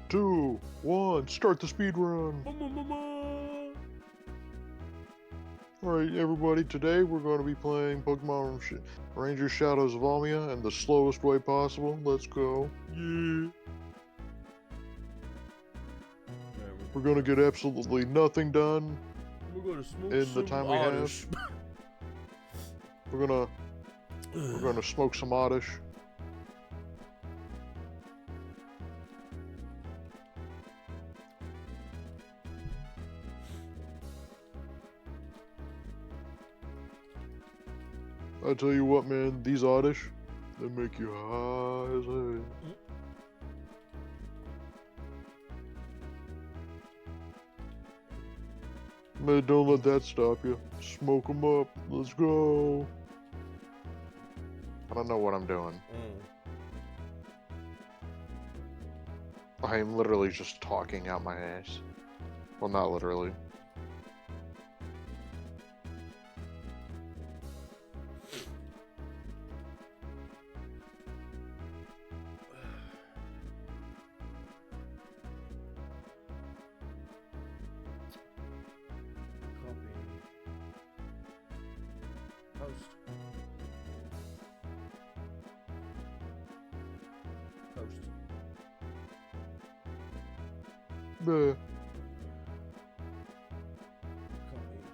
2, 1, start the speed run. Alright, everybody, today we're going to be playing Pokemon Ranger Shadows of Almia in the slowest way possible. Let's go. Yeah. We're going to get absolutely nothing done We're gonna smoke in the time we oddish. have. We're gonna smoke some oddish. I tell you what, man, these oddish, they make you high as hell. Man, don't let that stop you. Smoke them up. Let's go. I don't know what I'm doing. I am literally just talking out my ass. Well, not literally. Post. Bleh. Copy.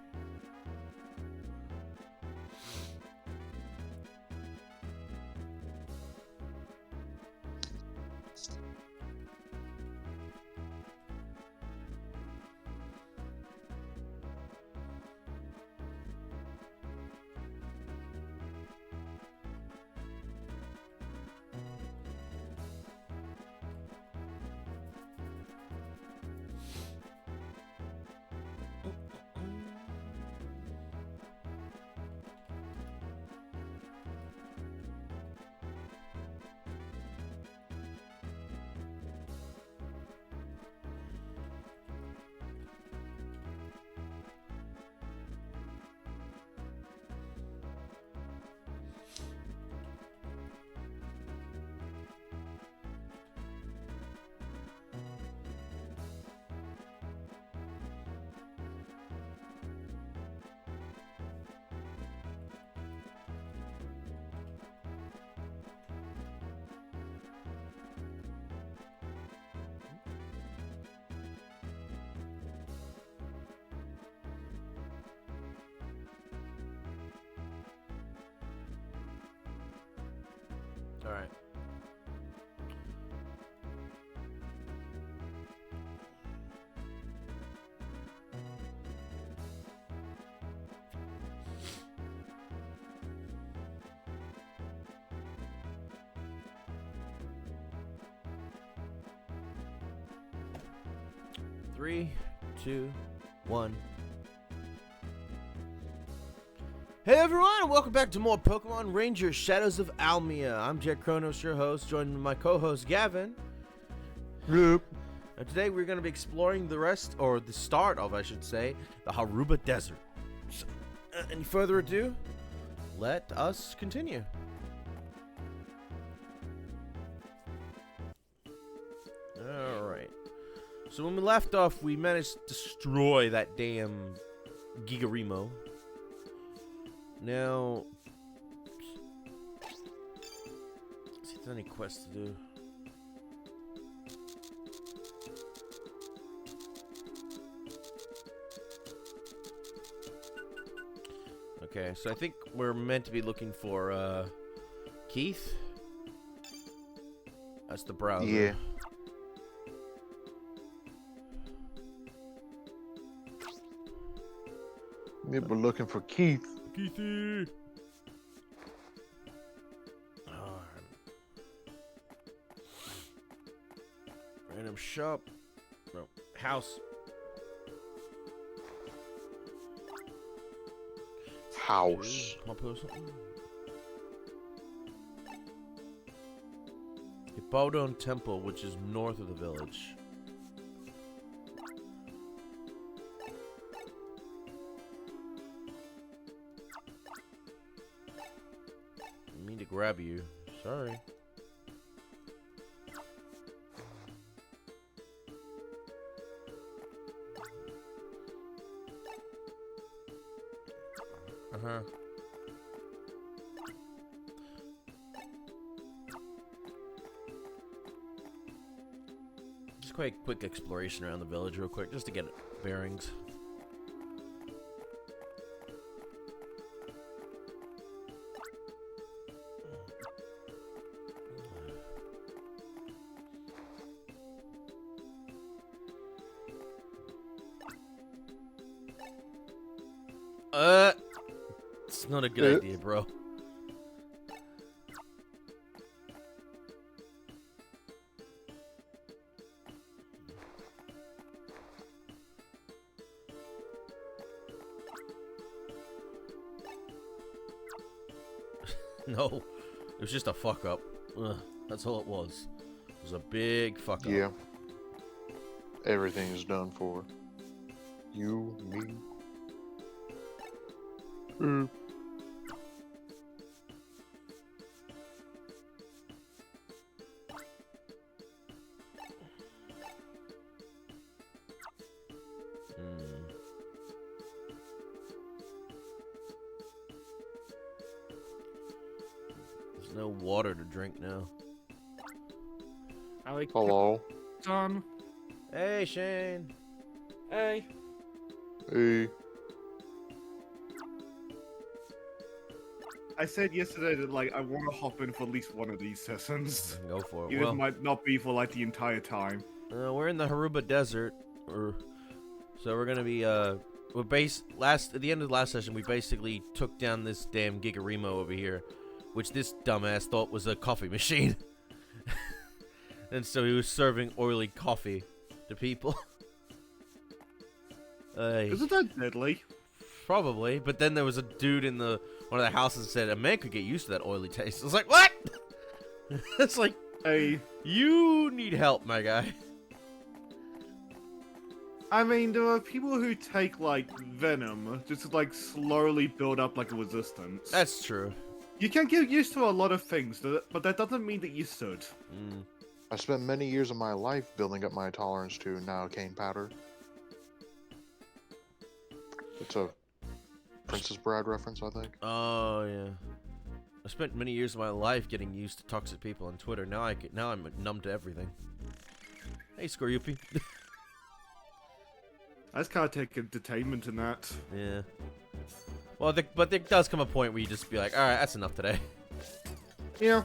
All right. Three, two, one. Hey everyone, and welcome back to more Pokemon Ranger Shadows of Almia. I'm Jet Kronos, your host, joined by my co-host Gavin. Yep. And today we're going to be exploring the start of, I should say, the Haruba Desert. So, any further ado, let us continue. Alright. So when we left off, we managed to destroy that damn Gigarimo. Now, let's see if there's any quests to do. Okay, so I think we're meant to be looking for Keith. That's the browser. Yeah. Yeah, we're looking for Keith. Keithy. Random shop. No. House. House. Can I put something? Hippodon Temple, which is north of the village. I mean to grab you. Sorry. Uh-huh. Just quick exploration around the village real quick, just to get bearings. It's not a good idea, bro. No, it was just a fuck up. Ugh, that's all it was. It was a big fuck up. Yeah. Everything is done for. You, me. There's no water to drink now. Hello. John. Hey, Shane. Hey. Hey. I said yesterday that like I want to hop in for at least one of these sessions. Go for it. Even Well, if it might not be for like the entire time. we're in the Haruba Desert, so we're gonna be at the end of the last session, we basically took down this damn Gigarimo over here, which this dumbass thought was a coffee machine, and so he was serving oily coffee to people. Isn't that deadly? Probably, but then there was a dude in one of the houses that said a man could get used to that oily taste. I was like, what? It's like, Hey. you need help, my guy. I mean, there are people who take like venom just to like slowly build up like a resistance. That's true. You can get used to a lot of things, but that doesn't mean that you should. I spent many years of my life building up my tolerance to now cane powder. It's a Princess Bride reference, I think. Oh yeah. I spent many years of my life getting used to toxic people on Twitter. Now I'm numb to everything. Hey, Scoryupi. I just kind of take entertainment in that. Yeah. Well, but there does come a point where you just be like, all right, that's enough today. Yeah.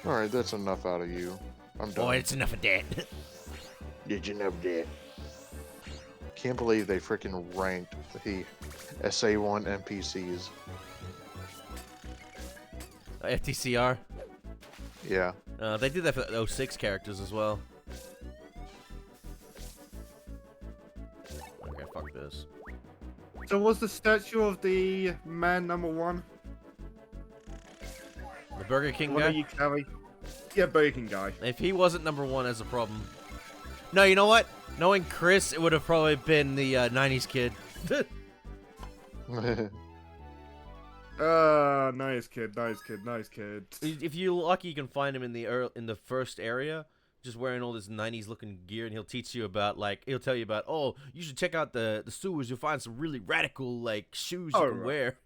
Alright, that's enough out of you. I'm done. Boy, it's enough of that. Did you know that? Can't believe they freaking ranked the SA1 NPCs. FTCR. Yeah. They did that for the 06 characters as well. Okay, fuck this. So was the statue of the man #1? The Burger King What guy? do you carry? Yeah, Burger King guy. If he wasn't #1, that's a problem. No, you know what? Knowing Chris, it would have probably been the 90s kid. Nice kid, nice kid, nice kid. If you're lucky, you can find him in the first area, just wearing all this 90s looking gear, and he'll teach you about, like, he'll tell you about, oh, you should check out the sewers. You'll find some really radical, like, shoes you can wear.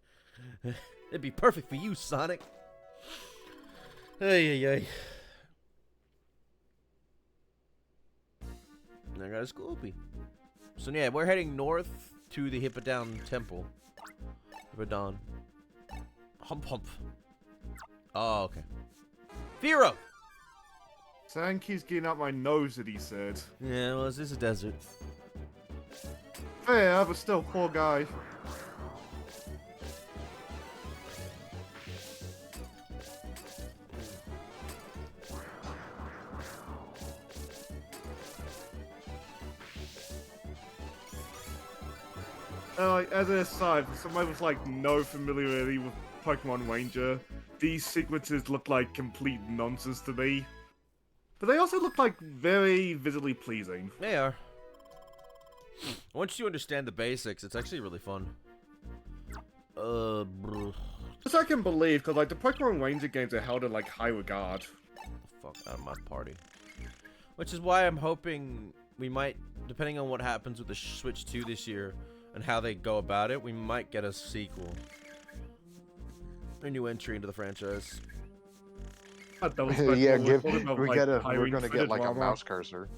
It'd be perfect for you, Sonic. Ay. I got a Scoopy. So yeah, we're heading north to the Hippodon Temple. Hippodon. Hump. Oh, okay. Firo! Sam keeps getting up my nose that he said. Yeah, well, this is a desert. Fair, but still, poor guy. Like, as an aside, for somebody with like no familiarity with Pokemon Ranger, these sequences look like complete nonsense to me. But they also look like very visually pleasing. They are. Once you understand the basics, it's actually really fun. Which I can believe, because like the Pokemon Ranger games are held in like high regard. Fuck out of my party. Which is why I'm hoping we might, depending on what happens with the Switch 2 this year, and how they go about it, we might get a sequel. A new entry into the franchise. Yeah, we're gonna get like a mouse cursor.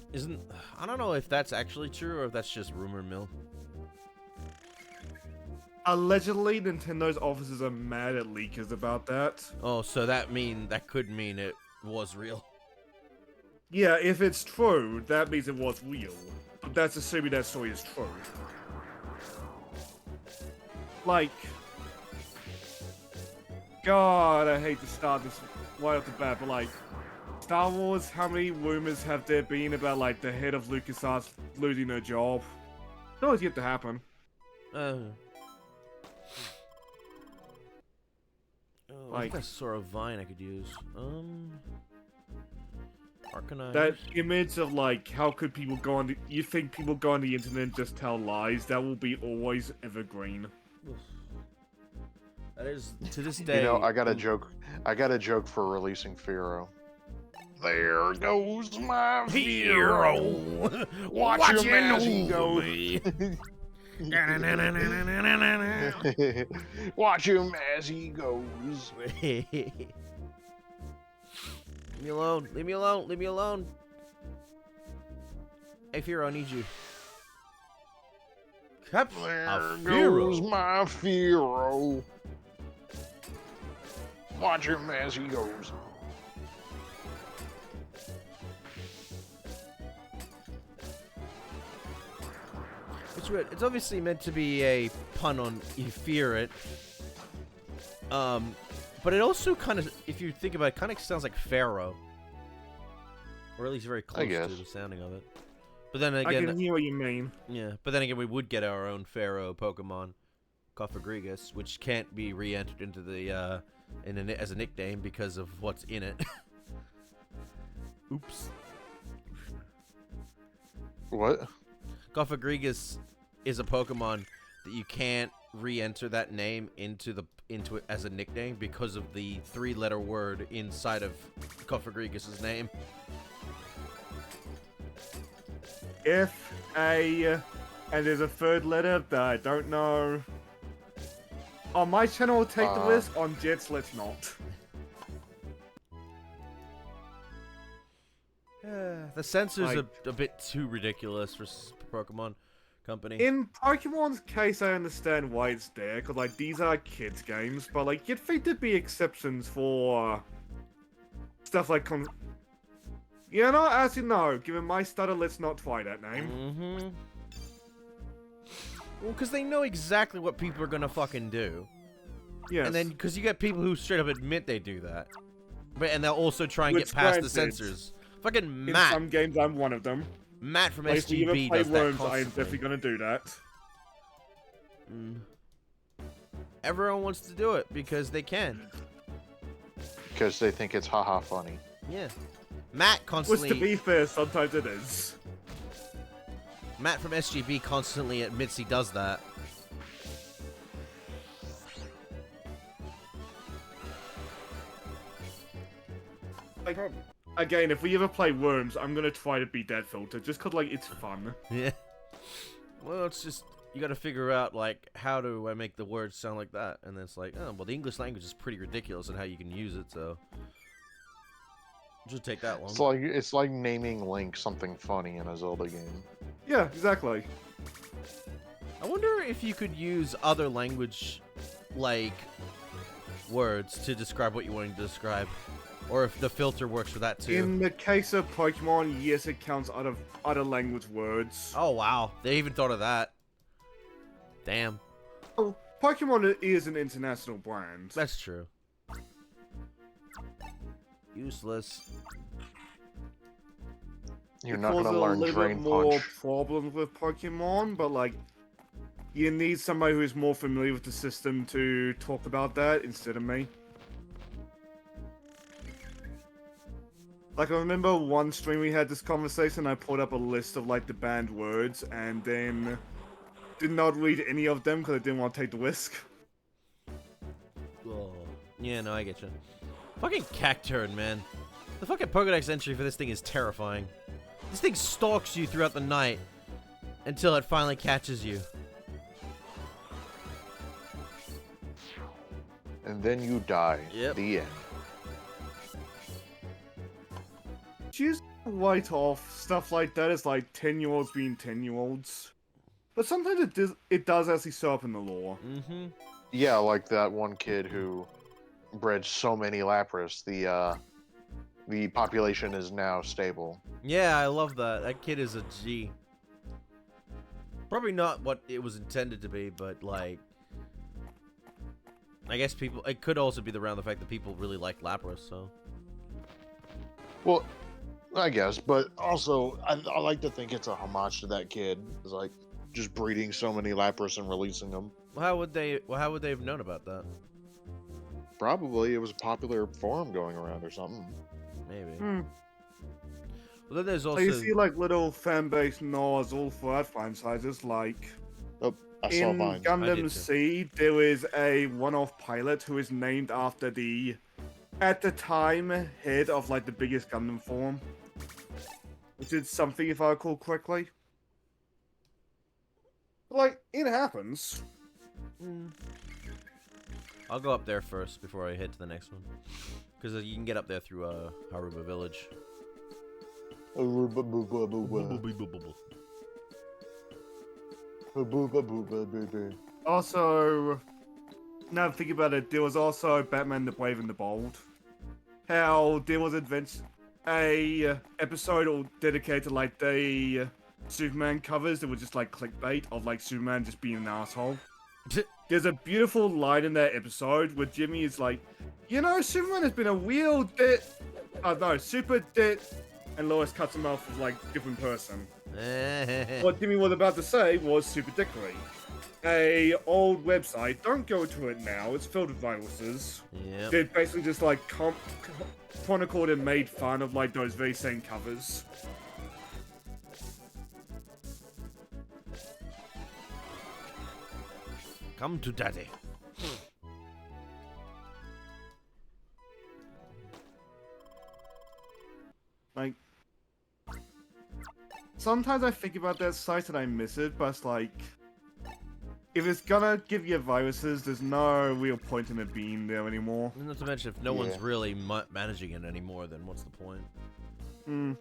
I don't know if that's actually true or if that's just rumor mill. Allegedly, Nintendo's offices are mad at leakers about that. Oh, so that could mean it was real. Yeah, if it's true, that means it was real. But that's assuming that story is true. Like, God, I hate to start this right off the bat, but like, Star Wars, how many rumors have there been about like the head of LucasArts losing their job? It's always yet to happen. I think I saw a vine I could use. Arcanine. That image of like, how could people go on you think people go on the internet and just tell lies? That will be always evergreen. That is, to this day. You know, I got a joke. I got a joke for releasing Firo. There goes my Firo. Watch him as he goes. Watch him as he goes. Leave me alone. Leave me alone. Leave me alone. Hey, Firo, I need you. There goes my Firo. Watch him as he goes. It's weird. It's obviously meant to be a pun on "you fear it," but it also kind of, if you think about it, kind of sounds like Pharaoh, or at least very close to the sounding of it. But then again, I can hear what you mean. Yeah, but then again, we would get our own Pharaoh Pokemon, Cofagrigus, which can't be re-entered into the as a nickname because of what's in it. Oops. What? Cofagrigus is a Pokemon that you can't re-enter that name into it as a nickname because of the 3-letter word inside of Cofagrigus' name. F-A, and there's a 3rd letter that I don't know. On my channel, we'll take the risk. On Jet's, let's not. The censors are a bit too ridiculous for Pokemon Company. In Pokemon's case, I understand why it's there, because like these are kids' games, but like you'd think there'd be exceptions for stuff like you know, as you know, given my stutter, let's not try that name. Mm-hmm. Well, because they know exactly what people are gonna fucking do. Yes. And then, because you get people who straight up admit they do that. And they'll also try and get past the censors. Fucking Matt. In some games, I'm one of them. Matt from like, SGB does that constantly. I'm definitely gonna do that. Everyone wants to do it because they can. Because they think it's haha funny. Yeah. Matt constantly... Which, to be fair, sometimes it is. Matt from SGB constantly admits he does that. Like, again, if we ever play Worms, I'm gonna try to beat that filter, just cause, like, it's fun. Yeah. Well, it's just... You gotta figure out, like, how do I make the words sound like that? And then it's like, oh, well, the English language is pretty ridiculous in how you can use it, so... It should take that long. It's like naming Link something funny in a Zelda game. Yeah, exactly. I wonder if you could use other language, like, words to describe what you wanted to describe. Or if the filter works for that, too. In the case of Pokemon, yes, it counts other language words. Oh, wow. They even thought of that. Damn. Oh, Pokemon is an international brand. That's true. Useless. You're not gonna learn Drain Punch. Problems with Pokemon, but like, you need somebody who's more familiar with the system to talk about that instead of me. Like, I remember one stream we had this conversation, I pulled up a list of like the banned words, and then did not read any of them because I didn't want to take the risk. Oh. Yeah, no, I get you. Fucking Cacturn, man. The fucking Pokedex entry for this thing is terrifying. This thing stalks you throughout the night until it finally catches you. and then you die. Yep. The end. Just write off stuff like that as like 10-year-olds being 10-year-olds. But sometimes it does actually show up in the lore. Mm-hmm. Yeah, like that one kid who bred so many Lapras. The population is now stable. Yeah, I love that. That kid is a G. Probably not what it was intended to be, but like, I guess people. It could also be around the fact that people really like Lapras. So. Well, I guess, but also I like to think it's a homage to that kid. It's like just breeding so many Lapras and releasing them. Well, how would they? Well, how would they have known about that? Probably it was a popular forum going around or something. Maybe. Hmm. Well, then there's So also. you see like little fan-based nods all throughout franchises, like Oh, I saw in mine. I did Gundam too. Seed, there is a one-off pilot who is named after the, at the time, head of like the biggest Gundam forum. Which is something, if I recall correctly. Like, it happens. I'll go up there first before I head to the next one, because you can get up there through Haruba Village. Also, now I'm thinking about it, there was also Batman the Brave and the Bold. How there was a episode all dedicated to like the Superman covers that were just like clickbait of like Superman just being an asshole. There's a beautiful line in that episode where Jimmy is like, you know, Superman has been a real super dick, and Lois cuts him off as like different person. What Jimmy was about to say was super dickery. A old website, don't go to it now, it's filled with viruses. Yep. They basically just like chronicled and made fun of like those very same covers. Come to daddy. Like, sometimes I think about that site and I miss it, but it's like, if it's gonna give you viruses, there's no real point in it being there anymore. Not to mention, if no one's really managing it anymore, then what's the point? Hmm.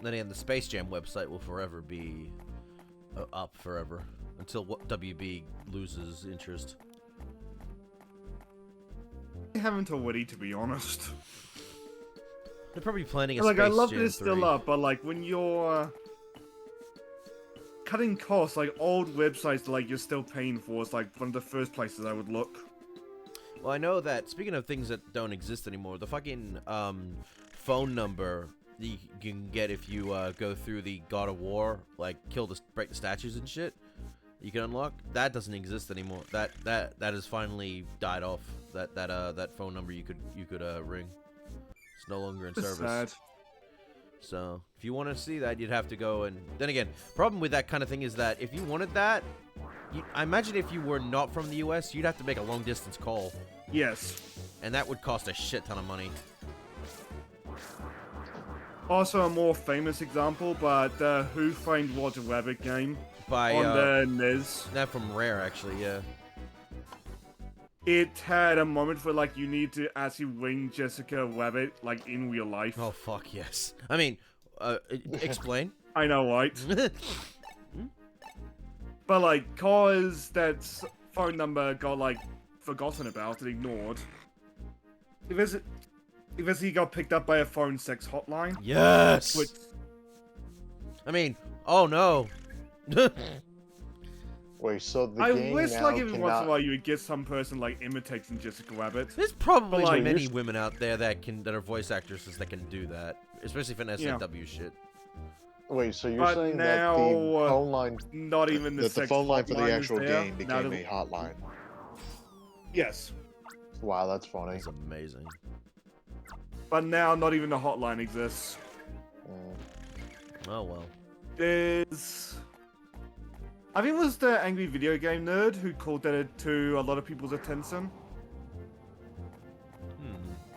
Then again, the Space Jam website will forever be up forever until WB loses interest. I haven't already, to be honest. They're probably planning a Like, Space I love Jam that it's 3. still up, but like when you're cutting costs, like old websites, like you're still paying for, it's like one of the first places I would look. Well, I know that, speaking of things that don't exist anymore, the fucking phone number that you can get if you go through the God of War, like break the statues and shit, you can unlock, that doesn't exist anymore. That has finally died off. That phone number you could ring. It's no longer in It's service. sad. So, if you want to see that, you'd have to go and... Then again, problem with that kind of thing is that if you wanted that, I imagine if you were not from the US, you'd have to make a long-distance call. Yes. And that would cost a shit ton of money. Also, a more famous example, but Who Framed Roger Rabbit game By, on the NES. That from Rare, actually, yeah. It had a moment where, like, you need to actually ring Jessica Rabbit, like, in real life. Oh, fuck, yes. I mean, explain. I know, right? But, like, cause that phone number got, like, forgotten about and ignored, eventually got picked up by a phone sex hotline. Yes! Which, I mean, oh no. Wait, so the I game wish, now like, every once in a cannot... while you would get some person, like, imitating Jessica Rabbit. There's probably But, like, many women out there that are voice actresses that can do that. Especially for SNW shit. Wait, so you're But saying now, that the phone line, Not even the that the sex phone line for the hotline is actual there. game Now became that- a hotline? Yes. Wow, that's funny. It's amazing. But now not even the hotline exists. Oh well. There's... I think it was the Angry Video Game Nerd who called that to a lot of people's attention.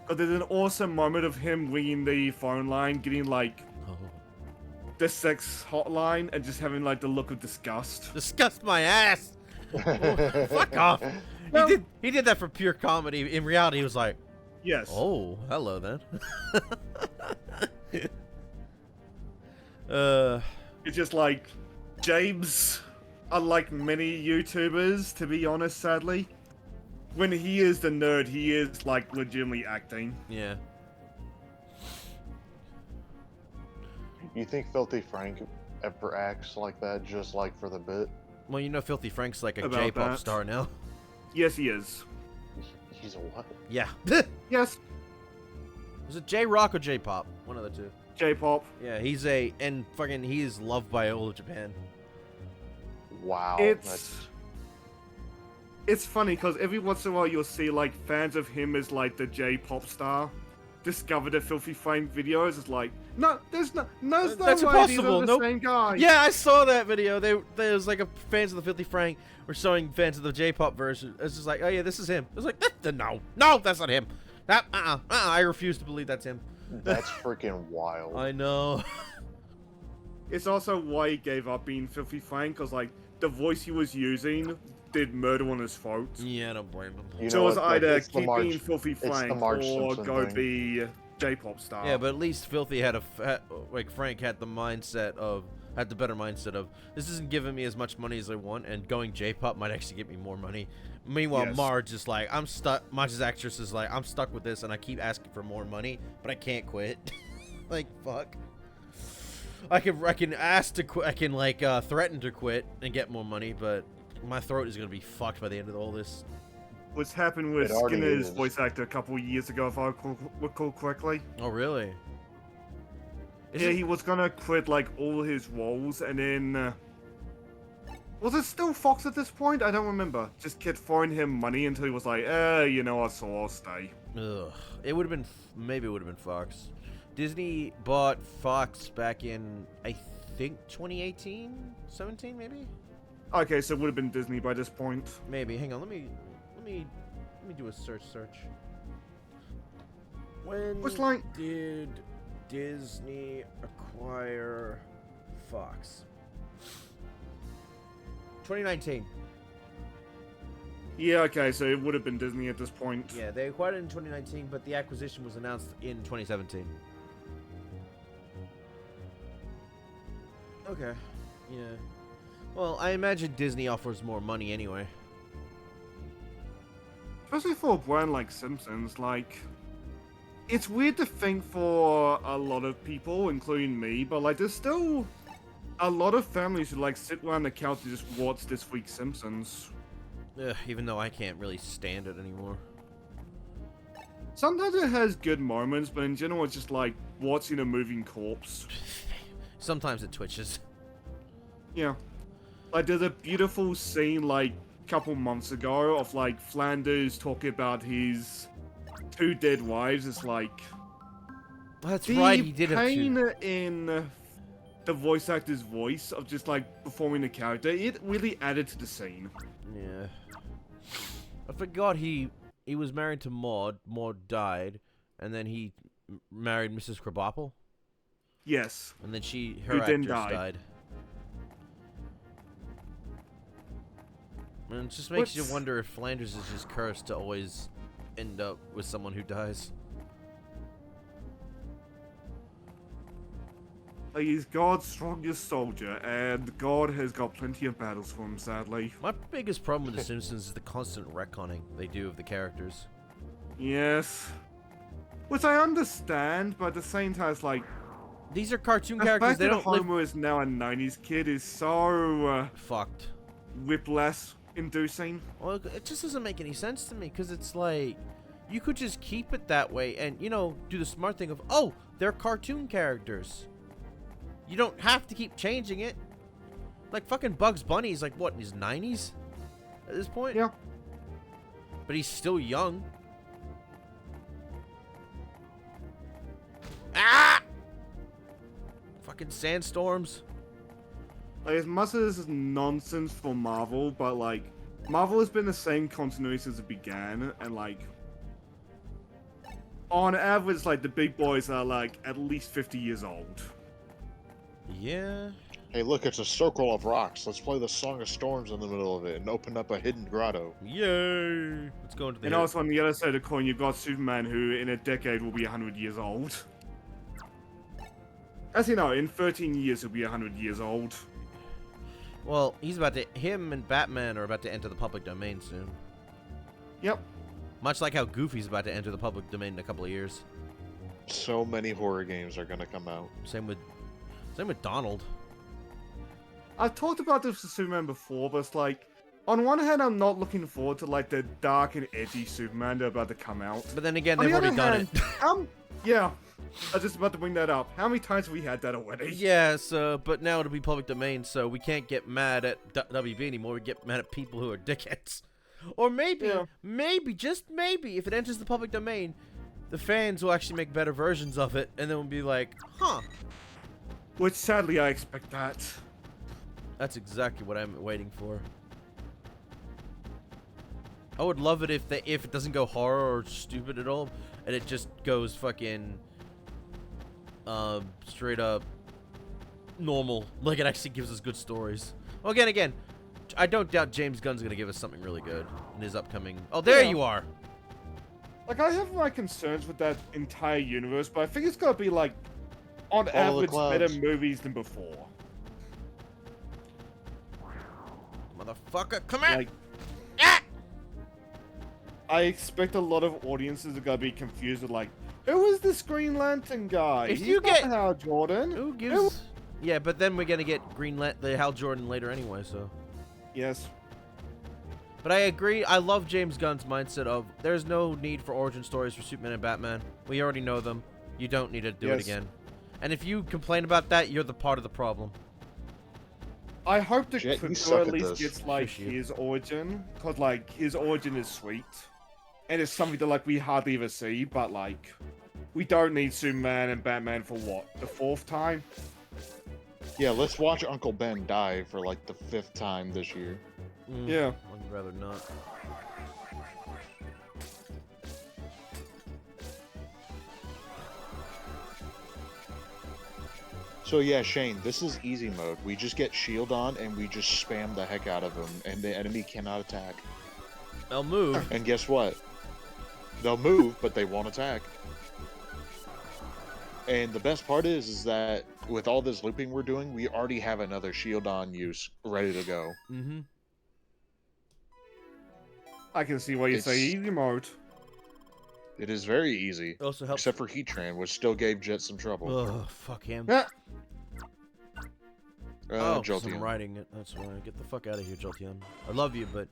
But there's an awesome moment of him ringing the phone line, getting like Oh. the sex hotline, and just having like the look of disgust. Disgust my ass! Oh, fuck off! He did that for pure comedy. In reality, he was like, Yes. "Oh, hello then." It's just like James, unlike many YouTubers, to be honest, sadly, when he is the nerd, he is like legitimately acting. Yeah. You think Filthy Frank ever acts like that just like for the bit? Well, you know, Filthy Frank's like a About J-pop that. star now. Yes, he is. He's a what? Yeah. Yes, Was it J-rock or J-pop? One of the two. J-pop. Yeah, he is loved by all of Japan. Wow. It's funny because every once in a while you'll see like fans of him as like the J-pop star discover the Filthy Frank videos. It's like, no, there's no way That's these impossible. are the Nope. same guy. Yeah, I saw that video. There was like fans of the Filthy Frank were showing fans of the J-pop version. It's just like, oh yeah, this is him. It was like, no, that's not him. I refuse to believe that's him. That's freaking wild. I know. It's also why he gave up being Filthy Frank, because like the voice he was using did murder on his throat. Yeah, I don't blame him. You So know it's what, either it's the keep Marge- being Filthy it's the Frank Marge or Simpson go thing. be J-pop star. Yeah, but at least Filthy had Frank had the better mindset of, this isn't giving me as much money as I want, and going J-pop might actually get me more money. Meanwhile, Yes. Marge is like, I'm stuck. Marge's actress is like, I'm stuck with this, and I keep asking for more money, but I can't quit. Like, fuck. I can ask to quit. I can like threaten to quit and get more money, but my throat is gonna be fucked by the end of all this. What's happened with It already Skinner's is. voice actor a couple of years ago, if I recall correctly. Oh, really? Yeah, he was gonna quit like all his roles, and then was it still Fox at this point? I don't remember. Just kept throwing him money until he was like, you know what, so I'll stay. Ugh. It would have been maybe it would have been Fox. Disney bought Fox back in, I think, 2018, 17, maybe. Okay, so it would have been Disney by this point. Maybe. Hang on. Let me do a search. When Which line? did Disney acquire Fox? 2019. Yeah, okay, so it would have been Disney at this point. Yeah, they acquired it in 2019, but the acquisition was announced in 2017. Okay. Yeah. Well, I imagine Disney offers more money anyway. Especially for a brand like Simpsons, like, it's weird to think for a lot of people, including me, but like, there's still a lot of families who like sit around the couch and just watch this week's Simpsons. Ugh, even though I can't really stand it anymore. Sometimes it has good moments, but in general, it's just like watching a moving corpse. Sometimes it twitches. Yeah. Like, there's a beautiful scene, like, a couple months ago of, like, Flanders talking about his 2 dead wives. It's like... That's the right, he did have pain to. in the voice actor's voice of just, like, performing the character, it really added to the scene. Yeah. I forgot he was married to Maud. Maud died, and then he married Mrs. Krabappel, Yes. and then Who her then actress died. died. And it just makes you What's- wonder if Flanders is just cursed to always end up with someone who dies. Like, he's God's strongest soldier, and God has got plenty of battles for him, sadly. My biggest problem with The Simpsons is the constant retconning they do of the characters. Yes. Which I understand, but at the same time, it's like, These are cartoon the characters. fact They that don't live Homer is now a 90s kid is so fucked. whiplash-inducing. Well, it just doesn't make any sense to me, because it's like, you could just keep it that way and, you know, do the smart thing of, oh, they're cartoon characters. You don't have to keep changing it. Like, fucking Bugs Bunny is like, what, in his 90s? At this point? Yeah. But he's still young. Ah! Fucking sandstorms. Like, as much as it's nonsense for Marvel, but, like, Marvel has been the same continuity since it began, and, like, on average, like, the big boys are, like, at least 50 years old. Yeah. Hey, look, it's a circle of rocks. Let's play the Song of Storms in the middle of it and open up a hidden grotto. Yay! Let's go into the. And also on the other side of the coin, you've got Superman, who in a decade will be 100 years old. As you know, in 13 years he'll be 100 years old. Well, him and Batman are about to enter the public domain soon. Yep. Much like how Goofy's about to enter the public domain in a couple of years. So many horror games are gonna come out. Same with Donald. I've talked about this with Superman before, but it's like, on one hand, I'm not looking forward to like the dark and edgy Superman that are about to come out. But then again, On they've the already other done hand, it. Yeah, I was just about to bring that up. How many times have we had that already? Yes, but now it'll be public domain, so we can't get mad at WB anymore. We get mad at people who are dickheads. Or maybe, just maybe, if it enters the public domain, the fans will actually make better versions of it, and then we'll be like, huh. Which, sadly, I expect that. That's exactly what I'm waiting for. I would love it if it doesn't go horror or stupid at all, and it just goes fucking straight up normal. Like it actually gives us good stories. Well, again, I don't doubt James Gunn's gonna give us something really good in his upcoming. Oh, there you are. Like, I have my concerns with that entire universe, but I think it's gotta be like, on Follow the average, better clouds. movies than before. Motherfucker, come here. Like, Ah! I expect a lot of audiences are gonna be confused with like, who is this Green Lantern guy? If He's you not get- Hal Jordan. Who gives? Yeah, but then we're gonna get the Hal Jordan later anyway, so. Yes. But I agree. I love James Gunn's mindset of there's no need for origin stories for Superman and Batman. We already know them. You don't need to do it Yes. again. And if you complain about that, you're the part of the problem. I hope the Jet, you Crypto suck at at least this. gets like Shush you. his origin, cause like his origin is sweet, and it's something that like we hardly ever see. But like, we don't need Superman and Batman for what, the 4th time? Yeah, let's watch Uncle Ben die for like the 5th time this year. Yeah. I'd rather not. So yeah, Shane, this is easy mode. We just get shield on and we just spam the heck out of them, and the enemy cannot attack. They'll move. And guess what? They'll move, but they won't attack. And the best part is that with all this looping we're doing, we already have another shield on use ready to go. Mm-hmm. I can see why you say It's- easy mode. It is very easy, It also helps. except for Heatran, which still gave Jet some trouble. Oh, fuck him. Yeah. Oh, 'cause I'm Jolteon. riding it. That's why. Get the fuck out of here, Jolteon. I love you, but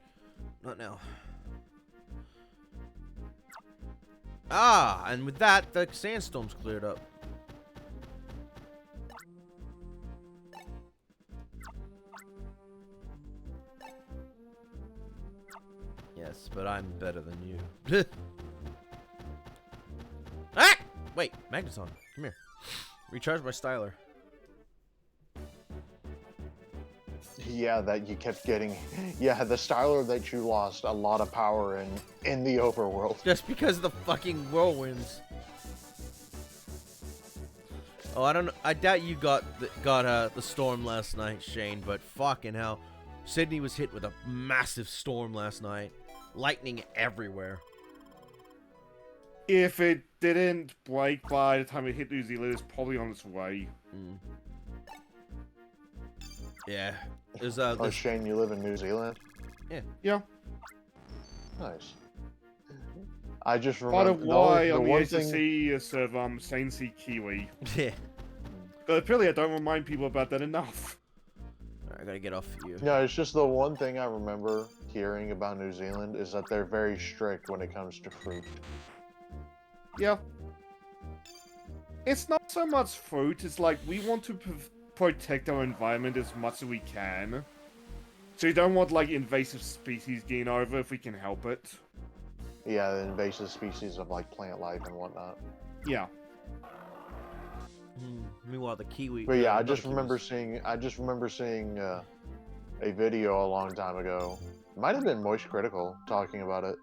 not now. Ah, and with that, the sandstorm's cleared up. Yes, but I'm better than you. Ah! Wait, Magneton, come here. Recharge my styler. Yeah, that you kept getting. Yeah, the Styler that you lost a lot of power in the overworld. Just because of the fucking whirlwinds. Oh, I don't know. I doubt you got the storm last night, Shane. But fucking hell, Sydney was hit with a massive storm last night, lightning everywhere. If it didn't break by the time it hit New Zealand, it's probably on its way. Mm. Yeah, there's Oh, this, Shane, you live in New Zealand? Yeah. Nice. I just Part remember of why the on the one HSC thing. is of Sane Sea Kiwi. yeah. But apparently I don't remind people about that enough. I gotta get off you. No, it's just the one thing I remember hearing about New Zealand is that they're very strict when it comes to fruit. Yeah. It's not so much fruit, it's like we want to protect our environment as much as we can. So you don't want like invasive species getting over if we can help it. Yeah, the invasive species of like plant life and whatnot. Yeah. Meanwhile, the kiwi. But yeah, I not just kiwis. remember seeing a video a long time ago. Might have been Moist Critical talking about it.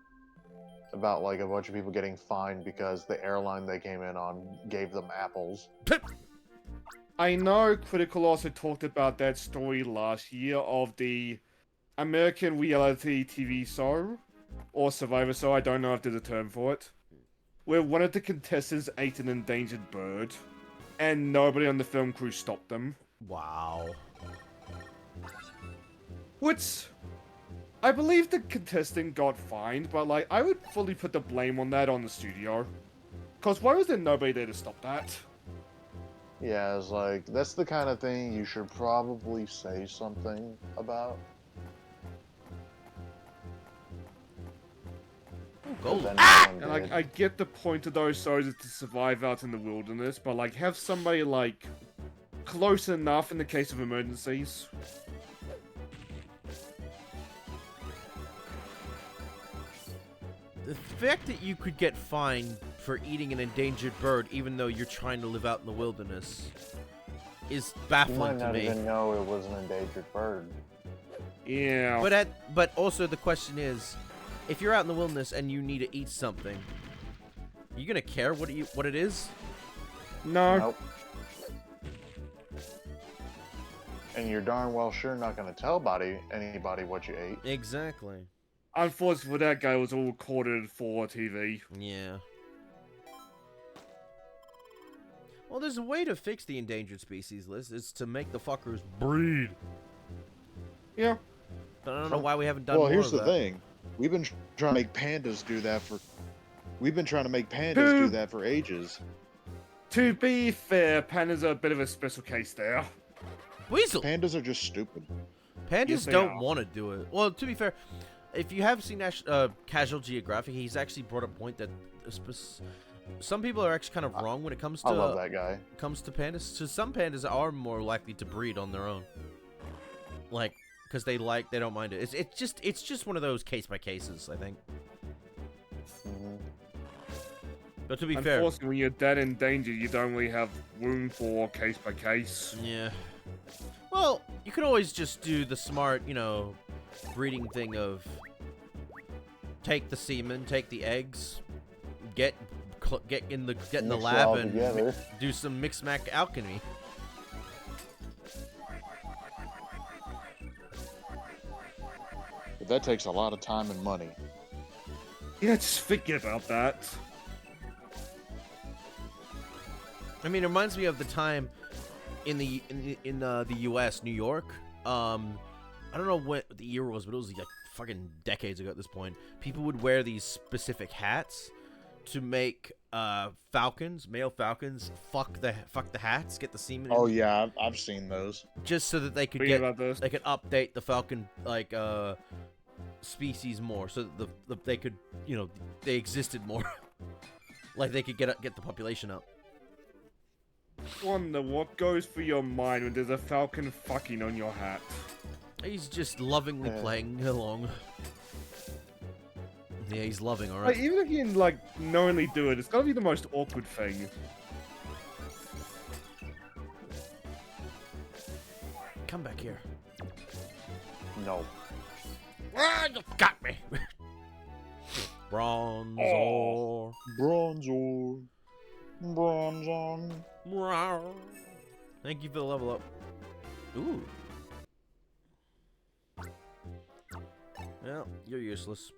About like a bunch of people getting fined because the airline they came in on gave them apples. I know Critical also talked about that story last year of the American reality TV show, or Survivor show, I don't know if there's a term for it, where one of the contestants ate an endangered bird, and nobody on the film crew stopped them. Wow. Which, I believe the contestant got fined, but like, I would fully put the blame on that on the studio. Cause why was there nobody there to stop that? Yeah, it's like, that's the kind of thing you should probably say something about. Gold. Then no one And like, did. I get the point of those shows is to survive out in the wilderness, but like, have somebody like close enough in the case of emergencies. The fact that you could get fined for eating an endangered bird, even though you're trying to live out in the wilderness, is You baffling might to not me. even know it was an endangered bird. Yeah. But also the question is, if you're out in the wilderness and you need to eat something, you gonna care what it is? No. Nope. And you're darn well sure not going to tell anybody what you ate. Exactly. Unfortunately for that guy, it was all recorded for TV. Yeah. Well, there's a way to fix the endangered species list. It's to make the fuckers breed. Yeah. But I don't know why we haven't done Well, more here's of the that. thing. We've been trying to make pandas do that for. We've been trying to make pandas do that for ages. To be fair, pandas are a bit of a special case there. Weasel! Pandas are just stupid. Pandas Yes, they don't are. want to do it. Well, to be fair, if you have seen Casual Geographic, he's actually brought up a point that some people are actually kind of wrong when it comes to I love that guy. comes to pandas. So some pandas are more likely to breed on their own, like because they don't mind it. It's just one of those case by cases, I think. Mhm. But to be fair, Unfortunately, when you're that in danger, you don't really have room for case by case. yeah. Well, you can always just do the smart, breeding thing of take the semen, take the eggs, get in the Mix it lab all and together. do some mix-mac alchemy. But that takes a lot of time and money. Yeah, just forget about that. I mean, it reminds me of the time in the U.S., New York. I don't know what the year was, but it was like fucking decades ago at this point. People would wear these specific hats to make falcons, male falcons, fuck the hats, get the semen. Oh in, yeah, I've seen those. just so that they could Forget get about this. they could update the falcon species more, so that they could they existed more, like they could get the population up. Wonder what goes through your mind when there's a falcon fucking on your hat. He's just lovingly Yeah. playing along. Yeah, he's loving, Like, alright. even if you like knowingly do it, it's gotta be the most awkward thing. Come back here. No. Ah, you got me. Bronze ore. Bronzor. Bronzor. Rawr. Thank you for the level up. Ooh. Well, you're useless.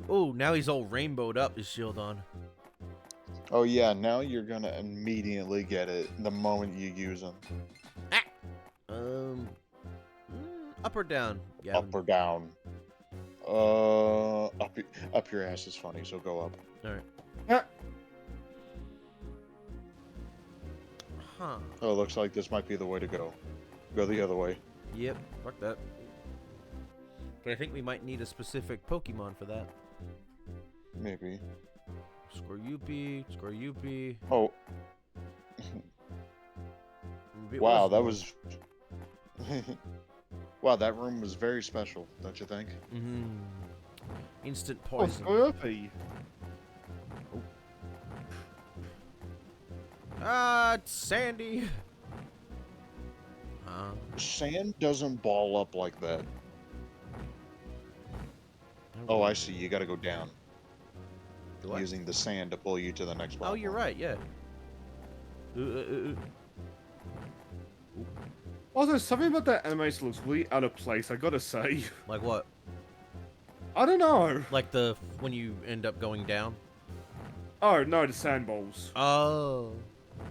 Oh, now he's all rainbowed up, his shield on. Oh yeah, now you're gonna immediately get it the moment you use them. Up or down? Yeah. Up or down. Up your ass is funny, so go up. Alright. Ah, Huh. Oh, it looks like this might be the way to go. Go the other way. Yep. Fuck that. But I think we might need a specific Pokemon for that. Maybe. Scoryupi, Scoryupi. Oh, Maybe it wow, was that one. was. Wow, that room was very special, don't you think? Instant oh, poison. Scorpy. It's Sandy. Sand doesn't ball up like that. Oh, I see. You gotta go down. what? using the sand to pull you to the next platform. Oh, you're right. Yeah. Also, something about that animation looks really out of place, I gotta say. Like what? I don't know. Like when you end up going down? Oh, no, the sand balls. Oh.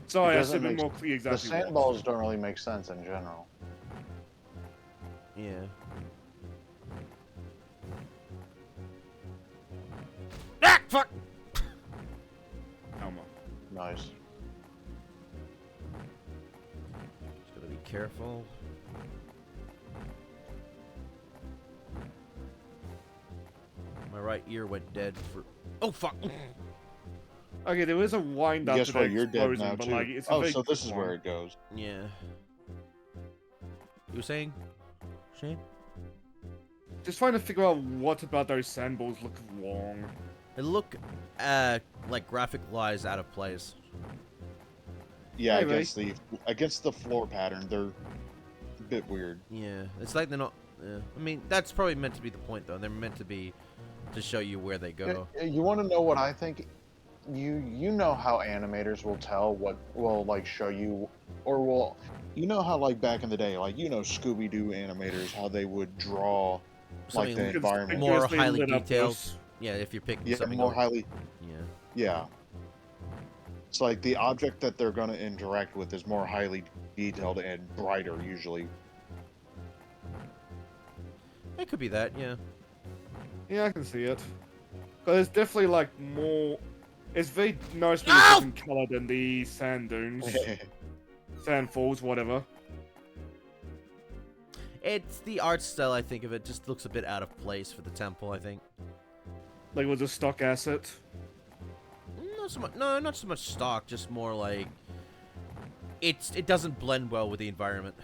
Sorry, I doesn't should be make more clear The exactly what. sandballs don't really make sense in general. Yeah. Ah, fuck! Alma. Nice. Just gotta be careful. My right ear went dead for. Oh fuck! Okay, there is a wind up Guess to the what? You're dead explosion, now but too. like, it's a Oh, very so this quick is one. where it goes. Yeah. You were saying, Shane? Just trying to figure out what about those sand balls look wrong. They look, like graphic-wise out of place. Yeah, Maybe. against the floor pattern, they're a bit weird. Yeah, it's like they're not. Yeah. I mean, that's probably meant to be the point, though. They're meant to be to show you where they go. You want to know what I think? You know how animators will tell what will like show you, or will You know how, like, back in the day, like, Scooby-Doo animators, how they would draw, like, Something the environment. more Conspicuously highly lit up detailed. those- Yeah, if you're picking Yeah, something more over- highly. Yeah. Yeah. It's like the object that they're going to interact with is more highly detailed and brighter, usually. It could be that. Yeah. Yeah, I can see it. But it's definitely like more. It's very noticeably Ow! different color than the sand dunes, sand falls, whatever. It's the art style. I think of it just looks a bit out of place for the temple. I think. Like with a stock asset. Not so much. No, not so much stock. Just more like it doesn't blend well with the environment.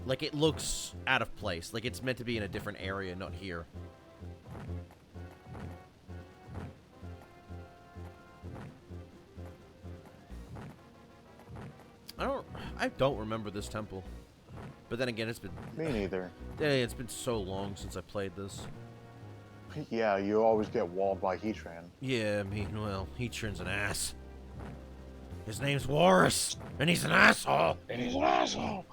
Like it looks out of place. Like it's meant to be in a different area, not here. I don't remember this temple. But then again, it's been Me neither. it's been so long since I played this. Yeah, you always get walled by Heatran. Yeah, I mean, well, Heatran's an ass. His name's Warris, and he's an asshole. And he's an asshole.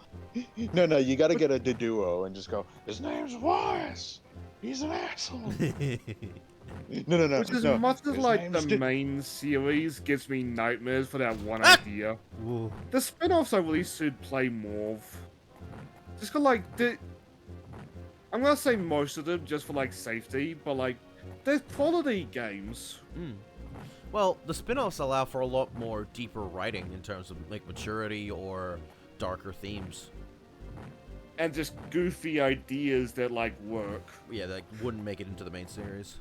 No, you got to get a Deduo And just go, his name's Wallace. He's an asshole. No. Which, as no. much as His like name's the De- main series gives me nightmares for that one Ah! idea, Whoa. the spin-offs I really should play more of. Just for like I'm gonna say most of them just for like safety, but like they're quality games. Well, the spin-offs allow for a lot more deeper writing in terms of like maturity or darker themes. And just goofy ideas that like work. Yeah, that wouldn't make it into the main series.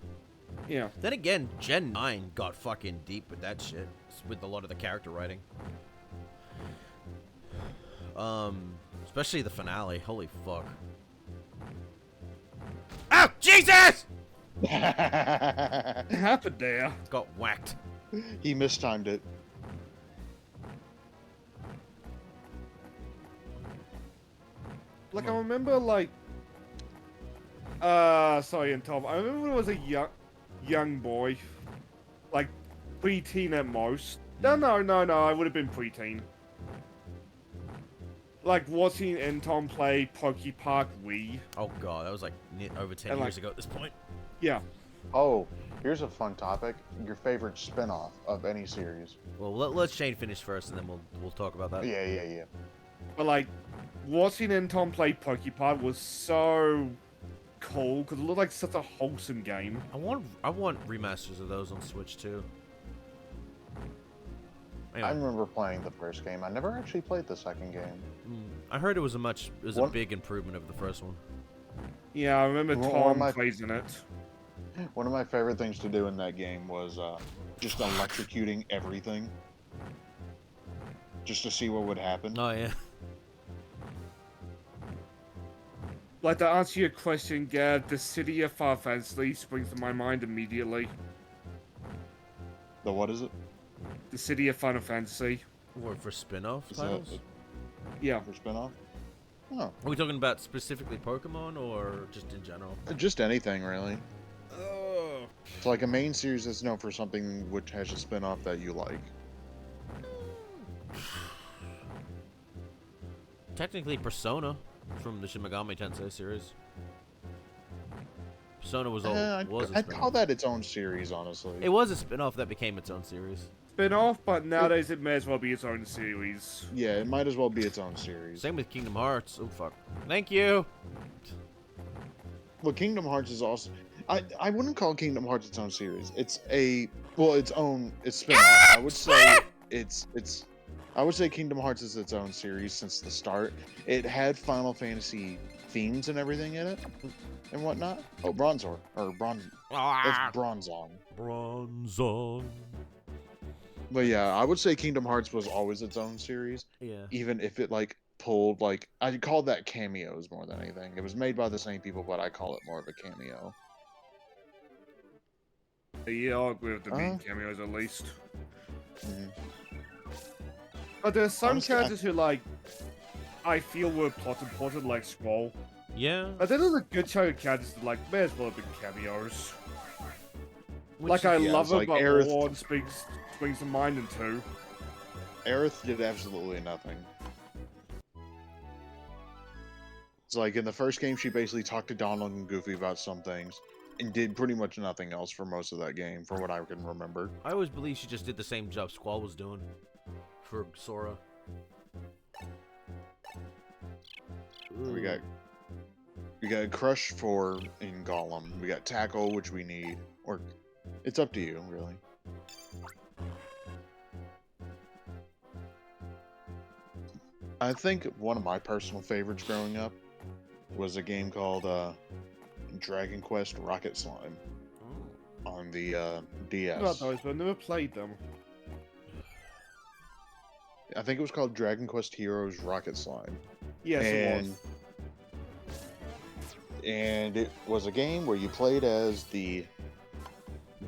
Yeah. Then again, Gen 9 got fucking deep with that shit, with a lot of the character writing. Especially the finale. Holy fuck. Oh, Jesus! What happened there? Got whacked. He mistimed it. Like, I remember, like... sorry, and Tom. I remember when I was a young boy. Like, preteen at most. No, I would have been preteen. Like, watching Tom play Poke Park Wii. Oh god, that was like over 10 And, years like- ago at this point. Yeah. Oh, here's a fun topic. Your favorite spin-off of any series. Well, let Shane finish first, and then we'll talk about that. Yeah. But, like, watching Tom play Poke Park was so cool, because it looked like such a wholesome game. I want remasters of those on Switch too. I Anyway, remember playing the first game. I never actually played the second game. I heard it was a What? big improvement over the first one. Yeah, I remember Well, Tom my- praising it. One of my favorite things to do in that game was Just electrocuting everything. Just to see what would happen. Oh yeah. Like, to answer your question, Gab, the city of Final Fantasy springs to my mind immediately. The what is it? The city of Final Fantasy. Or for spin-off Is titles? that Yeah. for spinoff? Oh, Are we talking about specifically Pokemon or just in general? just anything really. It's like a main series that's known for something which has a spin-off that you like. Technically, Persona from the Shin Megami Tensei series. Persona was a I'd call spin-off. that its own series, honestly. It was a spin-off that became its own series. Spin-off, but nowadays it may as well be its own series. Yeah, it might as well be its own series. Same with Kingdom Hearts. Oh fuck. Thank you. Well, Kingdom Hearts is also... I wouldn't call Kingdom Hearts its own series. It's its spin-off. I would say I would say Kingdom Hearts is its own series since the start. It had Final Fantasy themes and everything in it and whatnot. Oh, Bronzor. Or Bronze... That's Bronzong. Bronzong. But yeah, I would say Kingdom Hearts was always its own series. Yeah. Even if it, pulled, I call that cameos more than anything. It was made by the same people, but I call it more of a cameo. Yeah, I'll agree with the being cameos at least. Mhm. But there's some Honestly, characters who, I feel were plot important, like Squall. Yeah. But then there's a good chunk of characters that, may as well have been cameos. Which I yeah, love it's him, like but Aerith- Lord springs to mind in 2. Aerith did absolutely nothing. It's like in the first game, she basically talked to Donald and Goofy about some things, and did pretty much nothing else for most of that game, from what I can remember. I always believe she just did the same job Squall was doing for Sora. We got Crush for in Gollum. We got Tackle, which we need, or it's up to you, really. I think one of my personal favorites growing up was a game called Dragon Quest Rocket Slime on the DS. About those, but I've never played them. I think it was called Dragon Quest Heroes Rocket Slime. Yes, it was. And it was a game where you played as the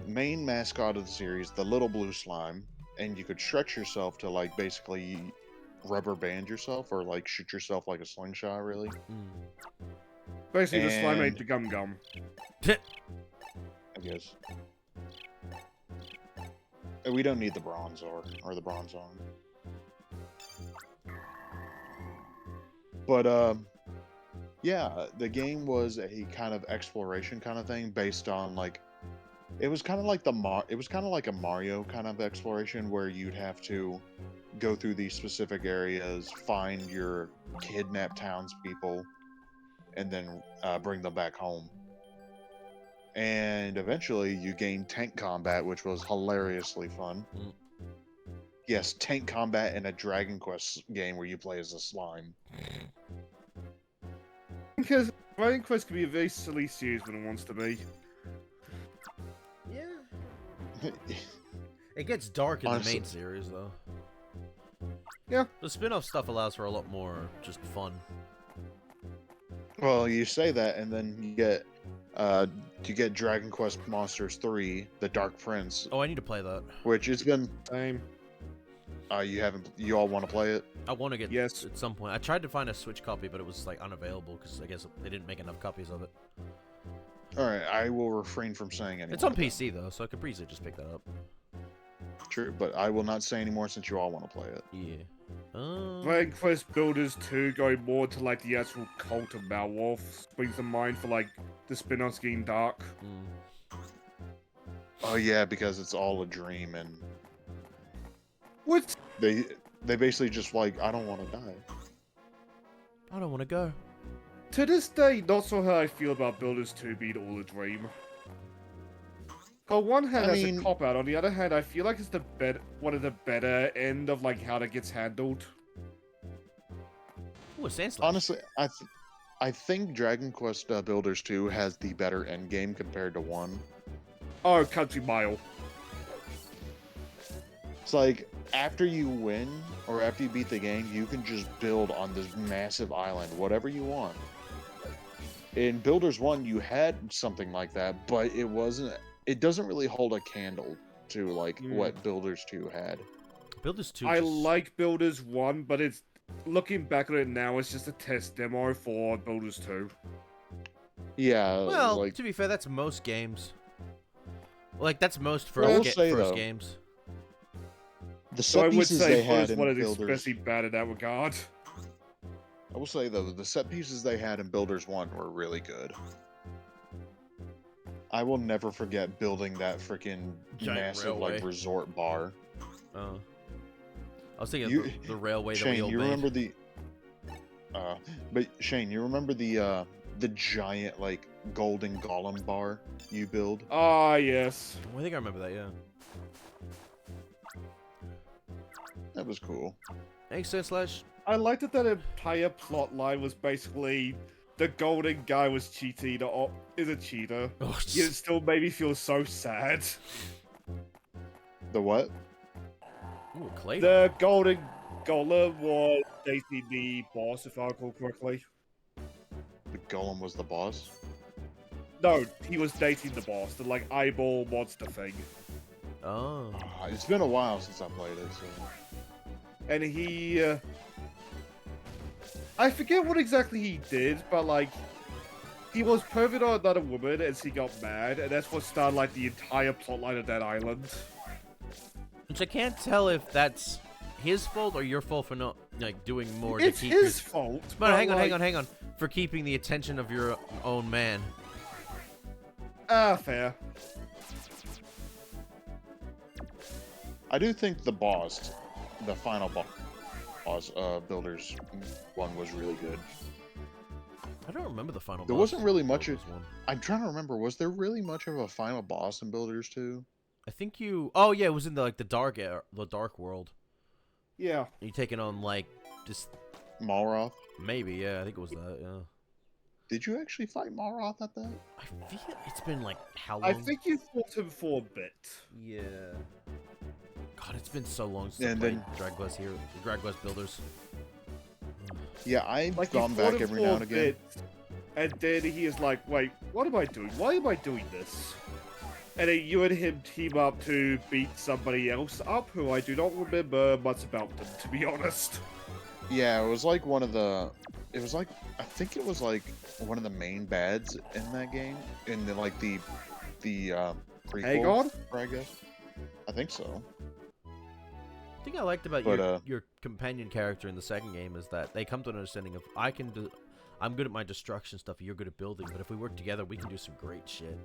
main mascot of the series, the little blue slime, and you could stretch yourself to basically rubber band yourself or shoot yourself like a slingshot, really. Basically, the slime ate And- the Gum Gum. I guess. And we don't need the Bronzor or the Bronzong. But yeah, the game was a kind of exploration kind of thing based on it was kind of like a Mario kind of exploration where you'd have to go through these specific areas, find your kidnapped townspeople, and then bring them back home. And eventually you gain tank combat, which was hilariously fun. Mm. Yes, tank combat in a Dragon Quest game where you play as a slime. Because Dragon Quest can be a very silly series when it wants to be. Yeah. It gets dark in Honestly. the main series, though. Yeah. The spin-off stuff allows for a lot more just fun. Well, you say that, and then you get Dragon Quest Monsters 3, The Dark Prince, Oh, I need to play that. which it's been Same. you all want to play it? I want to get Yes. at some point. I tried to find a Switch copy, but it was unavailable because I guess they didn't make enough copies of it. All right, I will refrain from saying anything. It's on PC though, so I could easily just pick that up. True, but I will not say anymore since you all want to play it. Yeah. Dragon Quest Builders 2 going more to the actual cult of Malwolf springs to mind for the spin-offs getting dark. Oh yeah, because it's all a dream, and What? they basically just I don't want to die. I don't want to go. To this day, not so how I feel about Builders 2 being all a dream. On one hand, I that's mean- a cop-out. On the other hand, I feel like it's one of the better end of how that gets handled. Ooh, a sand slide. Honestly, I think Dragon Quest Builders 2 has the better end game compared to 1. Oh, Country Mile. It's after you win or after you beat the game, you can just build on this massive island, whatever you want. In Builders 1, you had something like that, but it doesn't really hold a candle to what Builders 2 had. Builders 2. I just- like Builders 1, but it's looking back at it now, it's just a test demo for Builders 2. Yeah, Well, to be fair, that's most games. Like that's most I will first, say, first though, games. The So I set would pieces say they had Builders in 1 is Builders. especially bad in that regard. I will say though, the set pieces they had in Builders 1 were really good. I will never forget building that freaking Giant massive railway. like resort bar. Oh. I was thinking You- of the railway that we Shane, all you made. remember the but Shane, you remember the giant like golden golem bar you build? Ah, yes. I think I remember that, yeah. That was cool. Thanks, Slash. I liked that entire plot line was basically the golden guy was cheating or is a cheater. Oh, Yet it still made me feel so sad. The what? Ooh, Clay. The golden golem was dating the boss, if I recall correctly. The golem was the boss? No, he was dating the boss, the like eyeball monster thing. Oh. It's been a while since I played it, so And he I forget what exactly he did, but like he was perving on another woman and she got mad, and that's what started like the entire plotline of that island. Which I can't tell if that's his fault or your fault for not like doing more It's to keep his fault. But hang on, like, hang on. For keeping the attention of your own man. Fair. I do think the boss, the final boss, Builders 1 was really good. I don't remember the final There boss wasn't really in much Builders 1. I'm trying to remember, was there really much of a final boss in Builders 2? I think you. Oh yeah, it was in the like the dark world. Yeah. You taking on like just Malroth? maybe yeah. I think it was that. Yeah. Did you actually fight Malroth at that? I feel it's been like how long? I think you fought him for a bit. Yeah. God, it's been so long since And I played then- Drag Quest Builders. Yeah, I've Like you gone fought back him every for now a and again. bit, and then he is like, wait, what am I doing? Why am I doing this? And then you and him team up to beat somebody else up, who I do not remember much about them, to be honest. Yeah, it was like one of the. It was like I think it was like one of the main bads in that game, in the like the prequel. Hagon? I guess. I think so. The thing I liked about But, your companion character in the second game is that they come to an understanding of I'm good at my destruction stuff, you're good at building, but if we work together, we can do some great shit.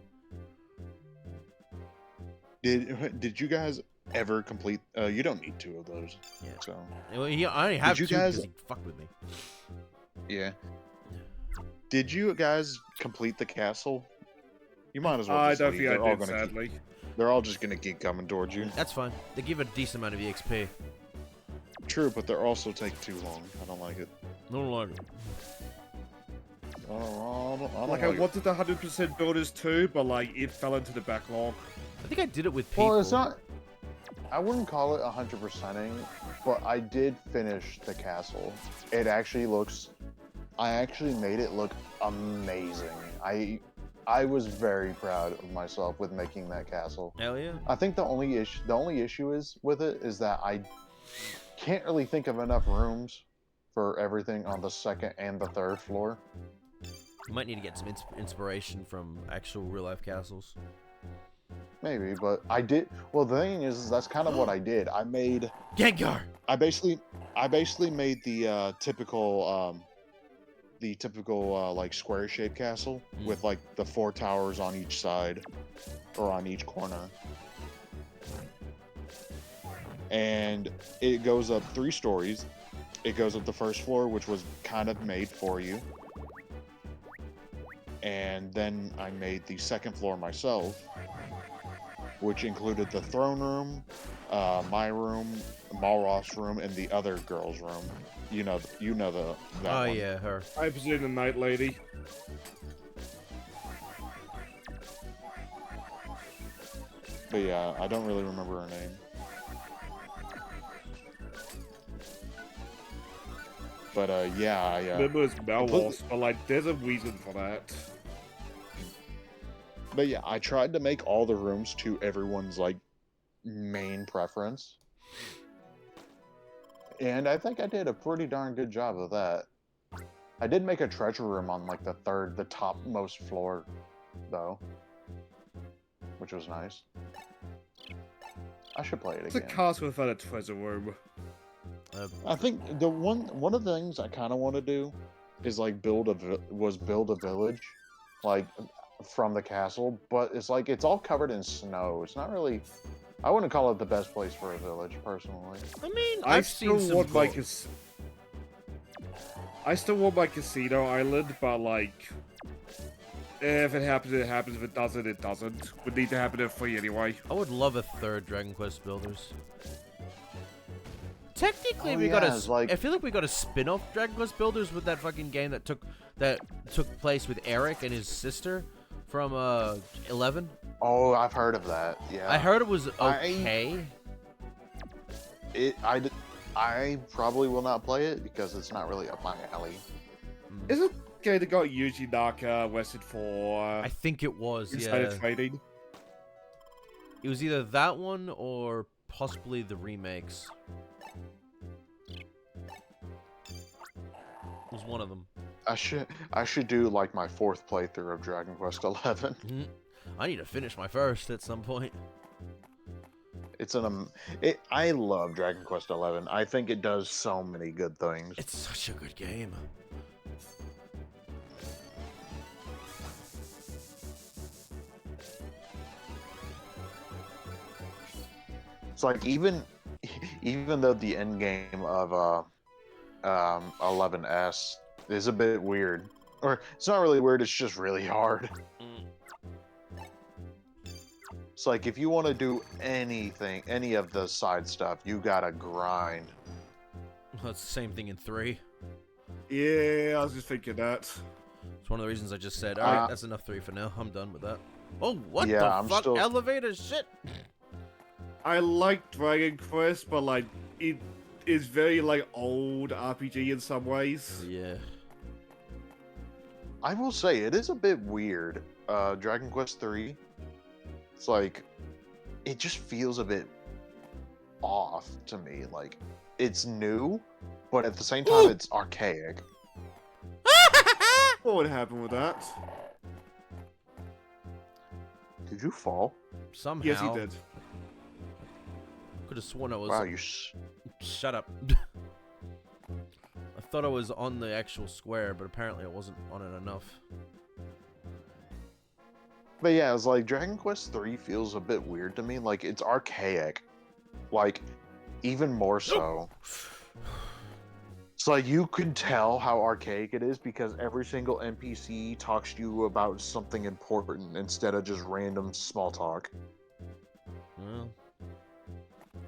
Did you guys ever complete? You don't need 2 of those. Yeah. So Well, I only have you 2 guys- because he fucked with me. yeah. Did you guys complete the castle? You might as well. I Just don't leave. think They're all I did, gonna keep- sadly. They're all just gonna keep coming towards you. That's fine. They give a decent amount of EXP. True, but they also take too long. I don't like it. No longer. I don't Like, I wanted the 100% builders too, but like, it fell into the backlog. I think I did it with people. Well, it's not. I wouldn't call it 100%ing, but I did finish the castle. It actually looks. I actually made it look amazing. I was very proud of myself with making that castle. Hell yeah. I think the only issue is with it is that I can't really think of enough rooms for everything on the second and the third floor. You might need to get some inspiration from actual real life castles. Maybe, but I did. Well, the thing is that's kind of what I did. I Gengar! basically made the typical like square shaped castle with like the 4 towers on each side or on each corner. And it goes up 3 stories. It goes up the first floor, which was kind of made for you. And then I made the second floor myself, which included the throne room, my room, Malroth's room, and the other girl's room. You know that Oh one. yeah, her. I presume the Night Lady. But yeah, I don't really remember her name. But yeah, I Remember it's Malwas, but like, there's a reason for that. but yeah, I tried to make all the rooms to everyone's like main preference. And I think I did a pretty darn good job of that. I did make a treasure room on like the topmost floor, though. which was nice. I should play it It's a again. castle without a treasure room. I think the one of the things I kind of want to do is like build a village, like from the castle, but it's like it's all covered in snow. It's not really. I wouldn't call it the best place for a village, personally. I mean, I I've still seen some want my cool- I still want my casino island, but like, if it happens, it happens. If it doesn't, it doesn't. Would need to happen at 3 anyway. I would love a third Dragon Quest Builders. Technically, Oh, we yeah, got a. it's like- I feel like we got a spin-off Dragon Quest Builders with that fucking game that took place with Eric and his sister from 11. Oh, I've heard of that. Yeah. I heard it was okay. I probably will not play it because it's not really up my alley. Is it okay that got Yuji Naka arrested for I think it was. insider Yeah. trading? It was either that one or possibly the remakes. It was one of them. I should do like my 4th playthrough of Dragon Quest 11. I need to finish my first at some point. It's I love Dragon Quest 11. I think it does so many good things. It's such a good game. It's like even though the end game of 11S is a bit weird, or it's not really weird. It's just really hard. It's like if you want to do anything, any of the side stuff, you gotta grind. Well, it's the same thing in 3. Yeah, I was just thinking that. It's one of the reasons I just said, alright, that's enough 3 for now. I'm done with that. Oh, what the fuck? Elevator shit! I like Dragon Quest, but like it is very like old RPG in some ways. Yeah. I will say it is a bit weird. Dragon Quest 3. It's like it just feels a bit off to me. Like it's new, but at the same time it's archaic. What would happen with that? Did you fall? Somehow. Yes, he did. Could have sworn I was. Wow, Shut up. I thought I was on the actual square, but apparently I wasn't on it enough. But yeah, it's like Dragon Quest 3 feels a bit weird to me. Like it's archaic. Like even more so. It's like you can tell how archaic it is because every single NPC talks to you about something important instead of just random small talk. Well,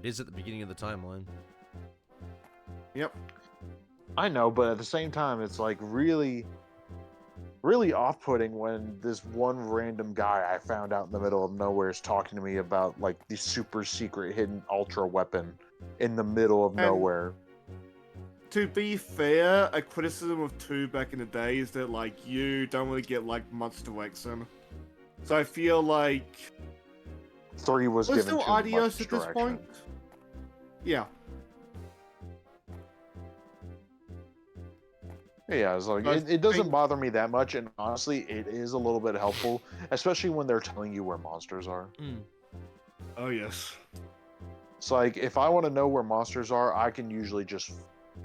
it is at the beginning of the timeline. Yep. I know, but at the same time, it's like really off-putting when this one random guy I found out in the middle of nowhere is talking to me about like the super secret hidden ultra weapon in the middle of nowhere. To be fair, a criticism of 2 back in the day is that like you don't really get like much direction. So I feel like 3 was given still too much adios at this direction. point. Yeah. Yeah, it's like it doesn't bother me that much, and honestly, it is a little bit helpful, especially when they're telling you where monsters are. Oh yes. It's like if I want to know where monsters are, I can usually just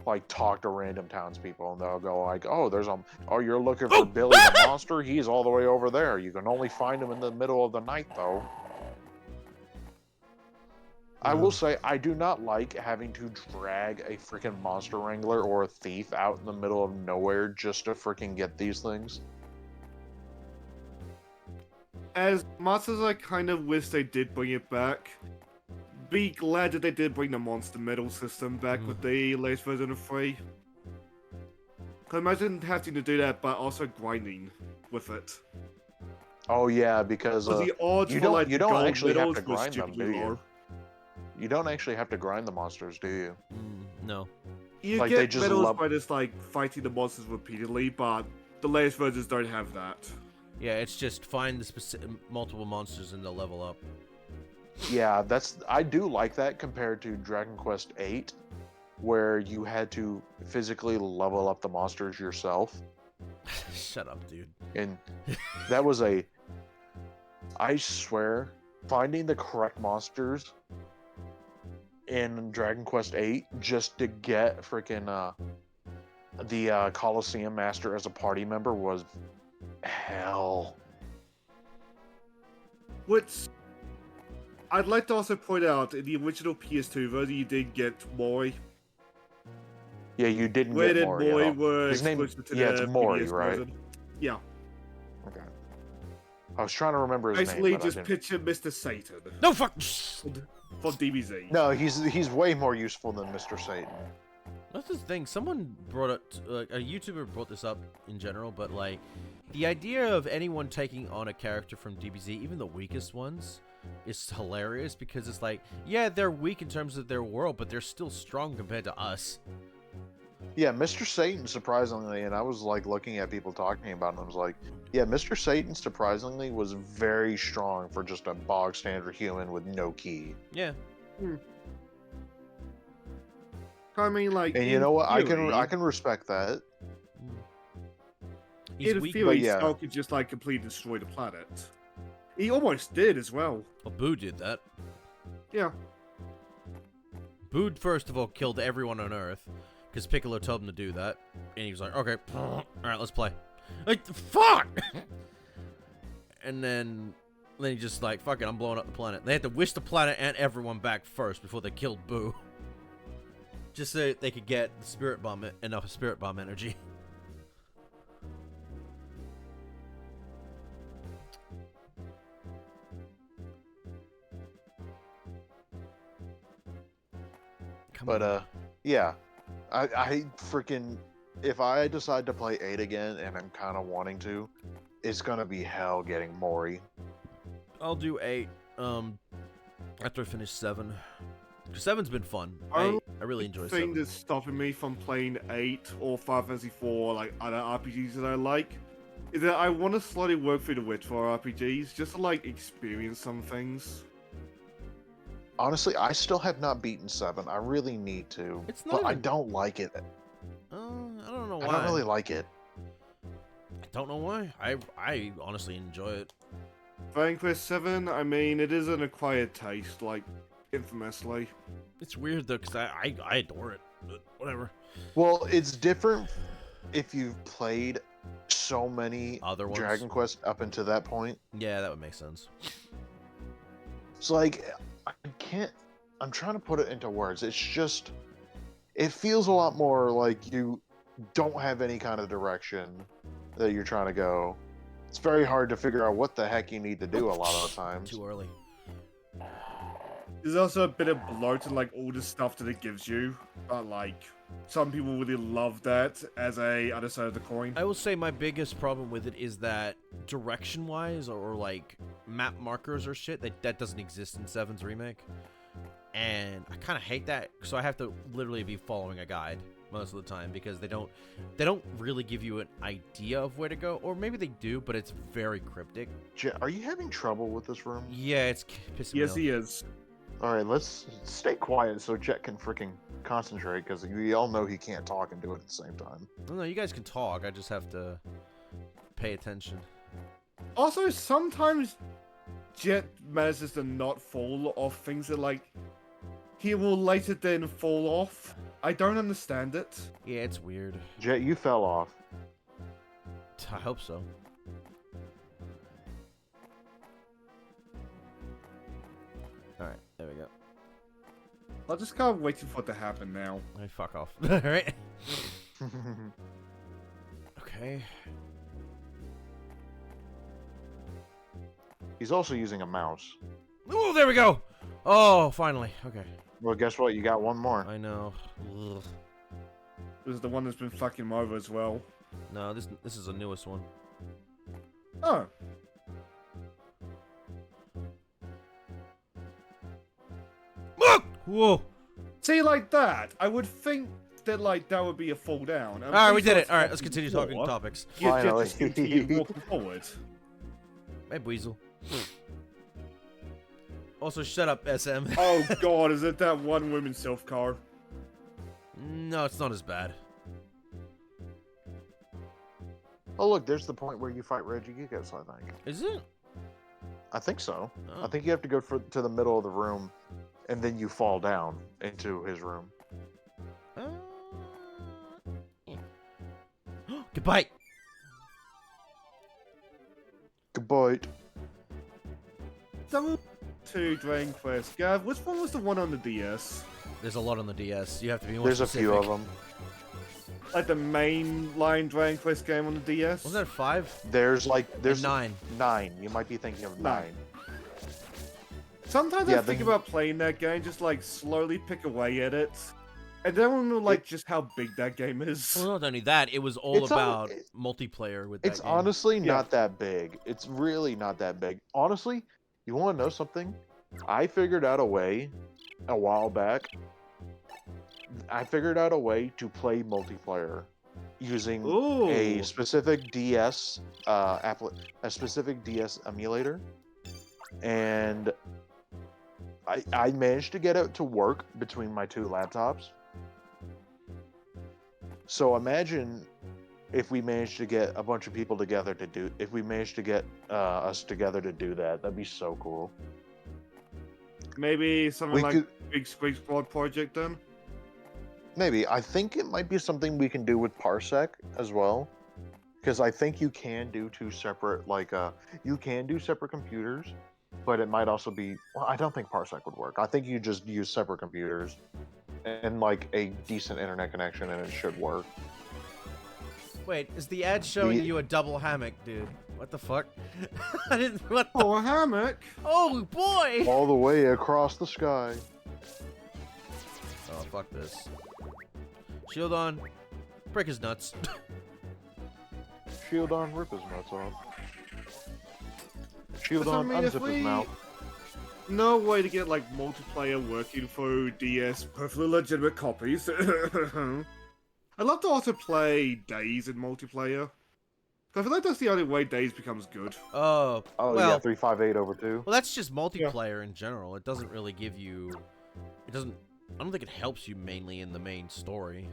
like talk to random townspeople, and they'll go like, "Oh, you're looking for Billy the monster? He's all the way over there. You can only find him in the middle of the night, though." I will say, I do not like having to drag a freaking monster wrangler or a thief out in the middle of nowhere just to freaking get these things. As much as I kind of wish they did bring it back, be glad that they did bring the monster medal system back with the latest version of 3. Cause imagine having to do that, but also grinding with it. Oh yeah, because the odds you for, don't like, you don't gold actually have medals to were grind them, do stupidly you? low. You don't actually have to grind the monsters, do you? No. You Like, they get just medals love- by just like fighting the monsters repeatedly, but the latest versions don't have that. Yeah, it's just find the multiple monsters and they'll level up. Yeah, I do like that compared to Dragon Quest VIII, where you had to physically level up the monsters yourself. Shut up, dude. And that was I swear, finding the correct monsters in Dragon Quest VIII just to get freaking the Colosseum Master as a party member was hell. Which I'd like to also point out, in the original PS2 version, you did get Mori. Yeah, you didn't Where get did Mori. Mori At all. were His name, exclusive to yeah, the it's Mori, PS right? version. Yeah. Okay. I was trying to remember his Basically, name, but just I didn't. picture Mr. Satan No fuck. from DBZ. No, he's way more useful than Mr. Satan. That's the thing. Someone brought it. A YouTuber brought this up in general, but like, the idea of anyone taking on a character from DBZ, even the weakest ones, is hilarious because it's like, yeah, they're weak in terms of their world, but they're still strong compared to us. Yeah, Mr. Satan, surprisingly, and I was like looking at people talking about it, and I was like, yeah, Mr. Satan, surprisingly, was very strong for just a bog standard human with no key. Yeah. I mean, like, And you in know what? I theory, can respect that. He's in weak. theory, but yeah. Skull could just like completely destroy the planet. He almost did as well. Well, Boo did that. Yeah. Boo, first of all, killed everyone on Earth because Piccolo told him to do that, and he was like, "Okay, all right, let's play." Like, fuck. And then he just like, "Fuck it, I'm blowing up the planet." They had to wish the planet and everyone back first before they killed Boo, just so they could get the spirit bomb enough spirit bomb energy. But yeah, I freaking, if I decide to play 8 again, and I'm kind of wanting to, it's gonna be hell getting Mori. I'll do 8 after I finish 7. 'Cause 7's been fun. I really enjoy The thing 7. that's stopping me from playing 8 or Final Fantasy 4, like other RPGs that I like, is that I want to slowly work through the Witcher RPGs just to like experience some things. Honestly, I still have not beaten 7. I really need to, It's not but I even- don't like it. I don't know why. I don't really like it. I don't know why. I honestly enjoy it. Dragon Quest 7, I mean, it is an acquired taste, like, infamously. It's weird though, cause I adore it. But whatever. Well, it's different if you've played so many Other ones. Dragon Quest up until that point. Yeah, that would make sense. It's like, I'm trying to put it into words. It's just, it feels a lot more like you don't have any kind of direction that you're trying to go. It's very hard to figure out what the heck you need to do a lot of the times. Too early. There's also a bit of bloat and like all the stuff that it gives you, but like some people really love that as a other side of the coin. I will say my biggest problem with it is that direction-wise or like map markers or shit that doesn't exist in 7's remake, and I kind of hate that. So I have to literally be following a guide most of the time because they don't really give you an idea of where to go, or maybe they do, but it's very cryptic. Are you having trouble with this room? Yeah, it's pissing me Yes, off. he is. All right, let's stay quiet so Jet can freaking concentrate, because we all know he can't talk and do it at the same time. No, you guys can talk. I just have to pay attention. Also, sometimes Jet manages to not fall off things that like he will later then fall off. I don't understand it. Yeah, it's weird. Jet, you fell off. I hope so. Alright, there we go. I just kind of waiting for it to happen now. Hey, fuck off. Alright. Okay. He's also using a mouse. Oh, there we go! Oh, finally. Okay. Well, guess what? You got one more. I know. Ugh. This is the one that's been fucking him over as well. No, this is the newest one. Oh. Ah! Whoa! See, like that, I would think that like that would be a fall down. Alright, we did it. Alright, let's continue talking topics. You Finally. just continue walking forward. Hey, Weasel. Also, shut up, SM. Oh god, is it that one woman self car? No, it's not as bad. Oh, look, there's the point where you fight Reggie Gigas, I think. Is it? I think so. Oh. I think you have to go to the middle of the room, and then you fall down into his room. Goodbye. Goodbye. That was 2 Dragon Quest. Gav, which one was the one on the DS? There's a lot on the DS. You have to be more There's specific. a few of them. Like the main line Dragon Quest game on the DS? Wasn't that 5? There's 9. 9. You might be thinking of 9. Sometimes Yeah, I think then- about playing that game, just like slowly pick away at it. And then I remember like just how big that game is. Well, not only that, it was all It's about it- multiplayer with that It's game. honestly Yeah. not that big. It's really not that big. Honestly, you want to know something? I figured out a way a while back. I figured out a way to play multiplayer using Ooh. a specific DS a specific DS emulator, and I managed to get it to work between my 2 laptops. So imagine if we managed to get a bunch of people together to do. If we managed to get us together to do that, that'd be so cool. Maybe something We like could Big Squig Squad project then? maybe. I think it might be something we can do with Parsec as well, because I think you can do 2 separate you can do separate computers, but it might also be. Well, I don't think Parsec would work. I think you just use separate computers and like a decent internet connection, and it should work. Wait, is the ad showing The- you a double hammock, dude? What the fuck? I didn't. What? The, Oh, a hammock! oh boy! All the way across the sky. Oh fuck this. Shield on. Break his nuts. Shield on, rip his nuts off. Shield So, I on, mean, if unzip his we- mouth. No way to get like multiplayer working through DS perfectly legitimate copies. I'd love to also play Days in multiplayer. I feel like that's the only way Days becomes good. Oh. Oh well, yeah, 358/2. well, that's just multiplayer in general. It doesn't really give you. It doesn't. I don't think it helps you mainly in the main story.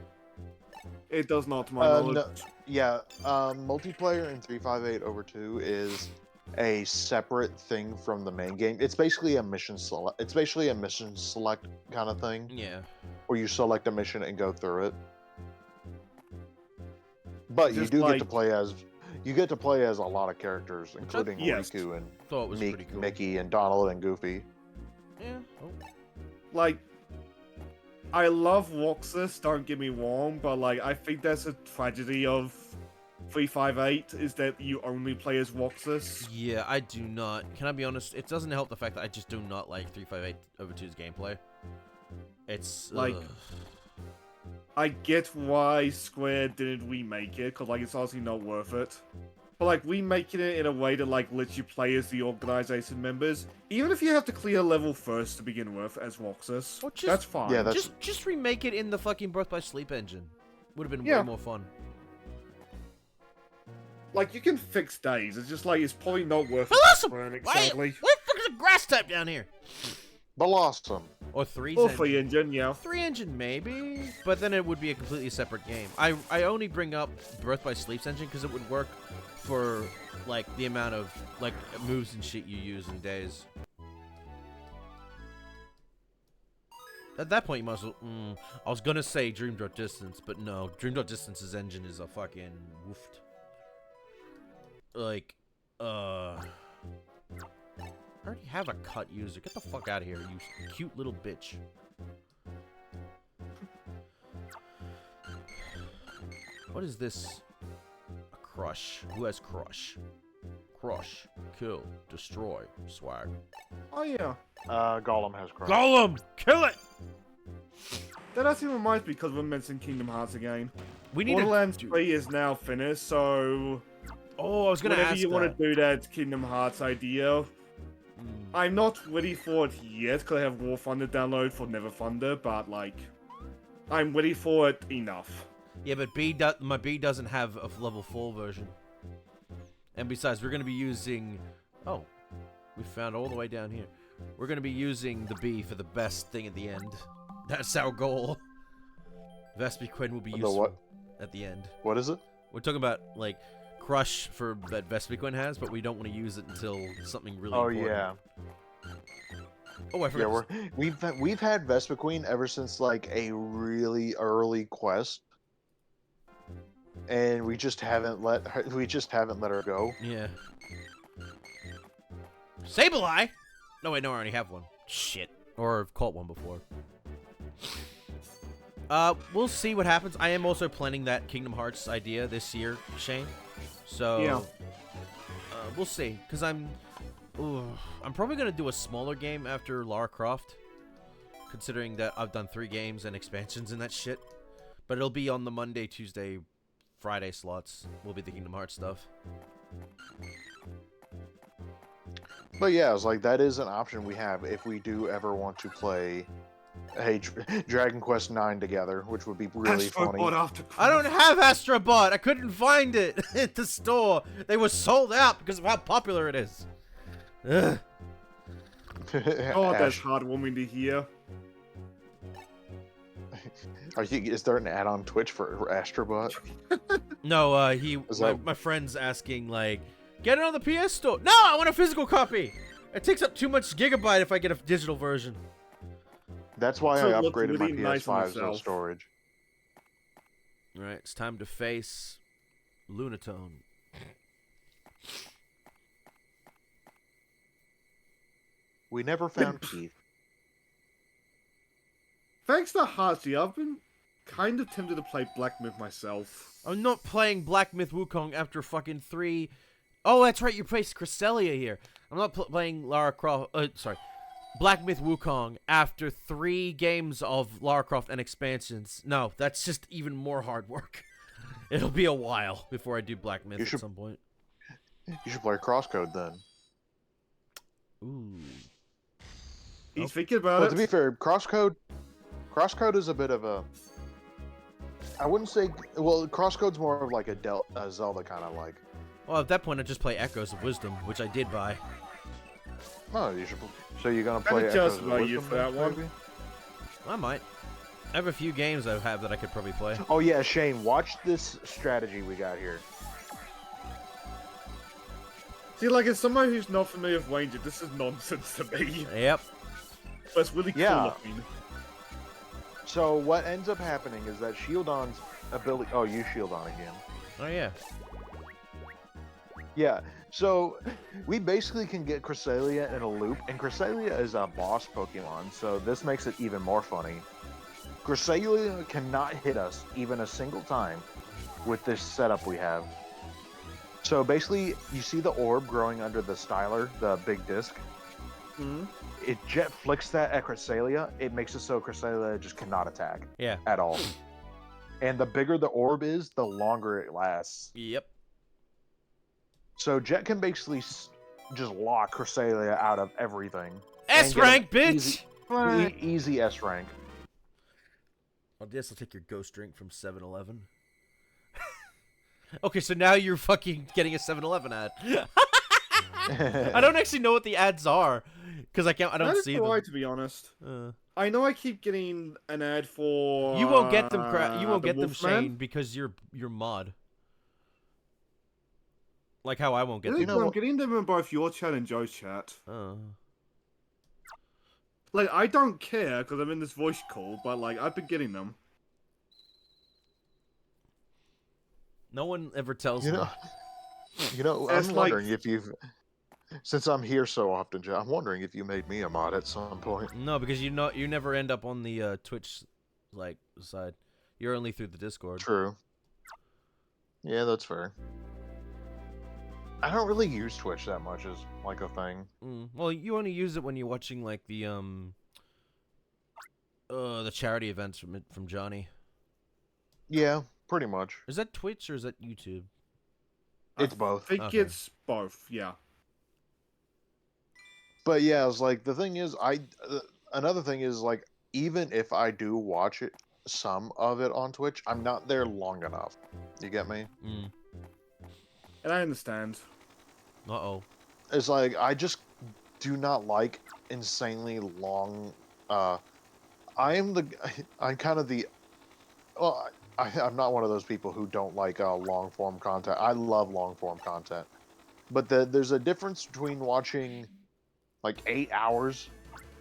It does not, to my knowledge. No, yeah, multiplayer in 358/2 is a separate thing from the main game. It's basically a mission select. It's basically a mission select kind of thing, Yeah. where you select a mission and go through it. But you Just do get like- to play as a lot of characters, including yes. Riku and Thought it was pretty cool. Mickey and Donald and Goofy. Yeah. Oh. Like, I love Roxas, don't get me wrong, but like, I think that's a tragedy of 358 is that you only play as Roxas. Yeah, I do not. Can I be honest? It doesn't help the fact that I just do not like 358/2's gameplay. It's Like- I get why Square didn't remake it, because like, it's honestly not worth it. But like, remaking it in a way that like lets you play as the organization members, even if you have to clear a level first to begin with as Roxas, Well, just- that's fine. Yeah, that's- just remake it in the fucking Birth by Sleep engine. Would have been Yeah. way more fun. Like, you can fix days, it's just like, it's probably not worth it. Blossom! for an Why? exactly. What the fuck is a grass type down here? Blossom. Or 3's Or engine. free engine, yeah. 3 engine maybe, but then it would be a completely separate game. I only bring up Birth by Sleep's engine because it would work for like the amount of like moves and shit you use in Days. At that point, you might as well. I was gonna say Dream Drop Distance, but no, Dream Drop Distance's engine is a fucking woofed. Like, I already have a cut user. Get the fuck out of here, you cute little bitch. What is this? A crush. Who has crush? Crush, kill, destroy, swag. Oh yeah. Gollum has crushed. Gollum, kill it. That actually reminds me, because we're mentioning Kingdom Hearts again. We need Borderlands to. 3 is now finished, so Oh, I was gonna whenever ask you want that. to do that Kingdom Hearts idea, I'm not ready for it yet, because I have War Thunder download for Never Thunder, but like, I'm ready for it enough. Yeah, but my B doesn't have a level 4 version. And besides, we're gonna be using. Oh, we found all the way down here. We're gonna be using the B for the best thing at the end. That's our goal. Vespiquen will be The useful what? at the end. What is it? We're talking about like crush for that Vespiquen has, but we don't want to use it until something really Oh important. yeah. Oh, I forgot. Yeah, we've had Vespiquen ever since like a really early quest, and we just haven't let her go. Yeah. Sableye? No, wait, no, I already have one. Shit. Or I've caught one before. We'll see what happens. I am also planning that Kingdom Hearts idea this year, Shane. So, Yeah. We'll see. Because I'm probably going to do a smaller game after Lara Croft. Considering that I've done 3 games and expansions and that shit. But it'll be on the Monday, Tuesday, Friday slots. Will be the Kingdom Hearts stuff. But yeah, it's like that is an option we have if we do ever want to play a Dragon Quest IX together, which would be really funny. I don't have Astrobot. I couldn't find it at the store. They were sold out because of how popular it is. Ugh. Oh, that's Ash, heartwarming to hear. is there an ad on Twitch for Astrobot? No, my friend's asking like, get it on the PS Store. No, I want a physical copy. It takes up too much gigabyte if I get a digital version. That's why So I it looked upgraded my really nice on PS5's itself. storage. All right, it's time to face Lunatone. We never found Keith. Thanks to Heartsy, I've been kind of tempted to play Black Myth myself. I'm not playing Black Myth Wukong after fucking 3. Oh, that's right, you placed Cresselia here. I'm not playing Lara Croft. Black Myth Wukong after 3 games of Lara Croft and expansions. No, that's just even more hard work. It'll be a while before I do Black Myth at some point. You should play Crosscode then. Ooh. He's thinking about But it. to be fair, Crosscode is a bit of a. I wouldn't say. Well, Crosscode's more of like a Zelda kind of like. Well, at that point, I just play Echoes of Wisdom, which I did buy. Oh, you should. So you're gonna play Kinda Echoes jealous of about you Wisdom for that then, one. maybe? I might. I have a few games I have that I could probably play. Oh yeah, Shane, watch this strategy we got here. See, like, as someone who's not familiar with Ranger, this is nonsense to me. Yep. But it's really cool Yeah. looking. So what ends up happening is that Shieldon's ability. Oh, you Shieldon again. Oh, yeah. Yeah. So we basically can get Cresselia in a loop, and Cresselia is a boss Pokemon, so this makes it even more funny. Cresselia cannot hit us even a single time with this setup we have. So basically, you see the orb growing under the styler, the big disc? Hmm? It jet flicks that at Cresselia, it makes it so Cresselia just cannot attack Yeah. at all. And the bigger the orb is, the longer it lasts. Yep. So Jet can basically just lock Cresselia out of everything. S get rank, an bitch! Easy S rank. I guess I'll take your ghost drink from 7-Eleven. Okay, so now you're fucking getting a 7-Eleven ad. I don't actually know what the ads are because I don't see them. That is to be honest. I know I keep getting an ad for. You won't get them. You won't the get them, Wolfman. Shane, because you're mod. Like how I won't get Really, them. I'm getting them in both your chat and Joe's chat. Oh. Like, I don't care because I'm in this voice call, but like I've been getting them. No one ever tells You me. know, It's I'm like- wondering if you've, since I'm here so often, Jet, I'm wondering if you made me a mod at some point. No, because you never end up on the Twitch like side. You're only through the Discord. True. Yeah, that's fair. I don't really use Twitch that much as like a thing. Well, you only use it when you're watching like the charity events from Johnny. Yeah, pretty much. Is that Twitch or is that YouTube? It's both. I think Okay. it's both. Yeah. But yeah, it's like the thing is, another thing is like even if I do watch it, some of it on Twitch, I'm not there long enough. You get me? And I understand. Uh-oh. It's like I just do not like insanely long. I'm kind of the. Well, I'm not one of those people who don't like long form content. I love long form content, but there's a difference between watching like 8 hours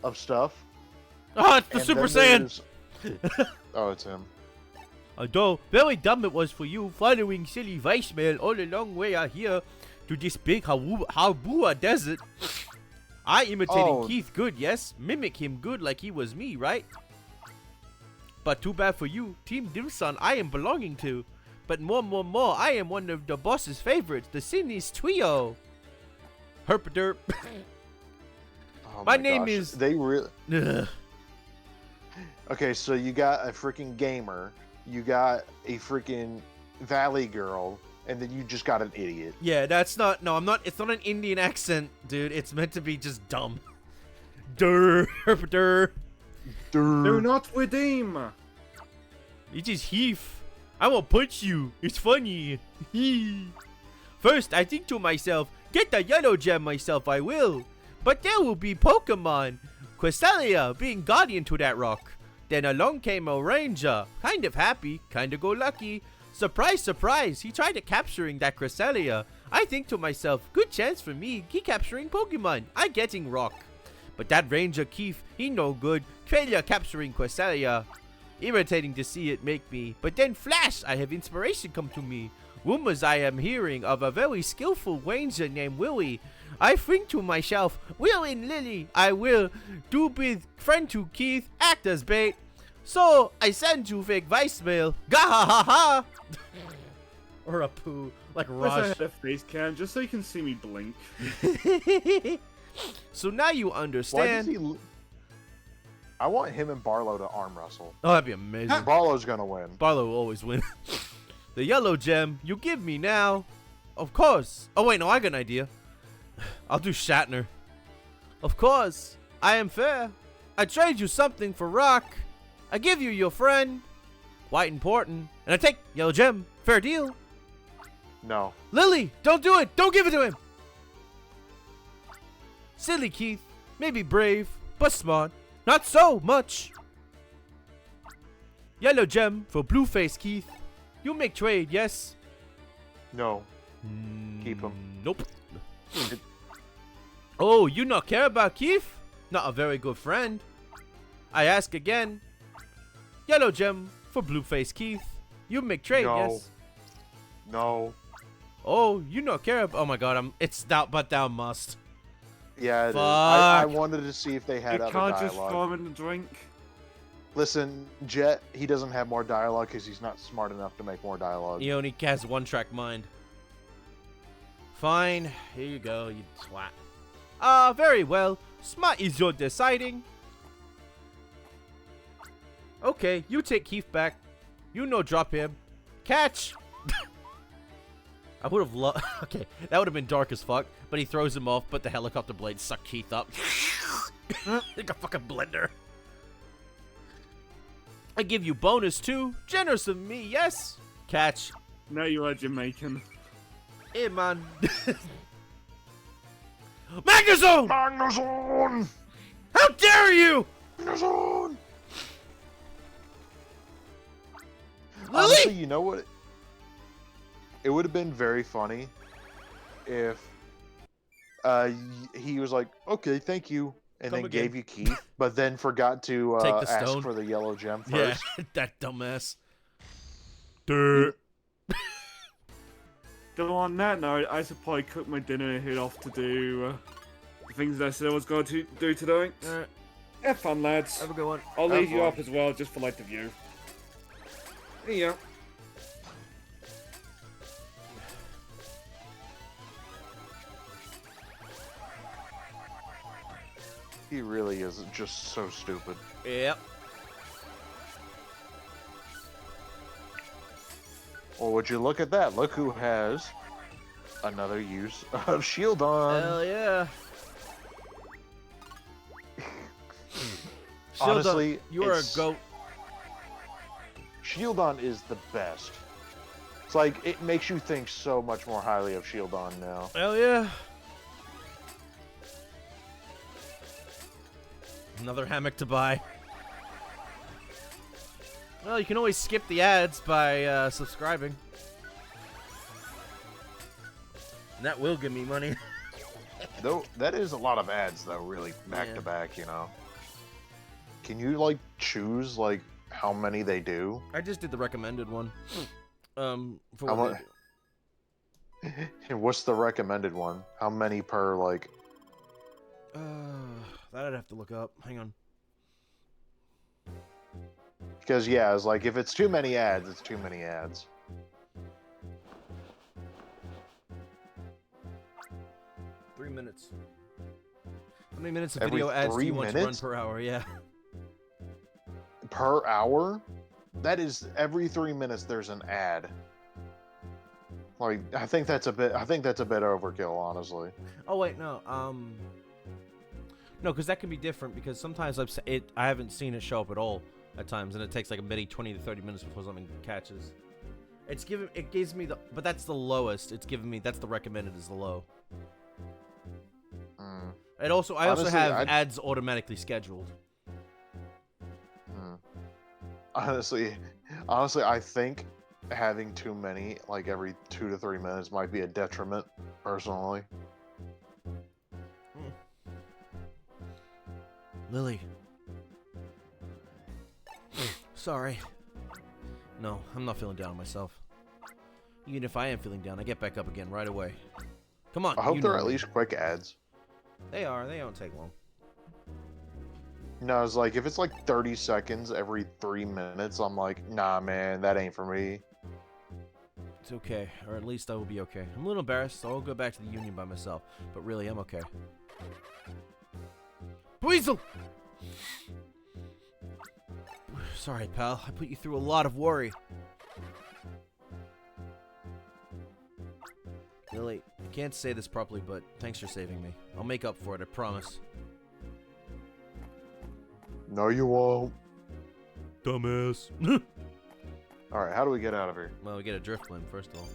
of stuff. Oh, it's the and Super then Saiyan! Oh, it's him. Although, very dumb it was for you following silly voicemail all a long way out here to this big Habua desert. I imitated Oh. Keith good, yes? Mimic him good like he was me, right? But too bad for you, Team Dimson I am belonging to. But more, I am one of the boss's favorites, the Sydney's trio. Herpaderp. Oh My name gosh. is- They really. Ugh. Okay, so you got a freaking gamer, you got a freaking valley girl, and then you just got an idiot. Yeah, that's not. No, I'm not. It's not an Indian accent, dude. It's meant to be just dumb. Durr, herpaderp. Do not redeem. It is Heath. I will punch you. It's funny. First, I think to myself, get the yellow gem myself, I will. But there will be Pokemon. Cresselia being guardian to that rock. Then along came a ranger. Kind of happy, kind of go lucky. Surprise, surprise, he tried to capturing that Cresselia. I think to myself, good chance for me. He capturing Pokemon. I getting rock. But that ranger Keith, he no good. Failure capturing Cresselia. Irritating to see it make me. But then flash, I have inspiration come to me. Rumors I am hearing of a very skillful ranger named Willie. I think to myself, Will and Lily, I will do with friend to Keith, act as bait. So I send you fake voicemail. Ga ha ha ha. Or a poo, like Wish I Rush. had a face cam just so you can see me blink. So now you Why does understand. he? I want him and Barlow to arm wrestle. Oh, that'd be amazing. Barlow's gonna win. Barlow will always win. The yellow gem you give me now. Of course. Oh wait, no, I got an idea. I'll do Shatner. Of course. I am fair. I trade you something for rock. I give you your friend. Quite important. And I take yellow gem. Fair deal. No. Lily, don't do it. Don't give it to him. Silly Keith. Maybe brave, but smart. Not so much. Yellow gem for blue face Keith. You make trade, yes? No. Keep him. Nope. Oh, you not care about Keith? Not a very good friend. I ask again. Yellow gem for blue face Keith. You make trade, No. yes? No. Oh, you not care about. Oh my god, it's thou, but thou must. Yeah, it is. I Fuck. wanted to see if they had You other can't just dialogue. throw him in the drink. Listen, Jet, he doesn't have more dialogue because he's not smart enough to make more dialogue. He only has one track mind. Fine, here you go, you twat. Very well. Smart is your deciding. Okay, you take Keith back. You no drop him. Catch! I would have loved. Okay, that would have been dark as fuck. But he throws him off, but the helicopter blades suck Keith up. Like a fucking blender. I give you bonus too. Generous of me, yes. Catch. Now you are Jamaican. Hey, man. Magnezone! Magnezone! How dare you! Magnezone! Lily! Honestly, you know what? It would have been very funny if he was like, okay, thank you, and Come then again. gave you Keith, but then forgot to Take the ask stone. for the yellow gem Yeah, first. that dumbass. Dirt. Though on that note, I should probably cook my dinner and head off to do the things that I said I was going to do today. Have fun, lads. Have a good one. I'll have leave you fun. up as well, just for like the view. Yeah. He really is just so stupid. Yep. Well, would you look at that? Look who has another use of Shieldon. Hell yeah. Honestly, you are a it's- goat. Shieldon is the best. It's like, it makes you think so much more highly of Shieldon now. Hell yeah. Another hammock to buy. Well, you can always skip the ads by subscribing. And that will give me money. Though that is a lot of ads, though, really back to back. You know. Can you like choose like how many they do? I just did the recommended one. For How what much? What's the recommended one? How many per like? That I'd have to look up. Hang on. Because yeah, it's like if it's too many ads, it's too many ads. 3 minutes. How many minutes of Every video ads do 3 you want to run minutes? per hour? Yeah. Per hour? That is every 3 minutes there's an ad. Like I think that's a bit overkill, honestly. Oh wait, no. No, because that can be different. Because sometimes I haven't seen it show up at all at times, and it takes like maybe 20 to 30 minutes before something catches. It gives me but that's the lowest. It's giving me that's the recommended is the low. I also have ads automatically scheduled. Honestly, I think having too many, like every 2 to 3 minutes, might be a detriment, personally. Lily. Sorry. No, I'm not feeling down on myself. Even if I am feeling down, I get back up again right away. Come on. I hope you they're know at me. least quick ads. They are. They don't take long. No, it's like if it's like 30 seconds every 3 minutes, I'm like, nah, man, that ain't for me. It's okay, or at least I will be okay. I'm a little embarrassed, so I'll go back to the union by myself. But really, I'm okay. Weasel! Sorry, pal. I put you through a lot of worry. Lily, I can't say this properly, but thanks for saving me. I'll make up for it, I promise. No, you won't. Dumbass. Alright, how do we get out of here? Well, we get a drift limb, first of all.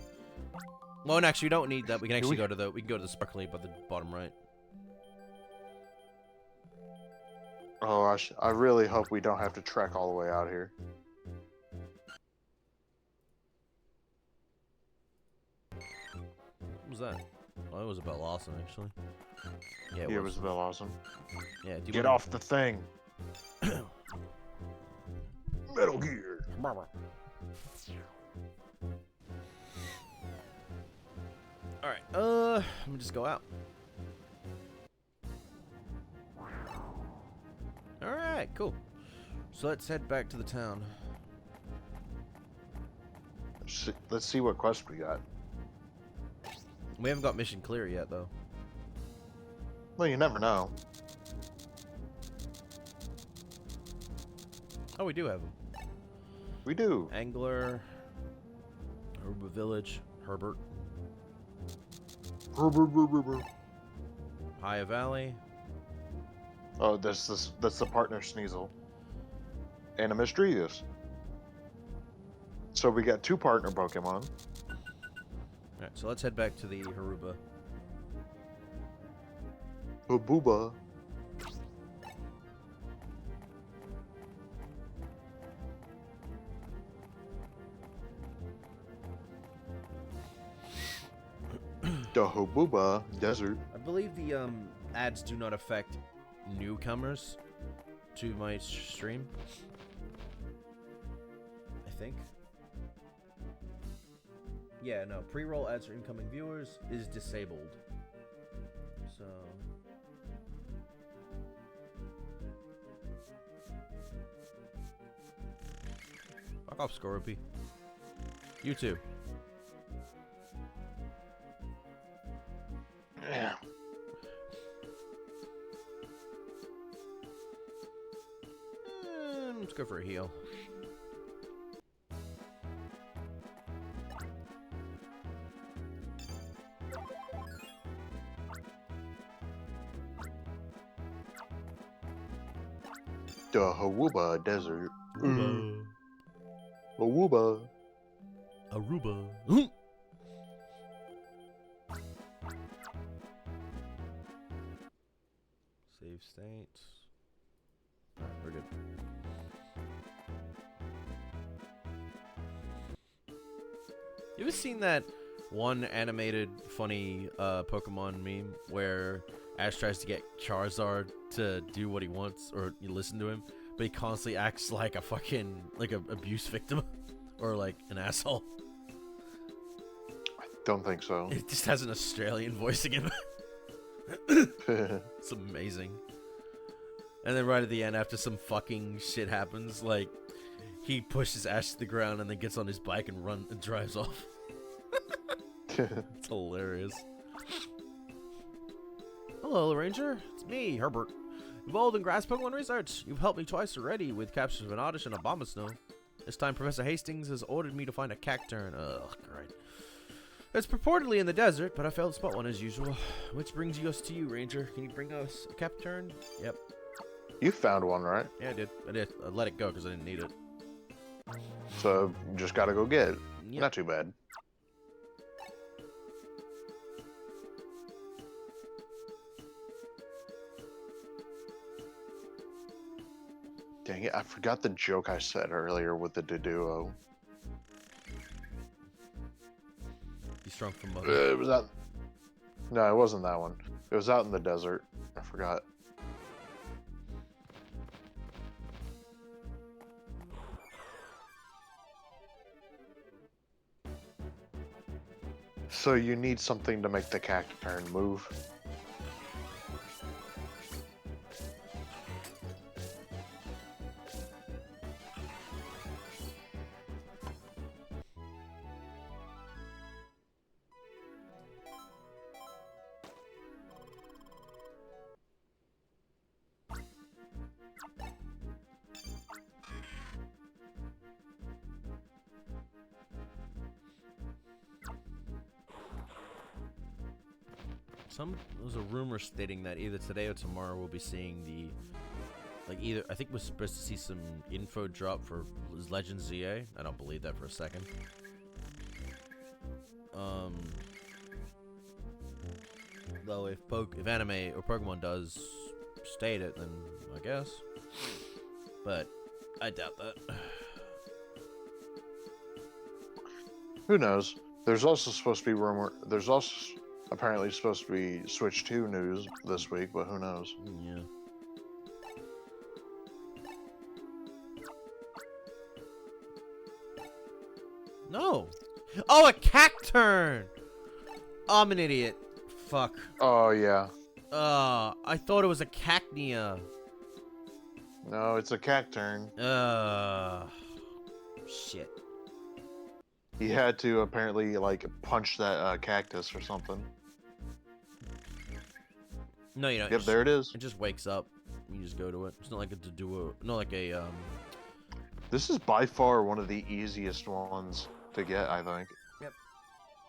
Well, and actually, we don't need that. We can actually go to the sparkly by the bottom right. Oh, I really hope we don't have to trek all the way out here. What was that? Oh, it was about Lawson, actually. Yeah, It was a bit awesome. Yeah, do you Get wanna... off the thing. Metal Gear. Alright, let me just go out. Alright, cool. So let's head back to the town. Let's see what quest we got. We haven't got mission clear yet, though. Well, you never know. Oh, we do have them. We do. Angler, Aruba Village, Herbert, High Valley. Oh, that's the partner Sneasel. And a Misdreavus. So we got 2 partner Pokemon. Alright, so let's head back to the Haruba. Booba. The Hobuba Desert. I believe the ads do not affect newcomers to my stream. I think. Yeah, no. Pre-roll ads for incoming viewers is disabled. So. Fuck off, Scorpy. You too. Yeah. Let's go for a heal. The Hawuba Desert. Hawuba. Aruba. Save states. Alright, we're good. You ever seen that one animated funny Pokemon meme where Ash tries to get Charizard to do what he wants, or you listen to him, but he constantly acts like a fucking abuse victim or like an asshole. Don't think so. It just has an Australian voice again. It's amazing. And then right at the end, after some fucking shit happens, like he pushes Ash to the ground and then gets on his bike and drives off. It's hilarious. Hello, Ranger. It's me, Herbert. Involved in grass Pokemon research. You've helped me twice already with captures of an Oddish and a Abomasnow. This time, Professor Hastings has ordered me to find a Cacturn. Ugh, great. It's purportedly in the desert, but I failed to spot one as usual. Which brings us to you, Ranger. Can you bring us a Cacturn? Yep. You found one, right? Yeah, I did. I let it go because I didn't need it. So just gotta go get it. Yep. Not too bad. Dang it, I forgot the joke I said earlier with the Doduo. You strong for mother. It was out. No, it wasn't that one. It was out in the desert. I forgot. So you need something to make the Cacturn move. There's a rumor stating that either today or tomorrow we'll be seeing the, I think we're supposed to see some info drop for Legends ZA. I don't believe that for a second. Though if anime or Pokemon does state it, then I guess. But I doubt that. Who knows? There's also supposed to be There's also apparently supposed to be Switch 2 news this week, but who knows? Yeah. No. Oh, a Cacturn! Oh, I'm an idiot. Fuck. Oh, yeah. I thought it was a Cacnea. No, it's a Cacturn. Shit. He had to apparently, like, punch that cactus or something. No, you don't. Yep, there it is. It just wakes up. You just go to it. It's not like a Doduo. Not like a, This is by far one of the easiest ones to get, I think. Yep.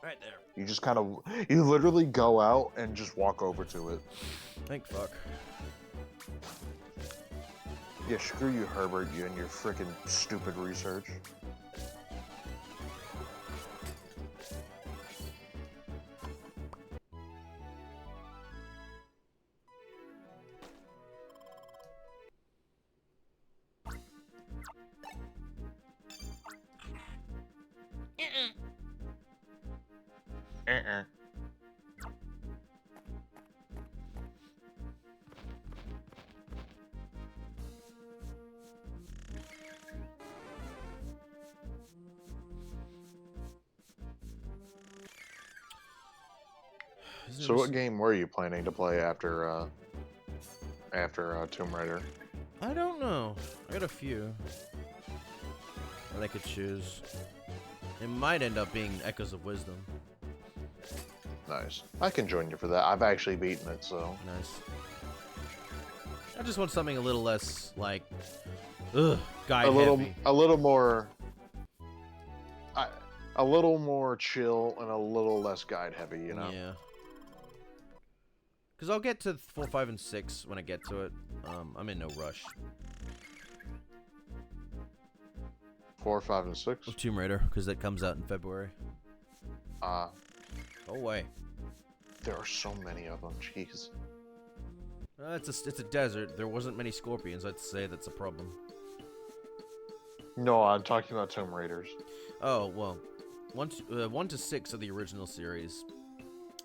Right there. You just kind of, you literally go out and just walk over to it. Thank fuck. Yeah, screw you, Herbert, you and your freaking stupid research. So what game were you planning to play after Tomb Raider? I don't know. I got a few that I could choose. It might end up being Echoes of Wisdom. Nice. I can join you for that. I've actually beaten it, so. Nice. I just want something a little less, like, ugh, guide heavy. A little more chill and a little less guide heavy, you know? Yeah. Because I'll get to 4, 5, and 6 when I get to it. I'm in no rush. 4, 5, and 6? Of Tomb Raider, because that comes out in February. Go away. There are so many of them, jeez. It's a desert. There wasn't many scorpions. I'd say that's a problem. No, I'm talking about Tomb Raiders. Oh, well. 1 to 6 are the original series,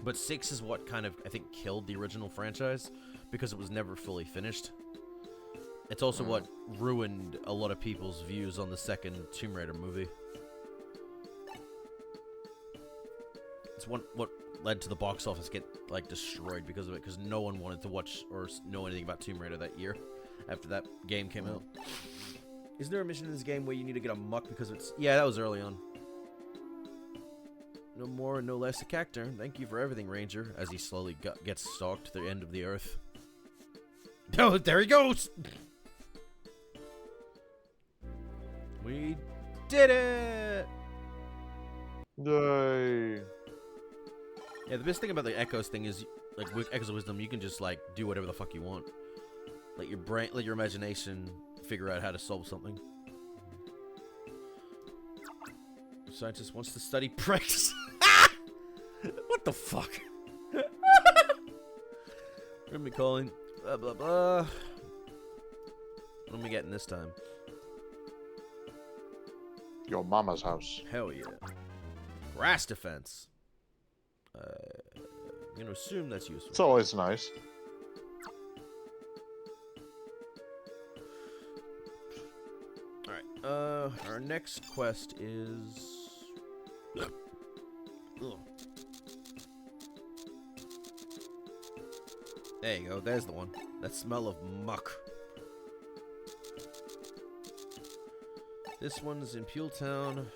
but 6 is what kind of, I think, killed the original franchise because it was never fully finished. It's also what ruined a lot of people's views on the second Tomb Raider movie. It's what led to the box office get like destroyed because of it, because no one wanted to watch or know anything about Tomb Raider that year after that game came out. Is there a mission in this game where you need to get a muck because it's... Yeah, that was early on. No more, no less a cacturn. Thank you for everything, Ranger, as he slowly gets stalked to the end of the earth. Oh, there he goes! We did it! Yay. Yeah, the best thing about the Echoes thing is, like, with Echoes of Wisdom, you can just, like, do whatever the fuck you want. Let your brain, let your imagination figure out how to solve something. The scientist wants to study pricks. What the fuck? We're me calling. Blah, blah, blah. What am I getting this time? Your mama's house. Hell yeah. Grass defense. I'm gonna assume that's useful. It's always nice. Alright, our next quest is... Ugh. There you go, there's the one. That smell of muck. This one's in Peweltown.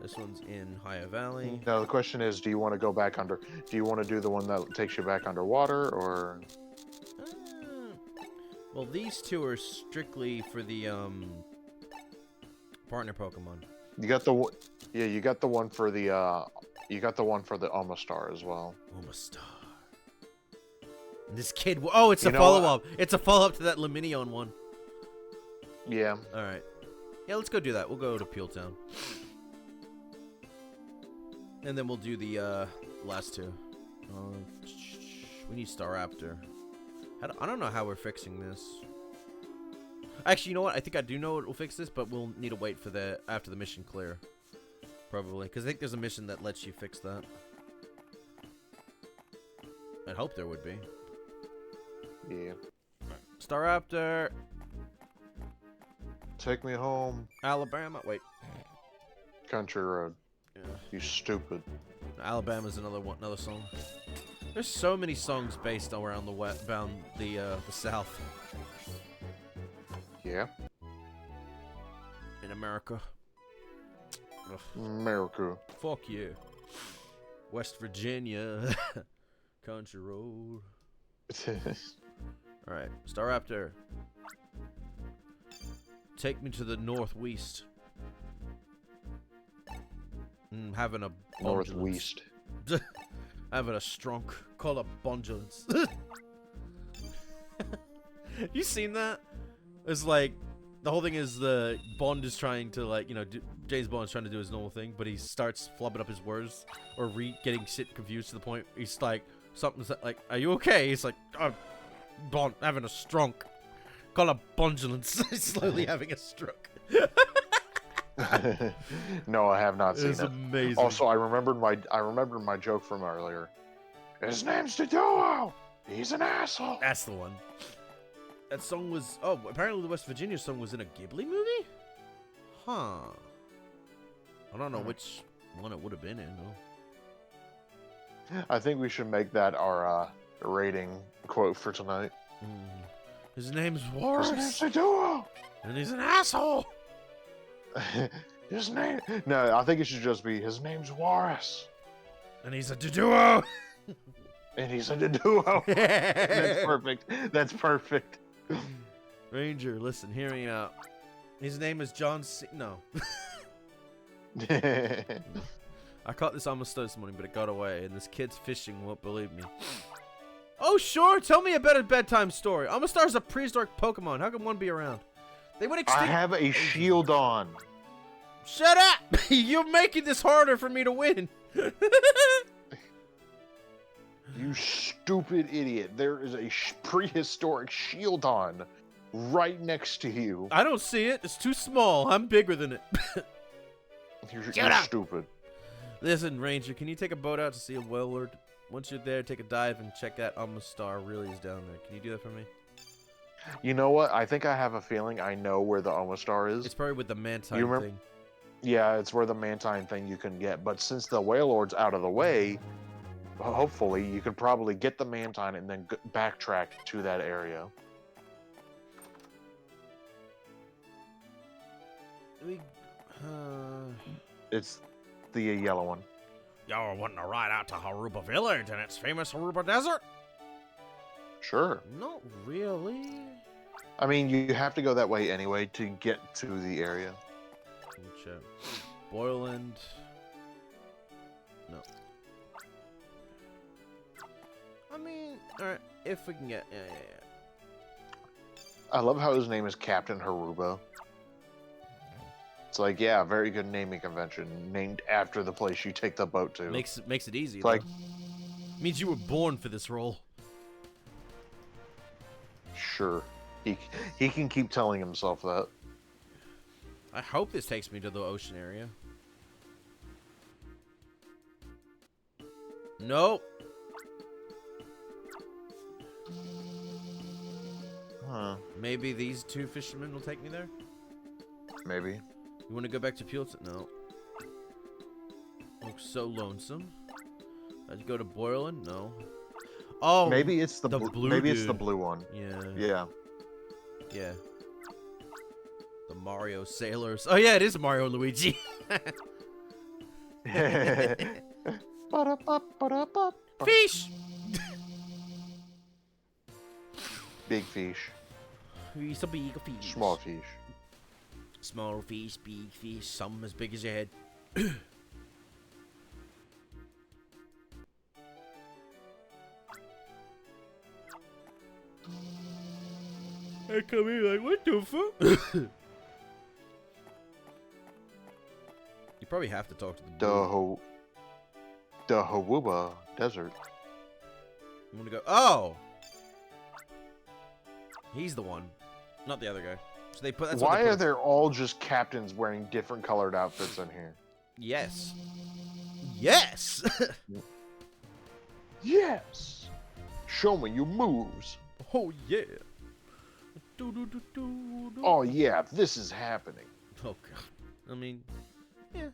This one's in Higher Valley. Now the question is, do you want to go back under? Do you want to do the one that takes you back underwater, or? Well, these two are strictly for the partner Pokemon. You got the yeah, you got the one for the you got the one for the Omastar as well. Omastar. And this kid. Oh, it's a follow-up. It's a follow-up to that Luminion one. Yeah. All right. Yeah, let's go do that. We'll go to Peweltown. And then we'll do the last two. We need Staraptor. I don't know how we're fixing this. Actually, you know what? I think I do know what will fix this, but we'll need to wait for after the mission clear. Probably. Because I think there's a mission that lets you fix that. I'd hope there would be. Yeah. Staraptor. Take me home. Alabama. Wait. Country road. Yeah. You stupid. Alabama's another song. There's so many songs based around the South. Yeah. In America. Ugh. America. Fuck you. West Virginia. Country road. Alright. Staraptor. Take me to the northwest. Having a Northwest. Having a strunk. Called a bundulance. You seen that? It's like the whole thing is the Bond is trying to, like, you know, James Bond's trying to do his normal thing, but he starts flubbing up his words or getting shit confused to the point he's like, something's like, "Are you okay?" He's like, "Oh, Bond having a strunk." Called a bundulance. Slowly having a stroke. No, I have not seen It's it. amazing. Also, I remembered my joke from earlier. His name's Doduo. He's an asshole. That's the one. That song was... Oh, apparently the West Virginia song was in a Ghibli movie? Huh. I don't know which one it would have been in, though. I think we should make that our rating quote for tonight. His name's Warren. His name's Doduo. And he's an asshole. His name... No, I think it should just be, his name's Warris. And he's a Doduo. And he's a Doduo. That's perfect. That's perfect. Ranger, listen, hear me out. His name is John C... No. I caught this almost this morning, but it got away, and this kid's fishing won't believe me. Oh, sure, tell me a better bedtime story. Amistar's a prehistoric Pokemon. How can one be around? They went extinct. I have a shield on. Shut up! You're making this harder for me to win. You stupid idiot. There is a prehistoric shield on right next to you. I don't see it. It's too small. I'm bigger than it. You're stupid. Listen, Ranger, can you take a boat out to see a whalelord? Once you're there, take a dive and check that Alma star really is down there. Can you do that for me? You know what? I think I have a feeling I know where the Omastar is. It's probably with the Mantine You remember- thing. Yeah, it's where the Mantine thing you can get. But since the Whalelord's out of the way, hopefully you can probably get the Mantine and then backtrack to that area. It's the yellow one. Y'all wanting to ride out to Haruba Village and its famous Haruba Desert? Sure. Not really. I mean, you have to go that way anyway to get to the area. Check. Boyland. No. I mean, alright, if we can get... Yeah. I love how his name is Captain Haruba. It's like, yeah, very good naming convention, named after the place you take the boat to. Makes it easy, It's like, means you were born for this role. sure. He can keep telling himself that. I hope this takes me to the ocean area. Nope. Huh. Maybe these two fishermen will take me there? Maybe. You want to go back to Pulitzer? No. Looks so lonesome. I'd go to Boylan? No. Oh, Maybe it's the blue maybe it's the dude. blue one. Yeah. Yeah. Yeah. The Mario Sailors. Oh yeah, it is Mario and Luigi. Fish! Big fish. He's a big fish. Small fish. Small fish, big fish, some as big as your head. I come in like, what the fuck? You probably have to talk to the The Hawuba Desert. I'm gonna go. Oh, he's the one, not the other guy. So they put. That's what Why they are put. there all just captains wearing different colored outfits in here? Yes. Yes. Yes. Show me your moves. Oh yeah. Oh yeah, this is happening. Oh god. I mean, yeah.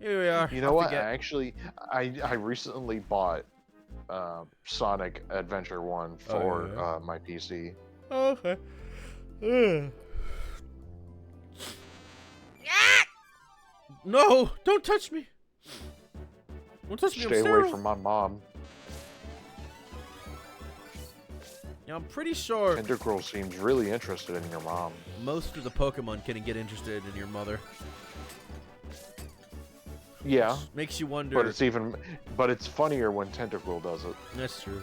Here we are. You know what? I recently bought Sonic Adventure 1 for yeah. my PC. Okay. No! Don't touch me! Don't touch me! Stay I'm away sterile. from my mom. Yeah, I'm pretty sure Tentacruel seems really interested in your mom. most of the Pokemon can get interested in your mother. Yeah, Makes you wonder. but it's funnier when Tentacruel does it. That's true.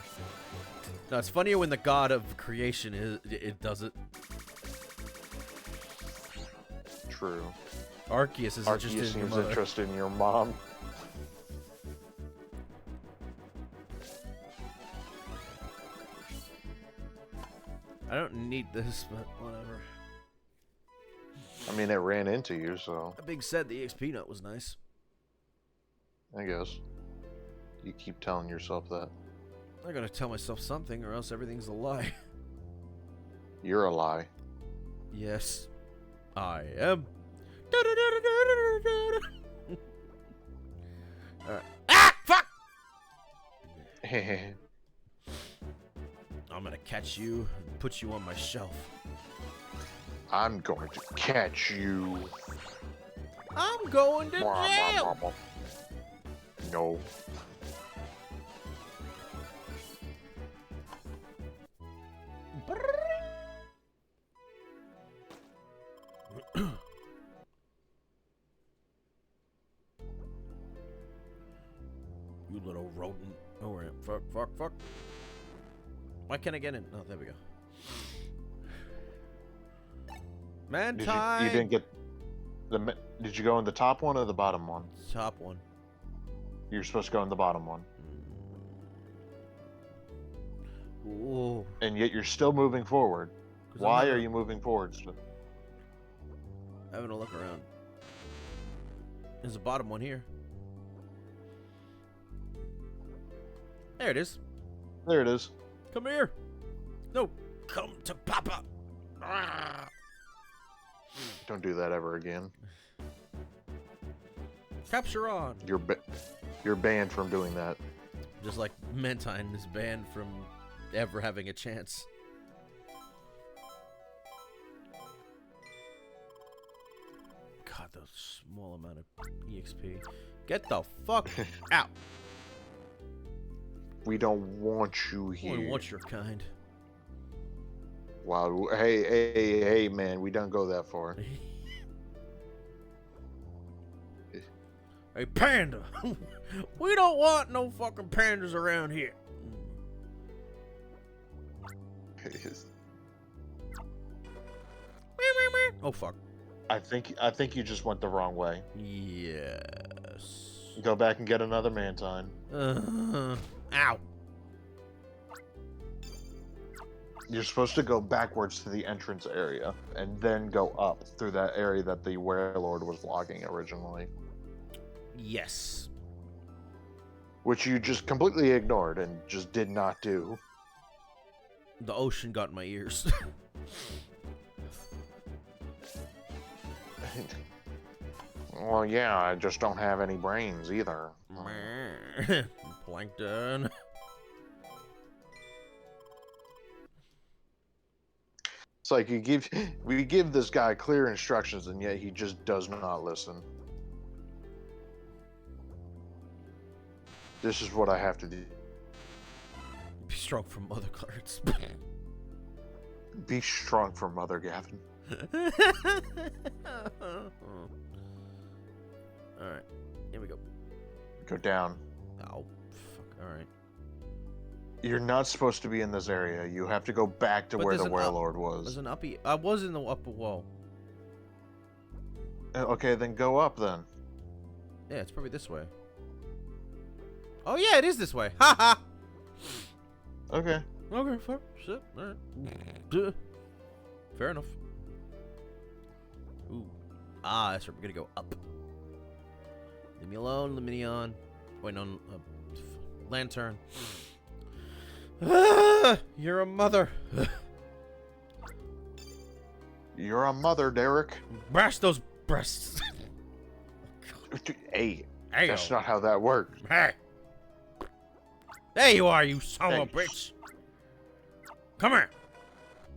No, it's funnier when the god of creation it does it. True. Arceus is Arceus interested in your seems mother. interested in your mom. I don't need this, but whatever. I mean, it ran into you, so That being said, the EXP note was nice. I guess. You keep telling yourself that. I gotta tell myself something, or else everything's a lie. You're a lie. Yes, I am. Alright. Ah! Fuck! I'm gonna catch you and put you on my shelf. I'm going to catch you. I'm going to jail! No. You little rodent. Oh, we're in. Fuck. Why can't I get in? Oh, there we go. Man You time! didn't get the. Did you go in the top one or the bottom one? Top one. You're supposed to go in the bottom one, Ooh. and yet you're still moving forward. 'Cause Why are you moving forward? Having a look around. There's a bottom one here. There it is. There it is. Come here. No, come to Papa. Ah. Don't do that ever again. Capture on. You're banned from doing that. Just like Mentine is banned from ever having a chance. God, those small amount of EXP. Get the fuck out. We don't want you I here. only want your kind. Wow. Hey, man. We don't go that far. Hey, panda. We don't want no fucking pandas around here. Oh fuck. I think you just went the wrong way. Yes. Go back and get another Mantine. Ow. You're supposed to go backwards to the entrance area and then go up through that area that the Warlord was logging originally, Yes. which you just completely ignored and just did not do. The ocean got in my ears. Well, yeah, I just don't have any brains either. Plankton. It's like we give this guy clear instructions, and yet he just does not listen. This is what I have to do. Be strong for mother cards. Be strong for Mother Gavin. Alright, here we go. Go down. Oh, fuck, alright. You're not supposed to be in this area. You have to go back to But where there's the an up- Warlord There's was. an uppy. I was in the upper wall. Okay, then go up then. Yeah, it's probably this way. Oh yeah, it is this way. Ha ha! Okay. Okay, fuck, shit, alright. Duh. Fair enough. Ooh. Ah, that's right, we're gonna go up. Leave me alone, Luminion. Wait, no, Lantern. Ah, you're a mother. You're a mother, Derek. Bash those breasts. Hey, Hey, that's not how that works. Hey. There you are, you son of a bitch. Come here.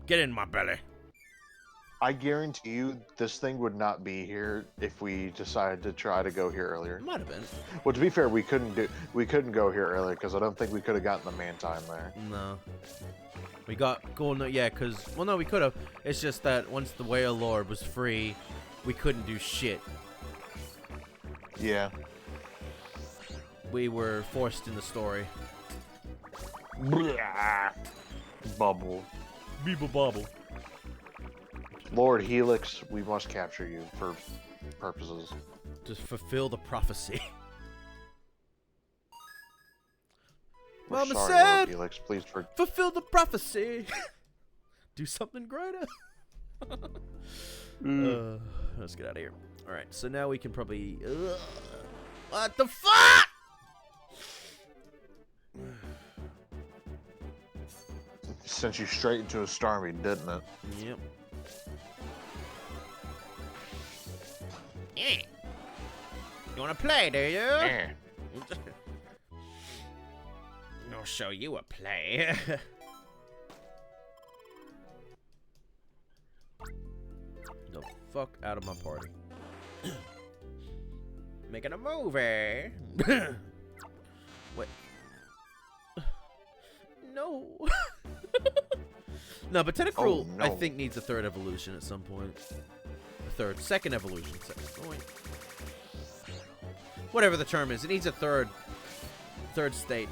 Get in my belly. I guarantee you this thing would not be here if we decided to try to go here earlier. Might have been. Well, to be fair, we couldn't go here earlier because I don't think we could have gotten the Mantine there. No. We got golden, yeah, because, well, no, we could have. It's just that once the Whale Lord was free, we couldn't do shit. Yeah. We were forced in the story. Bubble. Beeble bobble. Lord Helix, we must capture you for purposes. To fulfill the prophecy. We're Mama sorry, said, Lord Helix, please fulfill the prophecy. Do something greater. Let's get out of here. Alright, so now we can probably... what the fuck? Sent you straight into a Starmie, didn't it? Yep. You wanna play, do you? Yeah. I'll show you a play. The fuck out of my party. Making a movie. Wait. No. No, but Tentacruel, Oh, no. I think, needs a third evolution at some point. Second evolution. Whatever the term is, it needs a third state.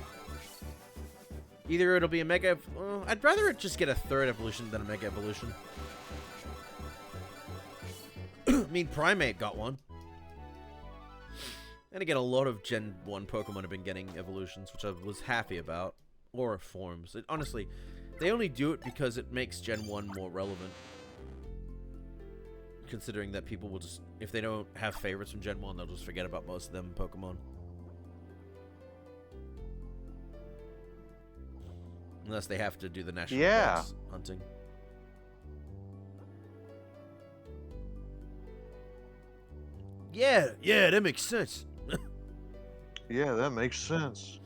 Either it'll be a mega. I'd rather it just get a third evolution than a mega evolution. I mean, Primate got one. And again, a lot of Gen 1 Pokemon have been getting evolutions, which I was happy about. Or forms. Honestly, they only do it because it makes Gen 1 more relevant. considering that people will just, if they don't have favorites from Gen 1, they'll just forget about most of them in Pokemon. Unless they have to do the national Dex hunting. Yeah, that makes sense. Yeah, that makes sense.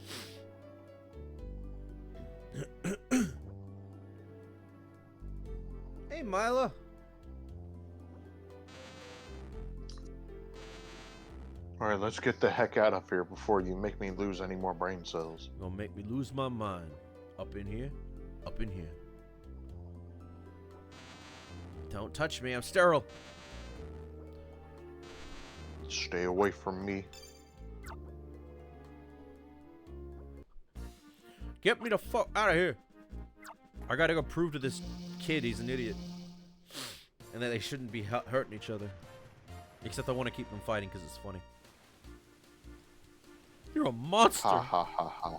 Hey, Mila. All right, let's get the heck out of here before you make me lose any more brain cells. You're gonna make me lose my mind. Up in here. Up in here. Don't touch me, I'm sterile. Stay away from me. Get me the fuck out of here. I gotta go prove to this kid he's an idiot. And that they shouldn't be hurting each other. Except I want to keep them fighting because it's funny. You're a monster. Ha ha ha ha.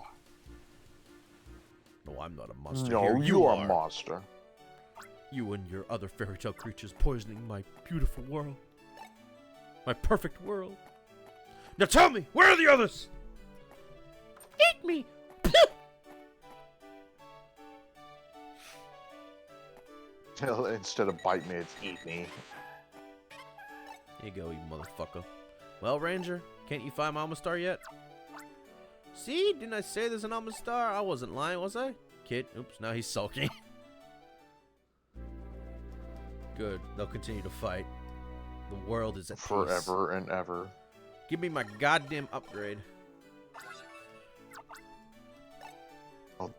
No, I'm not a monster. No, Here, you are a monster. You and your other fairy tale creatures poisoning my beautiful world. My perfect world. Now tell me, where are the others? Eat me! Instead of bite me, it's eat me. Here you go, you motherfucker. Well, Ranger, can't you find my Alma Star yet? See? Didn't I say there's an Alma Star? I wasn't lying, was I? Kid. Oops, now he's sulking. Good. They'll continue to fight. The world is at peace. Forever and ever. Give me my goddamn upgrade. Oh.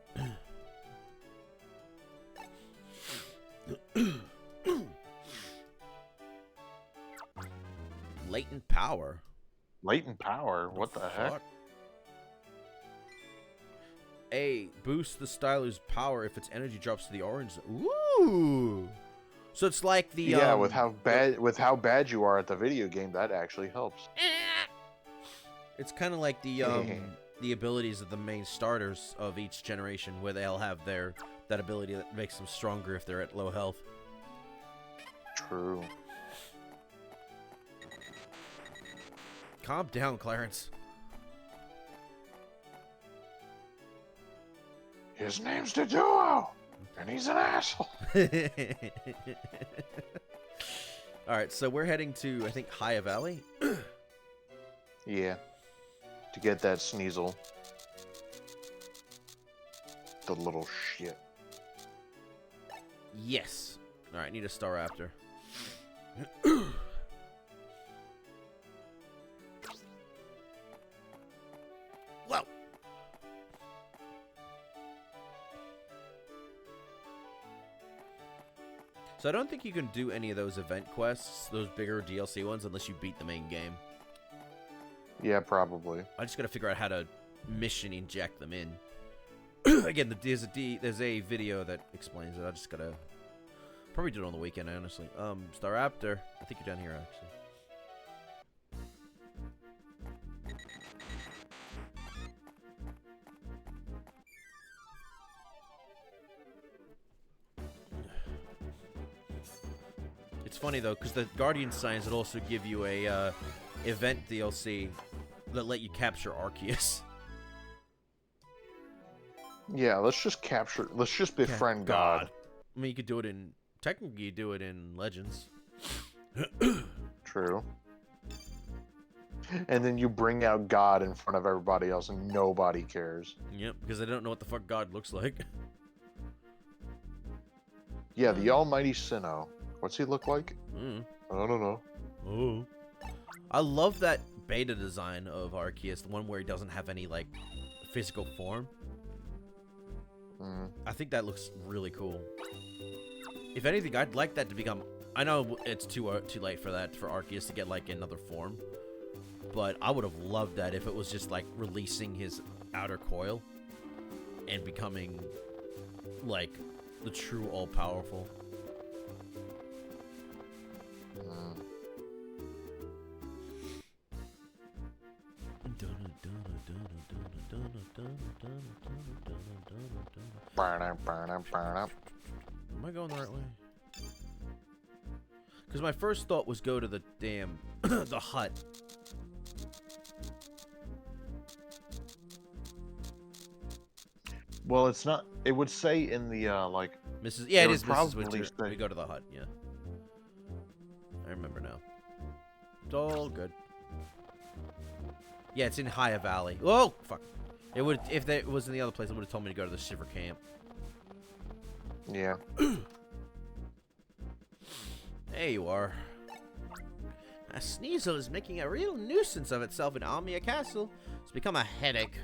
Latent power. Latent power? What the heck? Fuck? A, boost the Styler's power if its energy drops to the orange. Ooh. So it's like the Yeah, with how bad you are at the video game, that actually helps. It's kind of like the abilities of the main starters of each generation, where they'll have that ability that makes them stronger if they're at low health. True. Calm down, Clarence. His name's Deduo, and he's an asshole. Alright, so we're heading to, I think, Haya Valley? Yeah. To get that Sneasel. The little shit. Yes. Alright, need a Staraptor. Whoa! So I don't think you can do any of those event quests, those bigger DLC ones, unless you beat the main game. Yeah, probably. I just gotta figure out how to mission inject them in. Again, there's a video that explains it. I just gotta probably do it on the weekend, honestly. Staraptor, I think you're down here actually. It's funny though, because the Guardian signs would also give you a event DLC that let you capture Arceus. Yeah, let's just befriend God. I mean, you could do it in, technically you do it in Legends. True. And then you bring out God in front of everybody else and nobody cares. Yep, because they don't know what the fuck God looks like. Yeah, the almighty Sinnoh. What's he look like? Mm. I don't know. Oh. I love that beta design of Arceus, the one where he doesn't have any, like, physical form. Mm. I think that looks really cool. If anything, I'd like that to become... I know it's too late for that, for Arceus to get, like, another form. But I would have loved that if it was just, like, releasing his outer coil and becoming, like, the true all-powerful. Burn up, burn up, burn up. Am I going the right way? Because my first thought was go to the damn the hut. Well, it's not. It would say in the like. Mrs. Yeah, It it would is Mrs. probably Winter. say- We go to the hut. Yeah, I remember now. It's all good. Yeah, it's in Haya Valley. Whoa, fuck. It would if it was in the other place. It would have told me to go to the Shiver Camp. Yeah. There you are. A Sneasel is making a real nuisance of itself in Almia Castle. It's become a headache.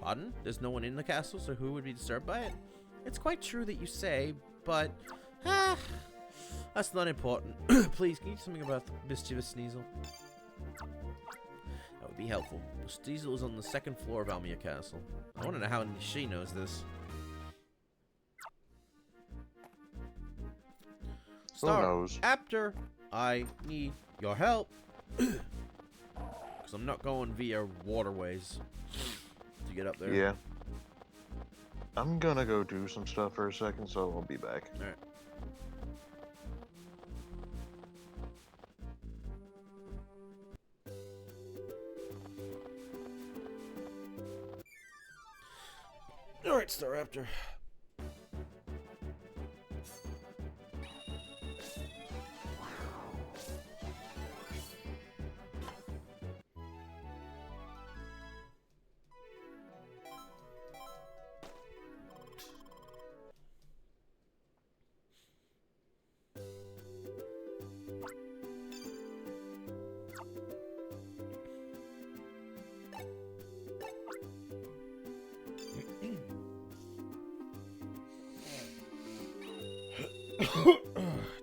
Pardon? There's no one in the castle, so who would be disturbed by it? It's quite true that you say, but... that's not important. Please, can you do something about the mischievous Sneasel? That would be helpful. The Sneasel is on the second floor of Almia Castle. I want to know how she knows this. Star, knows? After I need your help. Because I'm not going via waterways to get up there. Yeah. I'm gonna go do some stuff for a second, so I'll be back. Alright. Alright, Star Raptor.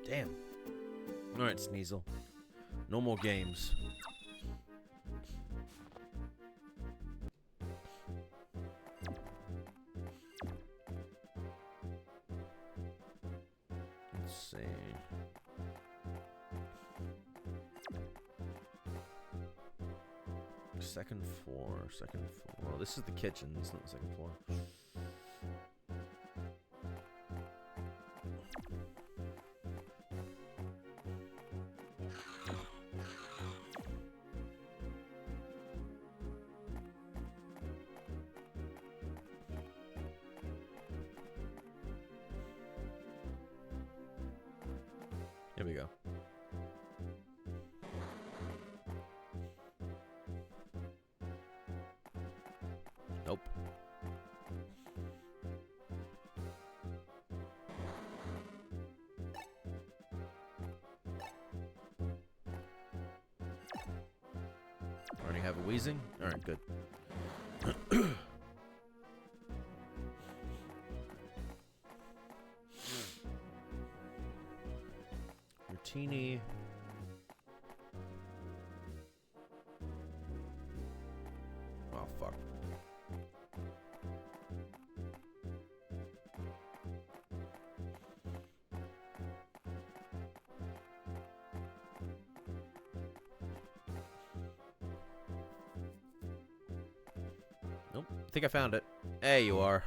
Damn. Alright, Sneasel. No more games. Let's see. Second floor, second floor. Well, this is the kitchen, this is not the second floor. Here we go. Nope. Already have a wheezing? Alright, good. Martini. Oh, fuck. Nope. I think I found it. There you are.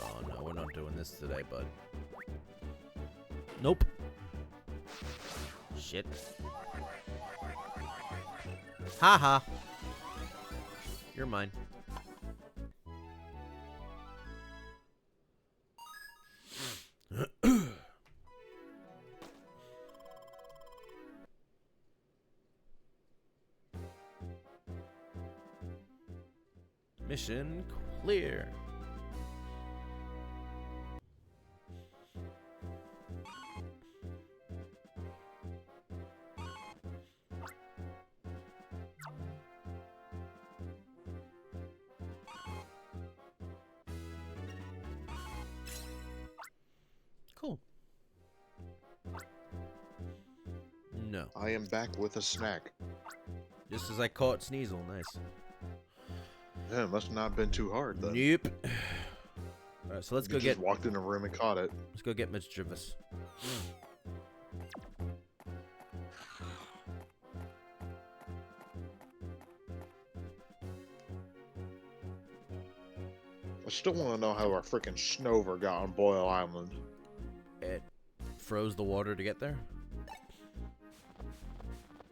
Oh no, we're not doing this today, bud. Nope. Shit. Haha. You're mine. Mission clear. Cool. No. I am back with a snack. Just as I caught Sneasel. Nice. Yeah, it must not have been too hard then. Nope. Alright, so let's You go just get walked in a room and caught it. let's go get Mischievous. I still want to know how our freaking Snover got on Boyle Island. It froze the water to get there.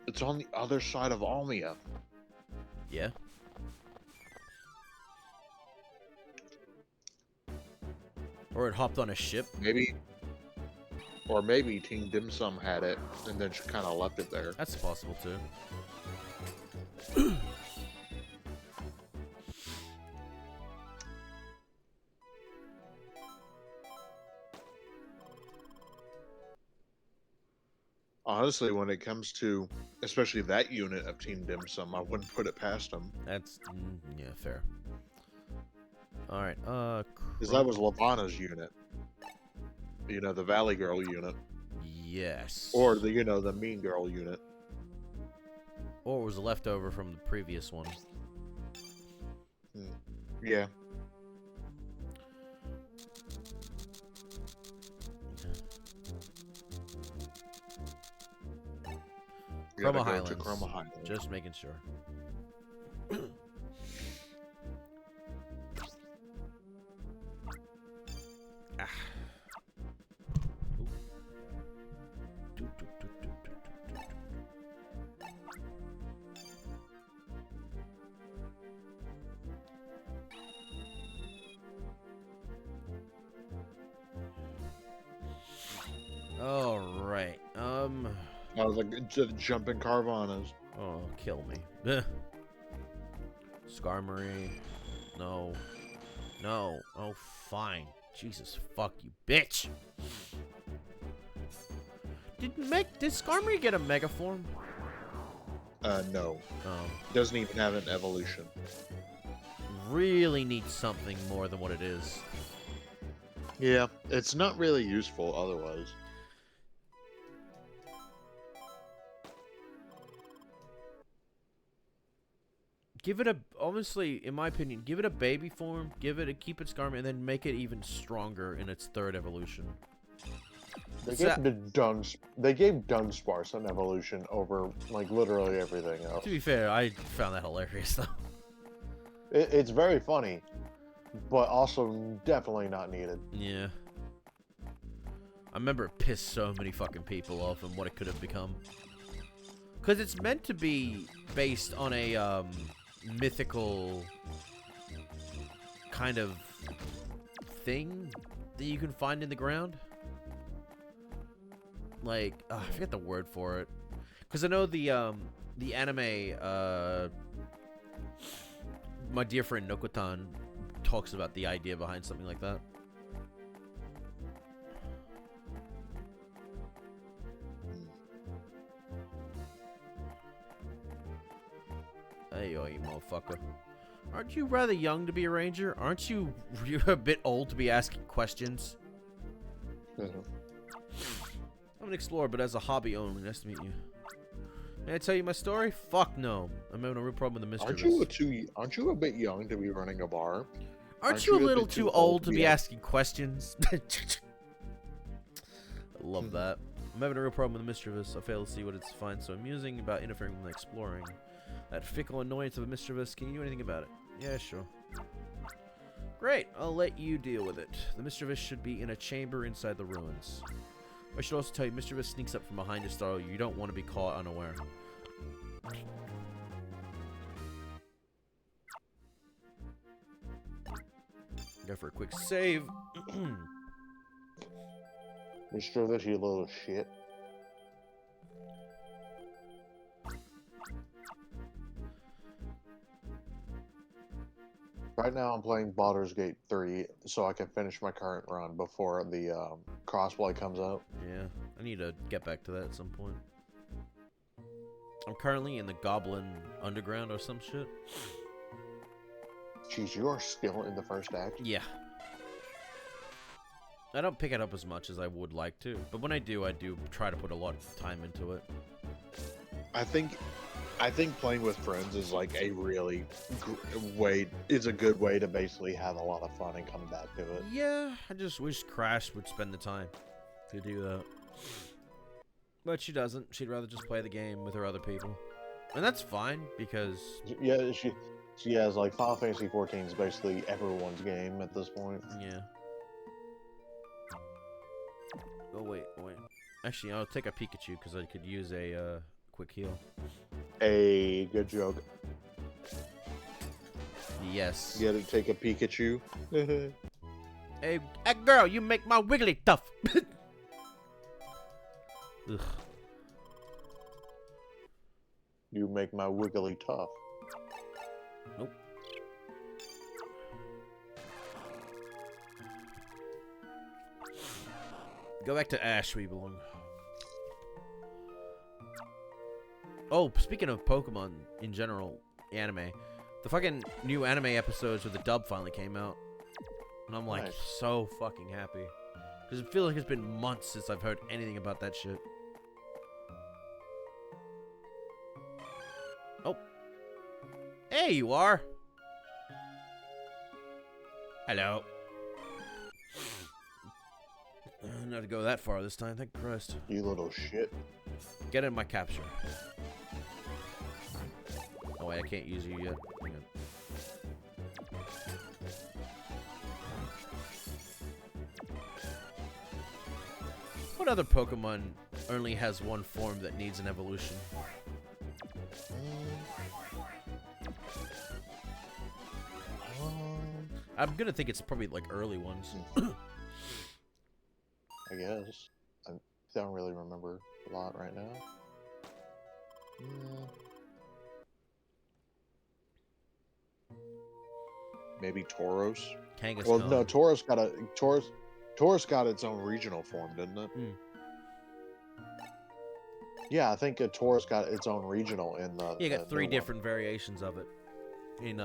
It's on the other side of Almia. Yeah. Or it hopped on a ship. Maybe. Or maybe Team Dim Sum had it and then just kind of left it there. That's possible too. Honestly, when it comes to, especially that unit of Team Dim Sum, I wouldn't put it past them. That's yeah, fair. All right. Because that was Lavana's unit. You know, the Valley Girl unit. Yes. Or the, you know, the Mean Girl unit. Or it was a leftover from the previous one. Yeah. You gotta Chroma go Highlands. to Chroma Highlands. Just making sure. Ah. Ooh. Do, do, do, do, do, do, do. All right. I was like, jumping Carvanas. Oh, kill me. Skarmory. No. No. Oh, fine. Jesus, fuck you, bitch. Did Skarmory get a Mega Form? No. Oh. Doesn't even have an evolution. Really needs something more than what it is. Yeah, it's not really useful otherwise. Give it a, honestly, in my opinion, give it a baby form, keep it Skarmory, and then make it even stronger in its third evolution. They So- gave Dunsparce an evolution over like literally everything else. To be fair, I found that hilarious though. It's very funny, but also definitely not needed. Yeah. I remember it pissed so many fucking people off and what it could have become. Because it's meant to be based on a mythical kind of thing that you can find in the ground. Like, I forget the word for it. Because I know the anime, my dear friend Nokotan talks about the idea behind something like that. Hey, yo, you motherfucker. Aren't you rather young to be a ranger? Aren't you you're a bit old to be asking questions? I'm an explorer, but as a hobby only. Nice to meet you. May I tell you my story? Fuck no. I'm having a real problem with the mystery. Aren't you a bit young to be running a bar? Aren't you a little too old to be asking questions? I love that. I'm having a real problem with the mischievous. I fail to see what it's find so amusing about interfering with my exploring. That fickle annoyance of a mischievous. Can you do anything about it? Yeah, sure. Great. I'll let you deal with it. The mischievous should be in a chamber inside the ruins. I should also tell you, mischievous sneaks up from behind to startle you. You don't want to be caught unaware. Go for a quick save. Mischievous, you little shit. Right now I'm playing Baldur's Gate 3 so I can finish my current run before the crossplay comes out. Yeah, I need to get back to that at some point. I'm currently in the Goblin Underground or some shit. Jeez, you are still in the first act? Yeah. I don't pick it up as much as I would like to, but when I do try to put a lot of time into it. I think I think playing with friends is like a really way. It's a good way to basically have a lot of fun and come back to it. Yeah, I just wish Crash would spend the time to do that. But she doesn't. She'd rather just play the game with her other people. And that's fine, because... Yeah, she has like Final Fantasy 14 is basically everyone's game at this point. Yeah. Oh, wait. Actually, I'll take a Pikachu, because I could use a quick heal. A good joke. Yes. You gotta take a Pikachu. Hey, girl, you make my wiggly tough. Ugh. You make my wiggly tough. Nope. Go back to Ash where you belong. Oh, speaking of Pokemon in general, anime, the fucking new anime episodes where the dub finally came out. And I'm like Nice. so fucking happy. Because it feels like it's been months since I've heard anything about that shit. Oh. There you are. Hello. Not to go that far this time, thank Christ. You little shit. Get in my capture. Oh wait, I can't use you yet. Hang on. What other Pokemon only has one form that needs an evolution? I'm gonna think it's probably like early ones. I guess. I don't really remember a lot right now. Maybe Tauros. Kangaskhan. Well, no, Tauros got its own regional form, didn't it? Mm. Yeah, I think a Tauros got its own regional in the. You got the three new different variations of it in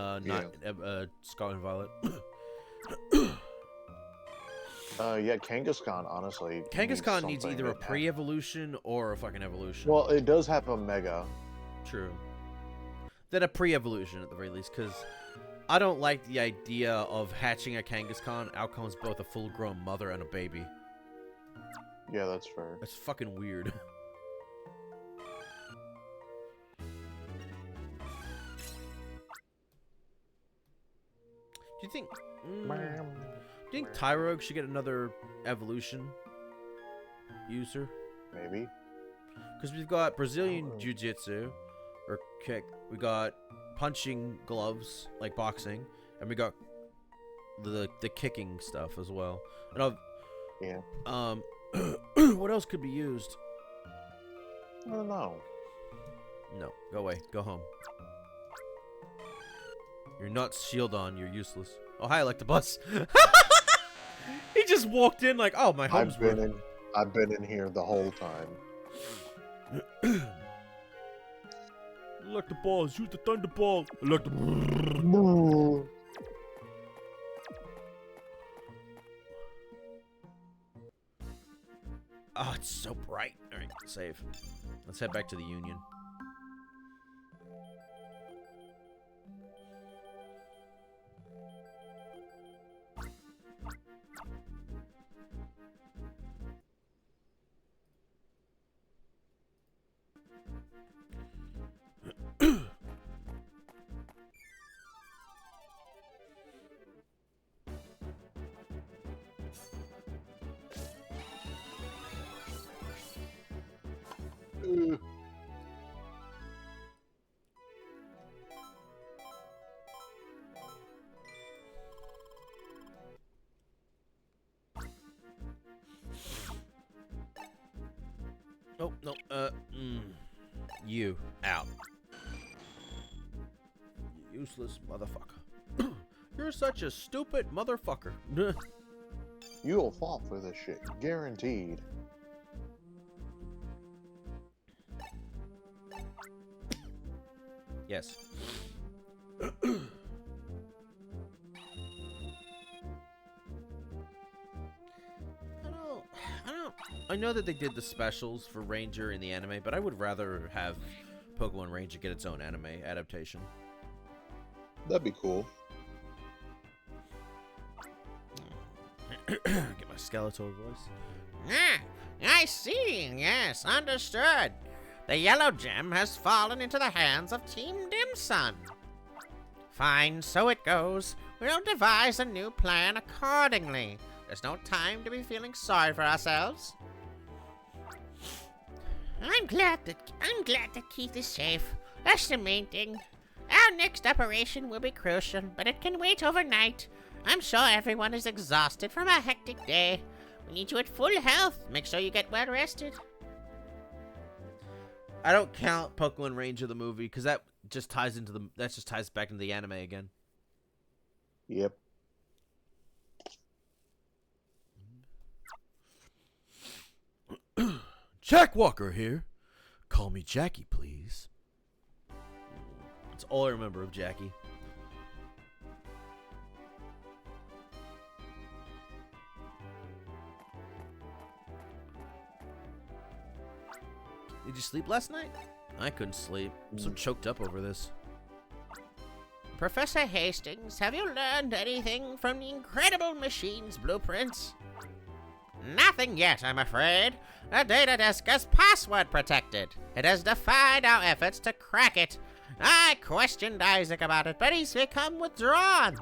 Scarlet and Violet. Yeah, Kangaskhan, honestly. Kangaskhan needs something either a that- pre-evolution or a fucking evolution. Well, it does have a Mega. True. Then a pre-evolution at the very least, because I don't like the idea of hatching a Kangaskhan out comes both a full-grown mother and a baby. Yeah, that's fair. That's fucking weird. Do you think... Do you think Tyrogue should get another evolution user? Maybe. Because we've got Brazilian Jiu-Jitsu, or kick. We got punching gloves, like boxing, and we got the kicking stuff as well. And Yeah. what else could be used? I don't know. No, go away. Go home. You're not shield on. You're useless. Oh, hi, Electabuzz. He just walked in like, oh, my home's I've been in here the whole time. Electabuzz, use the Thunderbolt. Electabuzz. No. Oh, it's so bright. All right, save. Let's head back to the Union. Oh, no, you, out. You useless motherfucker. You're such a stupid motherfucker. You'll fall for this shit, guaranteed. Yes. I know that they did the specials for Ranger in the anime, but I would rather have Pokemon Ranger get its own anime adaptation. That'd be cool. Get my Skeletor voice. Ah, I see. Yes, understood. The yellow gem has fallen into the hands of Team Dimson. Fine, so it goes. We'll devise a new plan accordingly. There's no time to be feeling sorry for ourselves. I'm glad that Keith is safe. That's the main thing. Our next operation will be crucial, but it can wait overnight. I'm sure everyone is exhausted from a hectic day. We need you at full health. Make sure you get well rested. I don't count Pokemon Ranger the movie because that just ties back into the anime again. Yep. Jack Walker here. Call me Jackie, please. That's all I remember of Jackie. Did you sleep last night? I couldn't sleep. I'm so choked up over this. Professor Hastings, have you learned anything from the Incredible Machines blueprints? Nothing yet, I'm afraid. The data disk is password protected. It has defied our efforts to crack it. I questioned Isaac about it, but he's become withdrawn.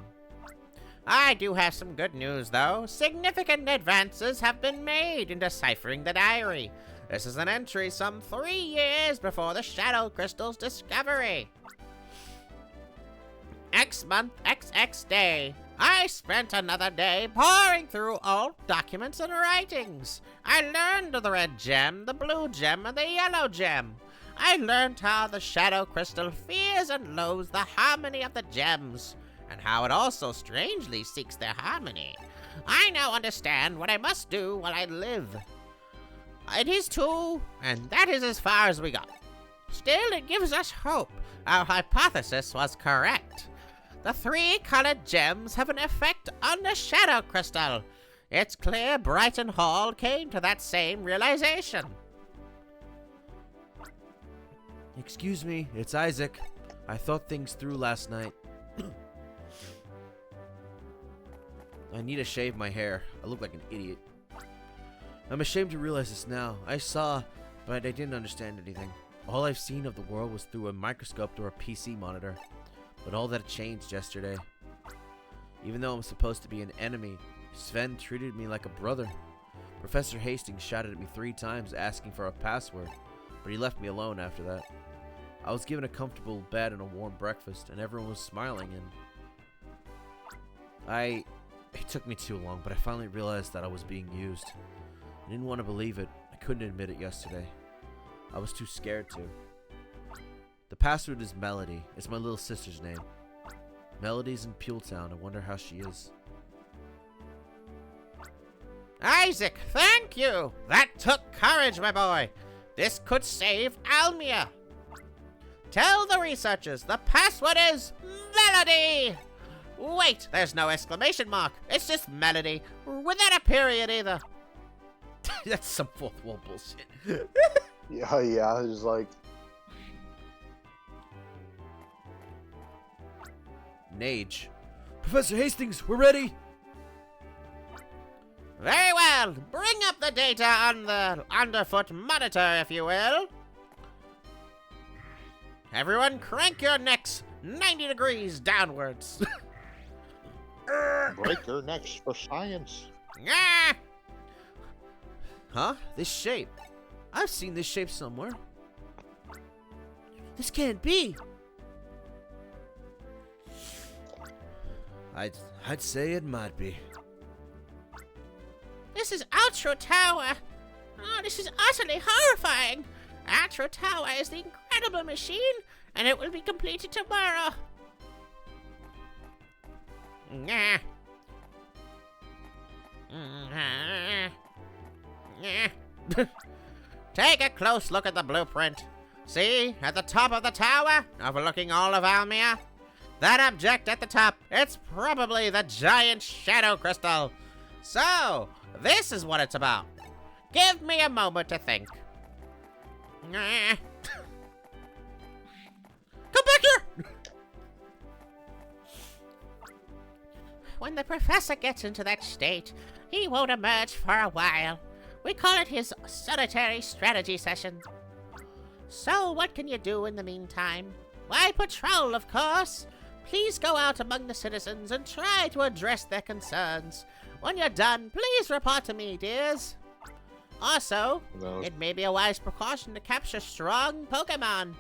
I do have some good news, though. Significant advances have been made in deciphering the diary. This is an entry some 3 years before the Shadow Crystal's discovery. X month, XX day. I spent another day poring through old documents and writings. I learned of the red gem, the blue gem, and the yellow gem. I learned how the Shadow Crystal fears and loathes the harmony of the gems, and how it also strangely seeks their harmony. I now understand what I must do while I live. It is too, and that is as far as we got. Still, it gives us hope. Our hypothesis was correct. The 3 colored gems have an effect on the Shadow Crystal. It's clear Brighton Hall came to that same realization. Excuse me, it's Isaac. I thought things through last night. I need to shave my hair. I look like an idiot. I'm ashamed to realize this now. I saw, but I didn't understand anything. All I've seen of the world was through a microscope or a PC monitor. But all that changed yesterday. Even though I'm supposed to be an enemy, Sven treated me like a brother. Professor Hastings shouted at me 3 times asking for a password, but he left me alone after that. I was given a comfortable bed and a warm breakfast, and everyone was smiling, and it took me too long, but I finally realized that I was being used. I didn't want to believe it. I couldn't admit it yesterday. I was too scared to. The password is Melody. It's my little sister's name. Melody's in Pewltown. I wonder how she is. Isaac, thank you! That took courage, my boy. This could save Almia. Tell the researchers the password is Melody! Wait, there's no exclamation mark. It's just Melody, without a period either. That's some fourth wall bullshit. Yeah, it's like... Nage. Professor Hastings, we're ready! Very well. Bring up the data on the underfoot monitor, if you will. Everyone crank your necks 90 degrees downwards. Break your necks for science. Ah! Huh? This shape. I've seen this shape somewhere. This can't be. I'd say it might be. This is Outro Tower. Oh, this is utterly horrifying. Outro Tower is the incredible machine, and it will be completed tomorrow. Nah. Take a close look at the blueprint. See, at the top of the tower, overlooking all of Almia? That object at the top, it's probably the giant Shadow Crystal. So, this is what it's about. Give me a moment to think. Come back here! When the professor gets into that state, he won't emerge for a while. We call it his solitary strategy session. So what can you do in the meantime? Why, patrol, of course. Please go out among the citizens and try to address their concerns. When you're done, please report to me, dears. Also, No. it may be a wise precaution to capture strong Pokemon.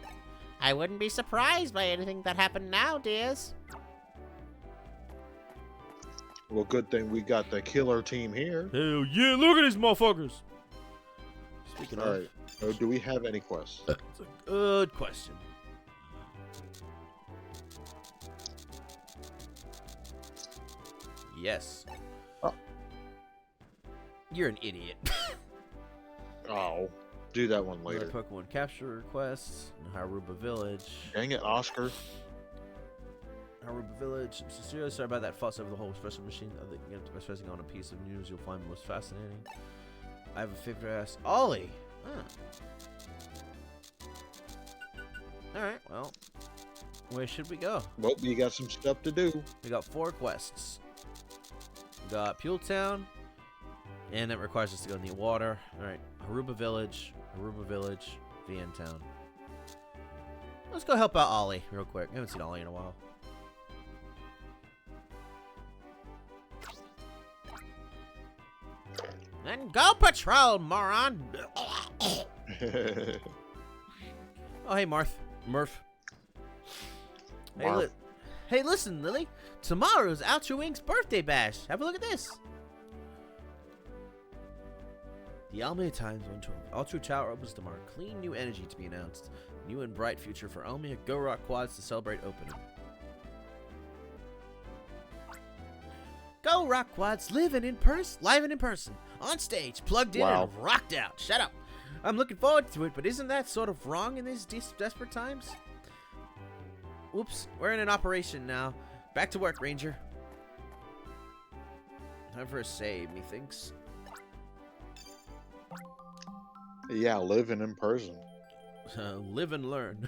I wouldn't be surprised by anything that happened now, dears. Well, good thing we got the killer team here. Hell yeah, look at these motherfuckers! Speaking All of, right. So, do we have any quests? that's a good question. Yes. Oh. You're an idiot. Oh, do that one Another later. Pokemon capture requests in Haruba Village. Dang it, Oscar. Haruba Village. I'm sincerely sorry about that fuss over the whole espresso machine. I think expressing on a piece of news you'll find most fascinating. I have a favorite ass. Ollie! Huh. Alright, well. Where should we go? Well, you got some stuff to do. We got 4 quests. We got Pule Town. And that requires us to go in the water. Alright, Haruba Village, VN Town. Let's go help out Ollie real quick. I haven't seen Ollie in a while. Then go patrol, moron! Oh, hey, Murph. Hey, Marv. hey, listen, Lily. Tomorrow's Ultra Wing's birthday bash. Have a look at this. The Almia Times 112. Ultra Tower opens tomorrow. Clean new energy to be announced. New and bright future for Almia. Go Rock Quads to celebrate opening. Go Rock Quads live and in person. On stage, plugged in Wow. and rocked out. Shut up. I'm looking forward to it, but isn't that sort of wrong in these desperate times? Oops, we're in an operation now. Back to work, Ranger. Time for a save, methinks. Yeah, living in person. Live and learn.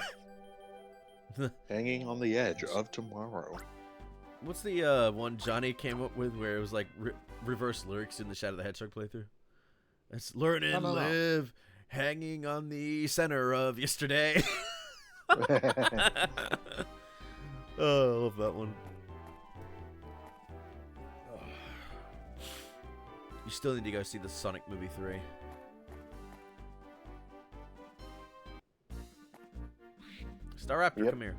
Hanging on the edge of tomorrow. What's the one Johnny came up with where it was like reverse lyrics in the Shadow the Hedgehog playthrough? It's learn and No. live, hanging on the center of yesterday. Oh, I love that one. You still need to go see the Sonic movie 3. Star Raptor, Yep. come here.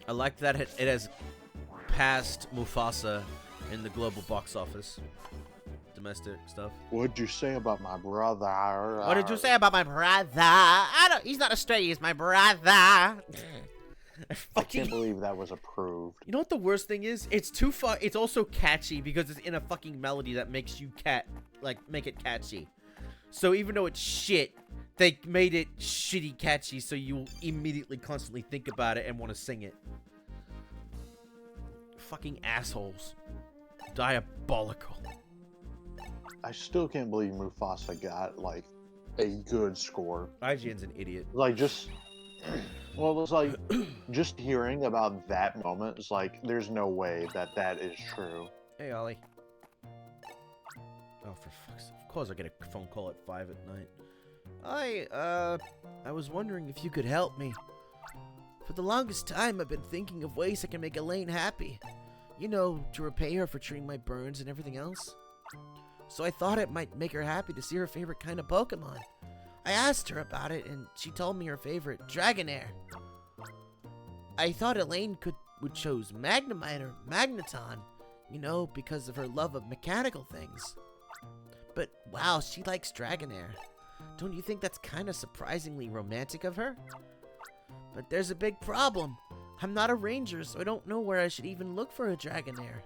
I like that it has passed Mufasa in the global box office. Domestic stuff. What'd you say about my brother? What did you say about my brother? He's not a stray, he's my brother. I Fucking, can't believe that was approved. you know what the worst thing is? It's too It's also catchy because it's in a fucking melody that makes you make it catchy. So even though it's shit, they made it shitty catchy, so you immediately constantly think about it and want to sing it. Fucking assholes. Diabolical. I still can't believe Mufasa got like a good score. IGN's an idiot. Like just, well, it was like just hearing about that moment. It's like there's no way that that is true. Hey, Ollie. Oh, for fuck's sake. Of course I get a phone call at 5 at night. I was wondering if you could help me. For the longest time, I've been thinking of ways I can make Elaine happy. You know, to repay her for treating my burns and everything else. So I thought it might make her happy to see her favorite kind of Pokemon. I asked her about it, and she told me her favorite, Dragonair. I thought Elaine would choose Magnemite or Magneton, you know, because of her love of mechanical things. But wow, she likes Dragonair. Don't you think that's kind of surprisingly romantic of her? But there's a big problem. I'm not a ranger, so I don't know where I should even look for a Dragonair.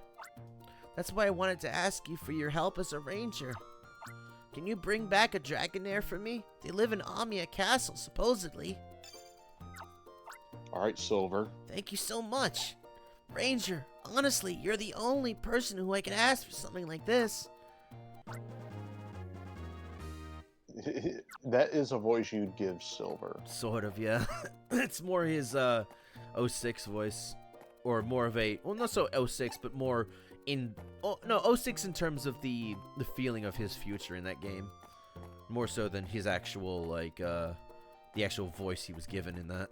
That's why I wanted to ask you for your help as a ranger. Can you bring back a Dragonair for me? They live in Almia Castle, supposedly. All right, Silver. Thank you so much. Ranger, honestly, you're the only person who I can ask for something like this. that is a voice you'd give Silver. Sort of, yeah. It's more his 06 voice, or more of a, well, not so 06, but more in, oh no, 06 in terms of the feeling of his future in that game, more so than his actual like the actual voice he was given in that.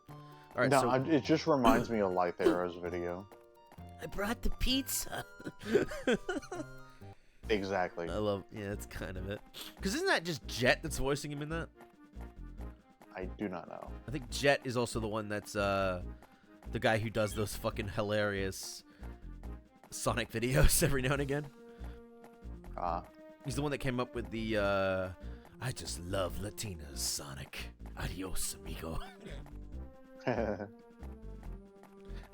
All right, No, so it just reminds me of Life Arrow's video. I brought the pizza. Exactly. I love, yeah, that's kind of it. Because isn't that just Jet that's voicing him in that? I do not know. I think Jet is also the one that's the guy who does those fucking hilarious Sonic videos every now and again. He's the one that came up with the I just love Latinas, Sonic. Adios, amigo. And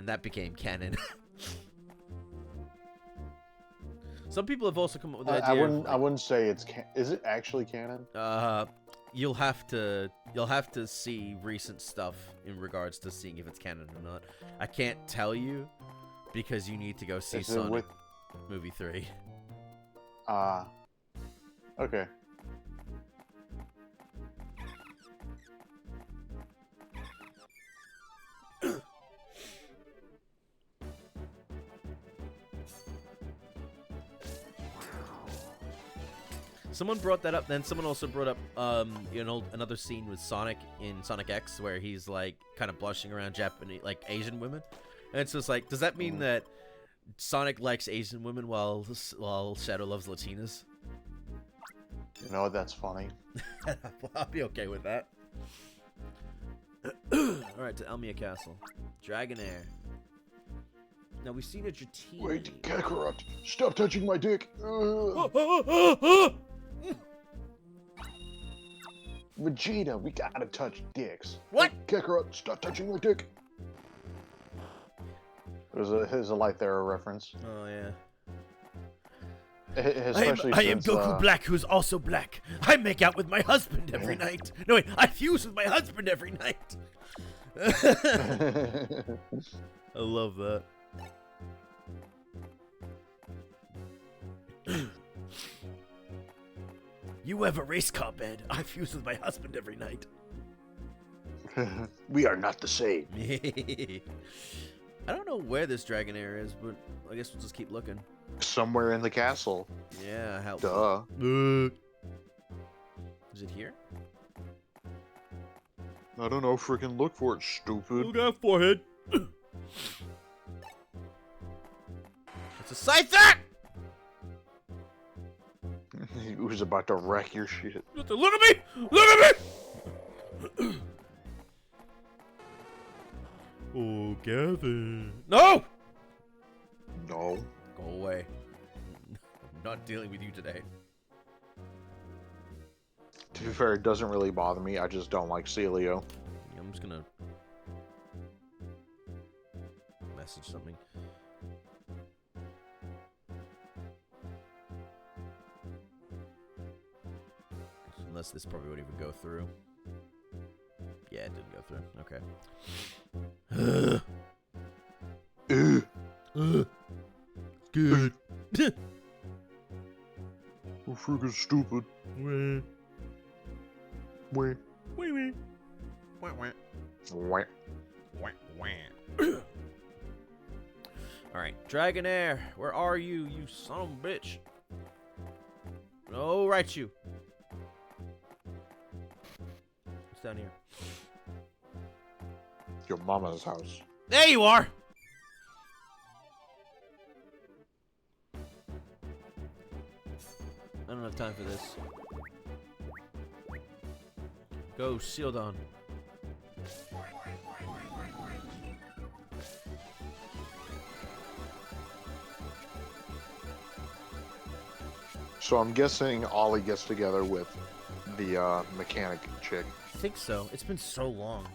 that became canon. Some people have also come up with the idea. I wouldn't say it's. Is it actually canon? You'll have to see recent stuff in regards to seeing if it's canon or not. I can't tell you because you need to go see Sonic movie 3. Okay. Someone brought that up. Then someone also brought up, another scene with Sonic in Sonic X where he's like kind of blushing around Japanese, like Asian women, and it's just like, does that mean that Sonic likes Asian women while Shadow loves Latinas? You know, that's funny. I'll be okay with that. All right, to Almia Castle, Dragonair. Now we've seen a Dratini. Wait, Kakarot, stop touching my dick. Vegeta, we gotta touch dicks. What? Kakarot, stop touching my dick. It was a Life Arrow reference. Oh yeah. Especially I am since, Goku Black, who's also black. I make out with my husband every night. No wait, I fuse with my husband every night. I love that. You have a race car bed. I fuse with my husband every night. we are not the same. I don't know where this Dragonair is, but I guess we'll just keep looking. Somewhere in the castle. Yeah, how? Duh. Is it here? I don't know. Freaking look for it, stupid. Look out, forehead. It's a Scyther! He was about to wreck your shit. Look at me! Look at me! Oh, Gavin. No! No. Go away. I'm not dealing with you today. To be fair, it doesn't really bother me. I just don't like Celio. I'm just gonna message something. Unless this probably would even go through. Yeah, it didn't go through. Okay. Good. We're freaking stupid. Wah. Wait. Wee wee. Wah, wah, Wait. wah, wah. Alright, Dragonair, where are you, you son of a bitch? Oh, right you. What's down here? Your mama's house. There you are! I don't have time for this. Go, Shieldon. So I'm guessing Ollie gets together with the mechanic chick. I think so. It's been so long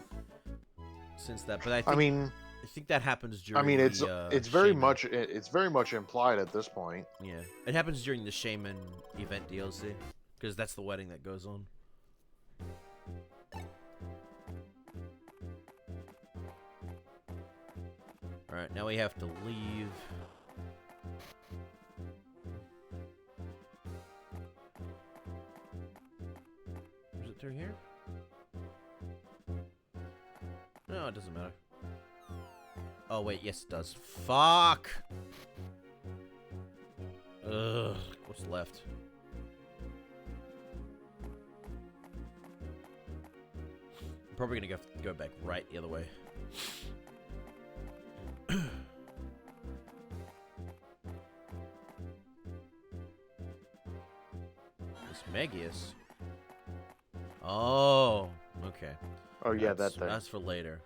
since that, but I think that happens during. I mean, it's very Shaman. much implied at this point. Yeah, it happens during the Shaman event DLC because that's the wedding that goes on. All right, now we have to leave. through here? No, it doesn't matter. Oh, wait, yes, it does. Fuck! Ugh, what's left? I'm probably gonna go back right the other way. This Megius. Oh, okay. Oh yeah, That's, that thing. that's for later.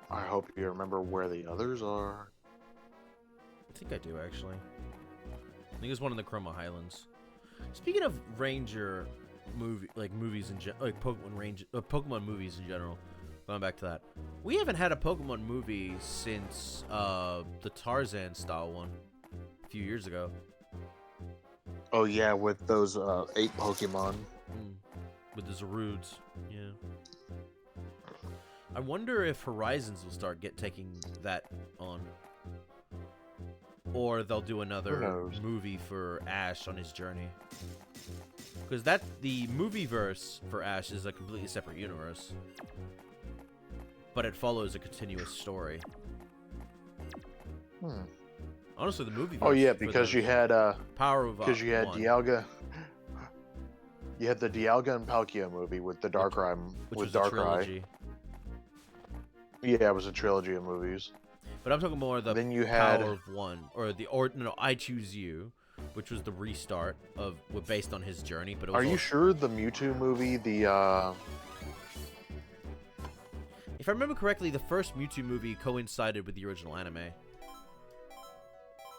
I hope you remember where the others are. I think I do, actually. I think it's one in the Chroma Highlands. Speaking of Ranger movies in like Pokemon movies in general, going back to that, we haven't had a Pokemon movie since the Tarzan style one a few years ago. Oh yeah, with those 8 Pokemon. With the Zarudes, yeah. I wonder if Horizons will start taking that on. Or they'll do another movie for Ash on his journey. Because the movie verse for Ash is a completely separate universe. But it follows a continuous story. Honestly, the movie verse. Oh yeah, because you had Power of because you had One, Dialga. You had the Dialga and Palkia movie with the Darkrai which with was a Darkrai. trilogy. Yeah, it was a trilogy of movies. But I'm talking more the Then you had Power of One, or no, I Choose You, which was the restart based on his journey. But it was Are you also, sure the Mewtwo movie, the if I remember correctly, the first Mewtwo movie coincided with the original anime.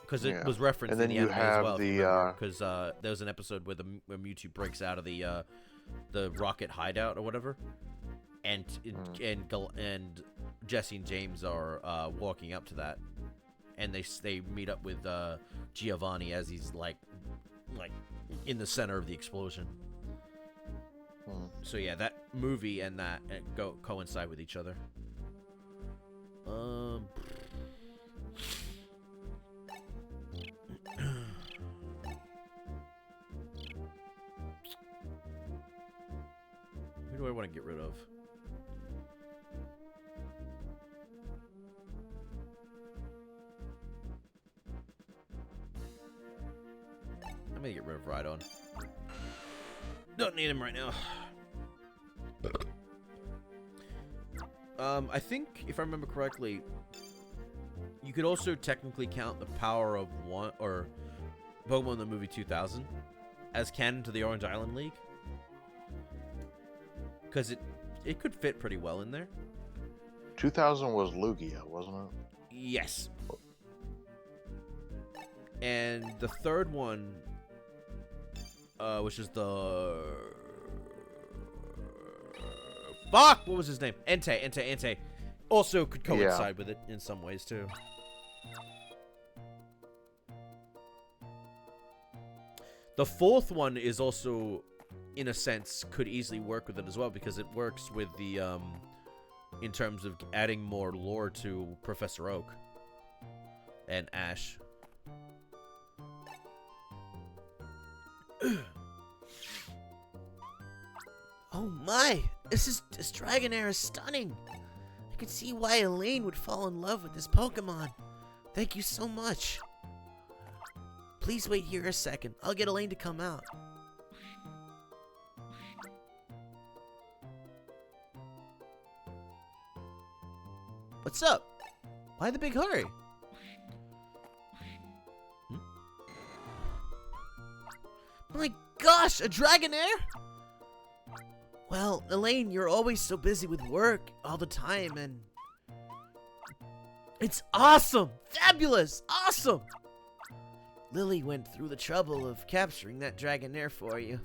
Because it Yeah. was referenced And in then the you anime as have well. the, Because there was an episode where Mewtwo breaks out of the rocket hideout or whatever, and Jesse and James are walking up to that, and they meet up with Giovanni as he's like in the center of the explosion. So yeah, that movie and that coincide with each other. Who do I want to get rid of? I'm gonna get rid of Rhydon. Don't need him right now. I think, if I remember correctly, you could also technically count the Power of One, or Pokemon the Movie 2000, as canon to the Orange Island League. Because it could fit pretty well in there. 2000 was Lugia, wasn't it? Yes. And the third one, which is the... Fuck! What was his name? Entei. Also could coincide with it in some ways, too. The fourth one is also, in a sense, could easily work with it as well, because it works with the, in terms of adding more lore to Professor Oak and Ash. Oh my! This Dragonair is stunning! I can see why Elaine would fall in love with this Pokemon. Thank you so much. Please wait here a second. I'll get Elaine to come out. What's up? Why the big hurry? My gosh, a Dragonair? Well, Elaine, you're always so busy with work all the time, and... It's awesome! Fabulous! Awesome! Lily went through the trouble of capturing that Dragonair for you.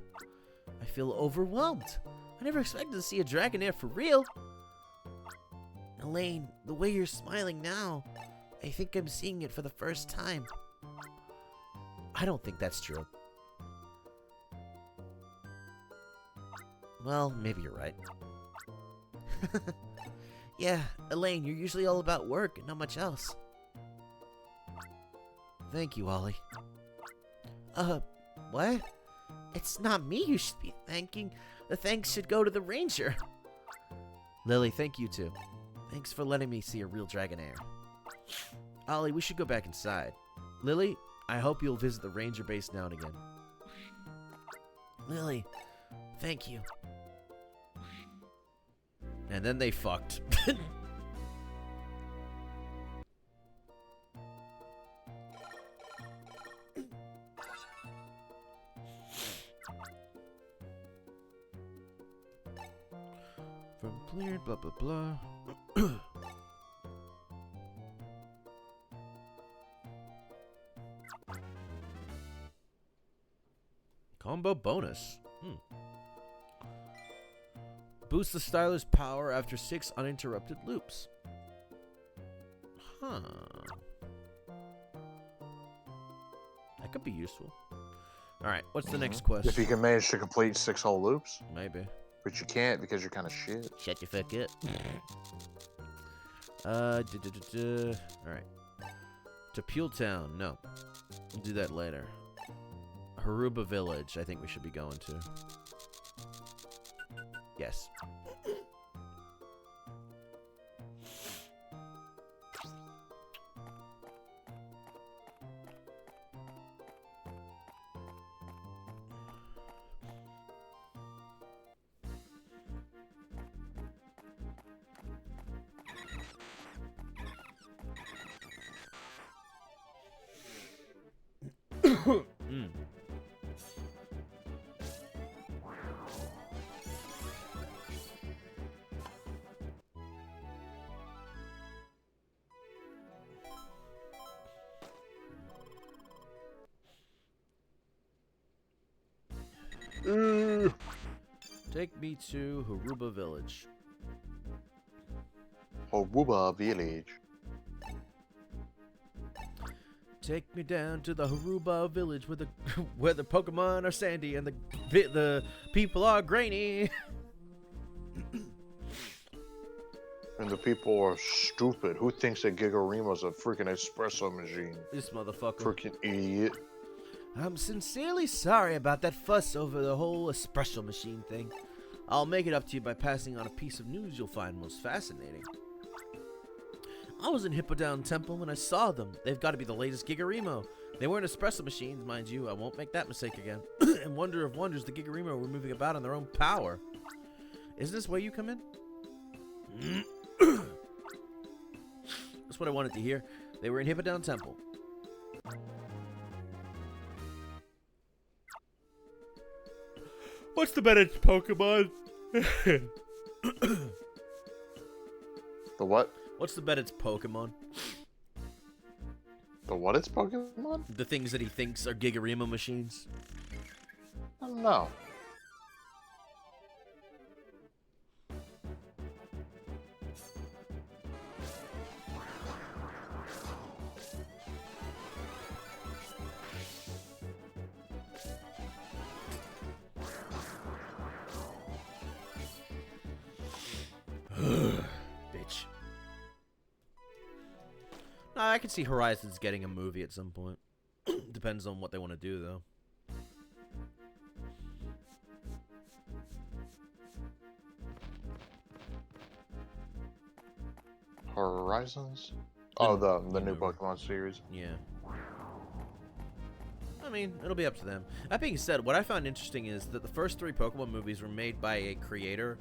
I feel overwhelmed. I never expected to see a Dragonair for real. Elaine, the way you're smiling now, I think I'm seeing it for the first time. I don't think that's true. Well, maybe you're right. Yeah, Elaine, you're usually all about work and not much else. Thank you, Ollie. What? It's not me you should be thanking. The thanks should go to the ranger. Lily, thank you too. Thanks for letting me see a real Dragonair. Ollie, we should go back inside. Lily, I hope you'll visit the ranger base now and again. Lily, thank you. And then they fucked. From cleared, blah, blah, blah. Combo bonus. Boost the styler's power after 6 uninterrupted loops. Huh. That could be useful. Alright, what's the next quest? If you can manage to complete 6 whole loops, Maybe. but you can't because you're kind of shit. Shut your fuck up. Alright. To Pule Town. No. We'll do that later. Haruba Village, I think we should be going to. Yes. Take me to Haruba Village. Haruba Village. Take me down to the Haruba Village where the where the Pokemon are sandy and the people are grainy. And the people are stupid. Who thinks that Gigarima's a freaking espresso machine? This motherfucker. Freaking idiot. I'm sincerely sorry about that fuss over the whole espresso machine thing. I'll make it up to you by passing on a piece of news you'll find most fascinating. I was in Hippodown Temple when I saw them. They've got to be the latest Gigarimo. They weren't espresso machines, mind you. I won't make that mistake again. And wonder of wonders, the Gigarimo were moving about on their own power. Isn't this where you come in? That's what I wanted to hear. They were in Hippodown Temple. What's the better Pokemon? The what? What's the better Pokemon? The what it's Pokemon? The things that he thinks are Gigarimo machines? I don't know. Bitch. No, I could see Horizons getting a movie at some point. Depends on what they want to do, though. Horizons? Oh, the new Pokemon series. Yeah. I mean, it'll be up to them. That being said, what I found interesting is that the first 3 Pokemon movies were made by a creator,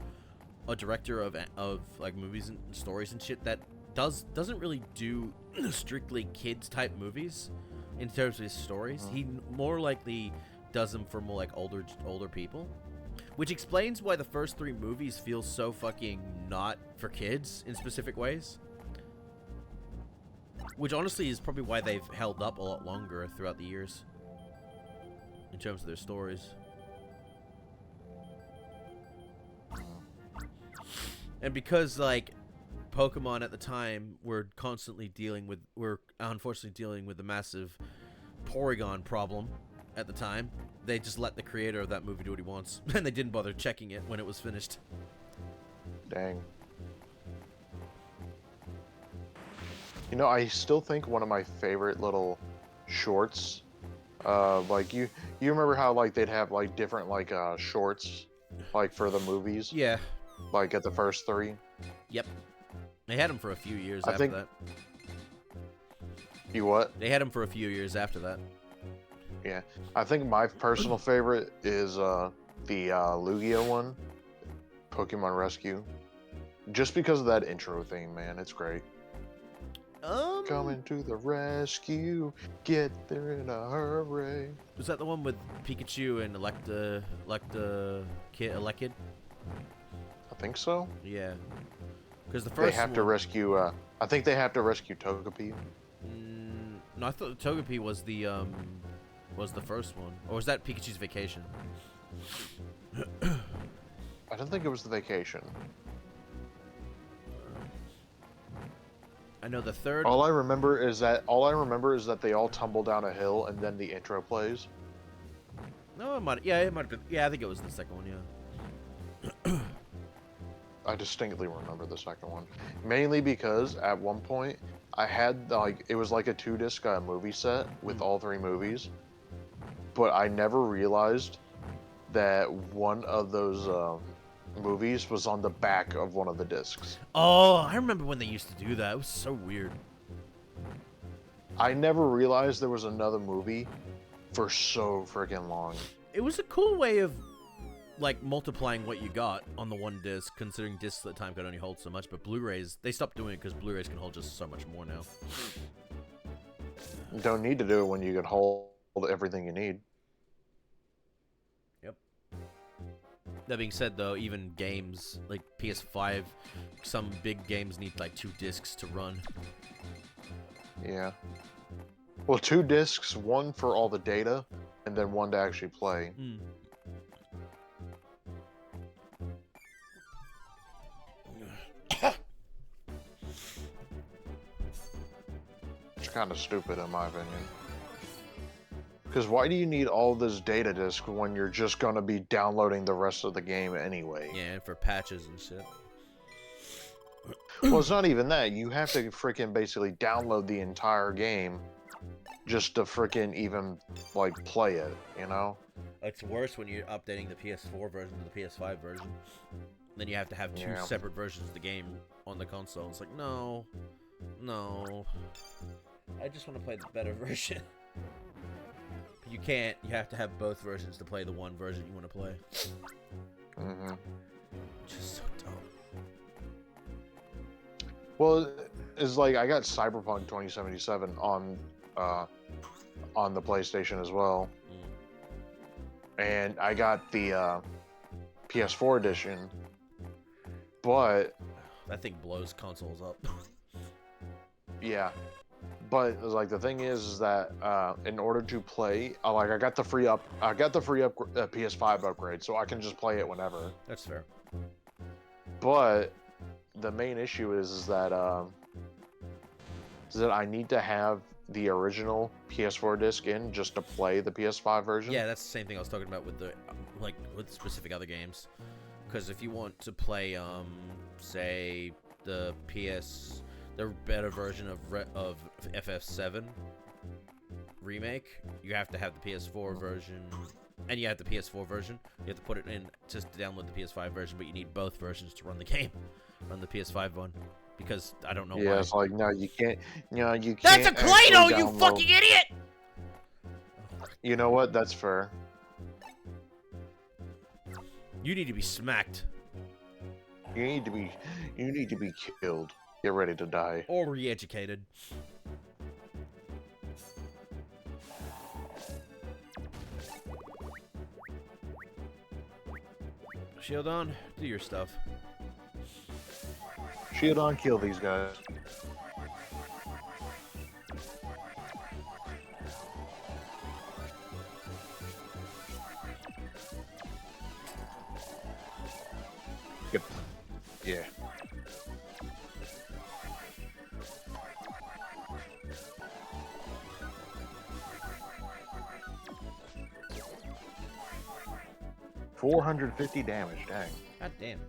a director of like movies and stories and shit that doesn't really do strictly kids type movies in terms of his stories. He more likely does them for more like older people, which explains why the first 3 movies feel so fucking not for kids in specific ways. Which honestly is probably why they've held up a lot longer throughout the years in terms of their stories. And because like Pokemon at the time were unfortunately dealing with the massive Porygon problem at the time, they just let the creator of that movie do what he wants, and they didn't bother checking it when it was finished. Dang. You know, I still think one of my favorite little shorts. Like you remember how like they'd have like different like shorts, like for the movies, Yeah. like at the first three. Yep. They had them for a few years I after think- that. You what? They had them for a few years after that. Yeah, I think my personal favorite is the Lugia one, Pokemon Rescue, just because of that intro theme, man. It's great. Coming to the rescue, get there in a hurry. Was that the one with Pikachu and Elekid? I think so. Yeah. Because the They first have to one- rescue. I think they have to rescue Togepi. No, I thought Togepi was the first one. Or was that Pikachu's Vacation? I don't think it was the vacation. I know the third. All I remember is that they all tumble down a hill and then the intro plays. No, it might. Yeah, it might have been. Yeah, I think it was the second one. Yeah. I distinctly remember the second one, mainly because at one point I had like it was like a 2-disc movie set with all 3 movies, but I never realized that one of those movies was on the back of one of the discs. Oh, I remember when they used to do that. It was so weird. I never realized there was another movie for so freaking long. It was a cool way of like multiplying what you got on the one disc, considering discs at the time could only hold so much. But Blu-rays, they stopped doing it because Blu-rays can hold just so much more now. You don't need to do it when you can hold everything you need. That being said, though, even games like PS5, some big games need like 2 discs to run. Yeah. Well, 2 discs, one for all the data, and then one to actually play. It's kind of stupid in my opinion. Because why do you need all this data disk when you're just going to be downloading the rest of the game anyway? Yeah, and for patches and shit. Well, it's not even that. You have to freaking basically download the entire game just to freaking even, like, play it, you know? It's worse when you're updating the PS4 version to the PS5 version. Then you have to have 2 Yeah. separate versions of the game on the console. It's like, no. I just want to play the better version. You can't. You have to have both versions to play the one version you want to play. Mm-hmm. Just so dumb. Well, it's like I got Cyberpunk 2077 on the PlayStation as well, and I got the PS4 edition, but That thing blows consoles up. yeah. But like the thing is that in order to play, like I got the free PS5 upgrade, so I can just play it whenever. That's fair. But the main issue is that I need to have the original PS4 disc in just to play the PS5 version. Yeah, that's the same thing I was talking about with the with specific other games. Because if you want to play, say the better version of FF7 remake, you have to have the PS4 version, and you have the PS4 version. You have to put it in just to download the PS5 version, but you need both versions to run the game, run the PS5 one, because I don't know why. Yeah, it's like no, you can't. No, you That's can't. a Clado, actually you download- fucking idiot! You know what? That's fair. You need to be smacked You need to be killed. Get ready to die. or re-educated. Shield on, do your stuff. Shield on, kill these guys. Yep. Yeah. $450 damage, dang. God damn.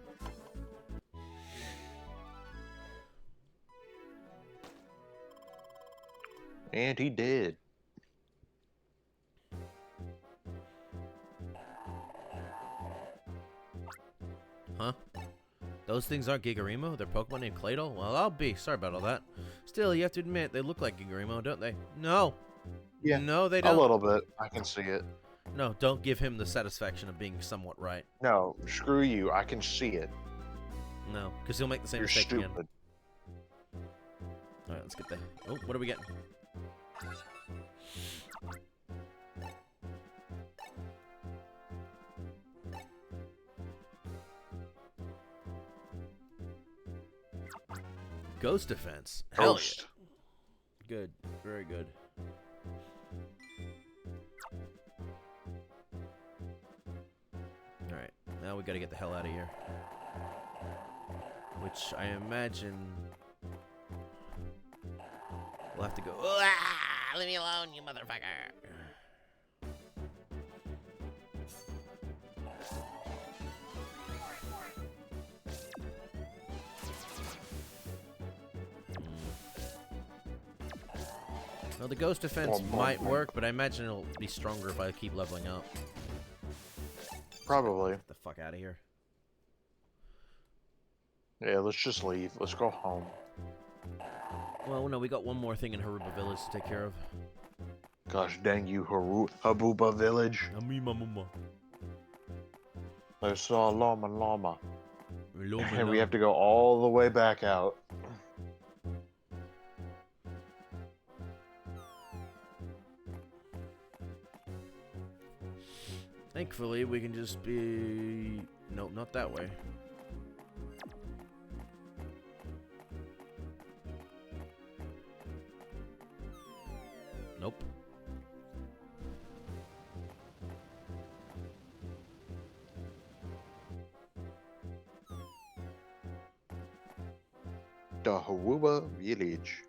And he did. Those things aren't Gigarimo? They're Pokemon named Claydol? Well, I'll be. Sorry about all that. Still, you have to admit, they look like Gigarimo, don't they? No. Yeah, No, they A don't. little bit. I can see it. No, don't give him the satisfaction of being somewhat right. No, screw you. I can see it. No, because he'll make the same You're mistake stupid. again. Alright, let's get the... Oh, what are we getting? Ghost defense. Hell Ghost. yeah. Good. Very good. Alright, now we gotta get the hell out of here. Which I imagine we'll have to go. Ah, leave me alone, you motherfucker. Well, the ghost defense Boom, boom, might boom. work, but I imagine it'll be stronger if I keep leveling up. Probably. Get the fuck out of here. Yeah, let's just leave. Let's go home. Well, no, we got one more thing in Haruba Village to take care of. Gosh dang you, Habuba Village. Amima. I saw a llama. Mama. And we have to go all the way back out. Thankfully, we can just be... Nope, not that way. Nope. The Haruba Village.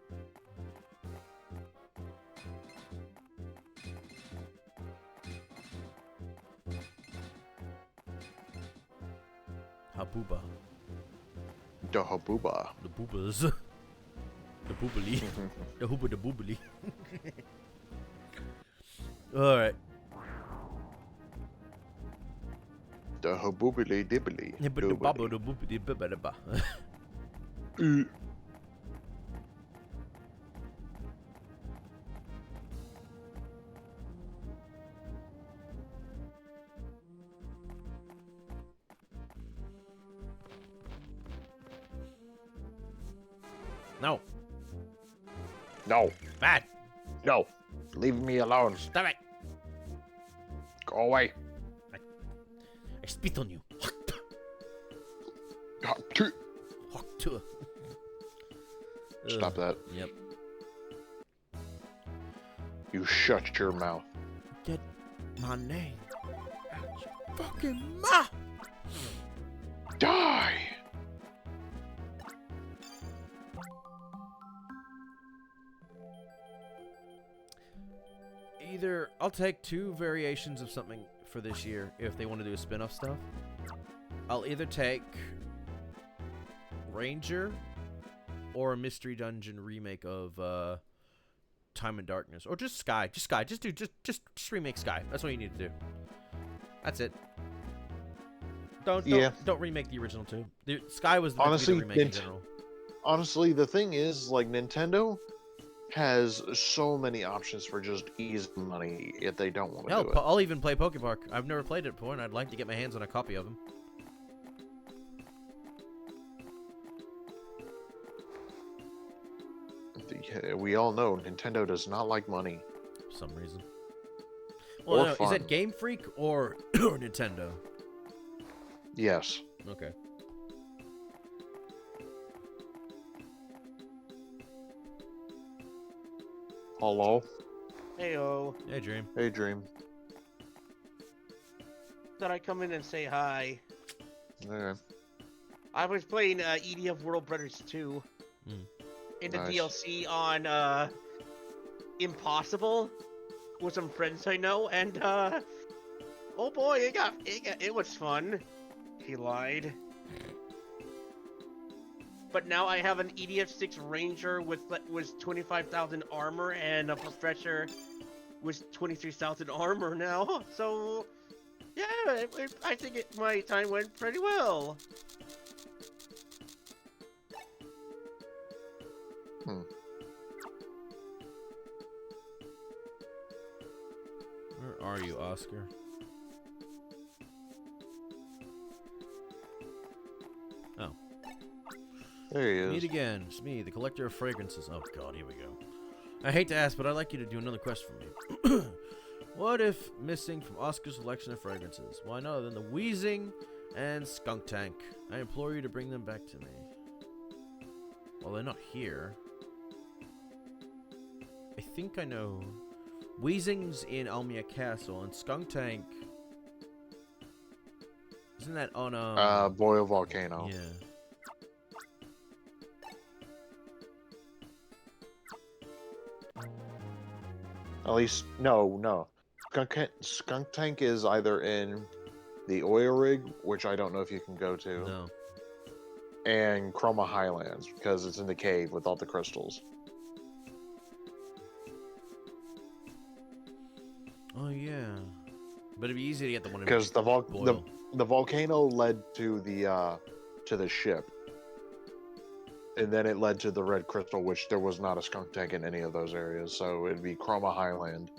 Habuba. The Habuba. The boobas. The boobily. The hooba the boobily. Alright. The Habubili Dibbly. The bubble the boobity bibba. No. No, Bad. no. Leave me alone. Stop it. Go away. I spit on you. Stop that. Yep. You shut your mouth. Get my name out your fucking mouth. Die! Either I'll take two variations of something for this year if they want to do a spin-off stuff. I'll either take Ranger or a Mystery Dungeon remake of Time and Darkness, or just Sky. Just remake Sky. That's what you need to do. That's it. Don't remake the original two. Sky was the Honestly, remake in general. Honestly, the thing is, like, Nintendo has so many options for just easy money if they don't want to Hell, do it. I'll even play Pokepark. I've never played it before, and I'd like to get my hands on a copy of them. Yeah, we all know Nintendo does not like money. For some reason. Or Well, no, is fun. it Game Freak or or Nintendo? Yes. Okay. Hello? Heyo. Hey, Dream. Hey, Dream. Thought I'd come in and say hi. Okay. I was playing EDF World Brothers 2 Mm. in the Nice. DLC on Impossible with some friends I know, and oh boy, it was fun. He lied. But now I have an EDF6 Ranger with 25,000 armor and a Professor with 23,000 armor now. So yeah, I think my time went pretty well. are you, Oscar? Oh. There he Meet is. again. It's me, the collector of fragrances. Oh god, here we go. I hate to ask, but I'd like you to do another quest for me. What if missing from Oscar's selection of fragrances? Why no other than the Wheezing and Skunk Tank. I implore you to bring them back to me. Well, they're not here. I think I know. Wheezing's in Almia Castle, and Skunk Tank... Isn't that on, Boil Volcano. Yeah. At least, no. Skunk Tank is either in the oil rig, which I don't know if you can go to, No. and Chroma Highlands, because it's in the cave with all the crystals. Oh, yeah. But it'd be easy to get the one in Because Boyle. the volcano led to the ship, and then it led to the red crystal, which there was not a skunk tank in any of those areas. So it'd be Chroma Highland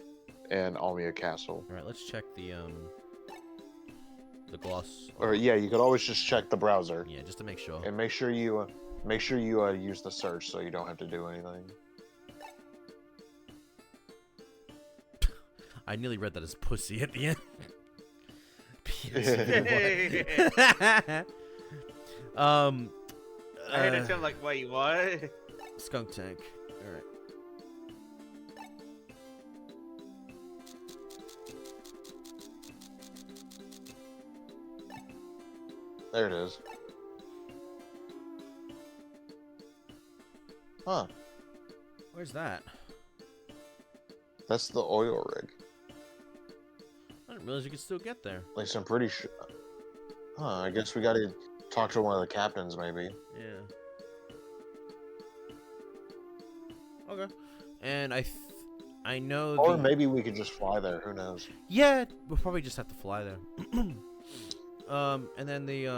and Almia Castle. Alright, let's check the gloss. Or yeah, you could always just check the browser Yeah, just to make sure. and make sure you use the search so you don't have to do anything. I nearly read that as pussy at the end. I had to sound like, wait, what? Skunk Tank. Alright. There it is. Huh. Where's that? That's the oil rig. I didn't realize you could still get there. At least I'm pretty sure. Huh, I guess we gotta talk to one of the captains, maybe. Yeah. Okay. And I know Or maybe we could just fly there, who knows? Yeah, we'll probably just have to fly there. And then the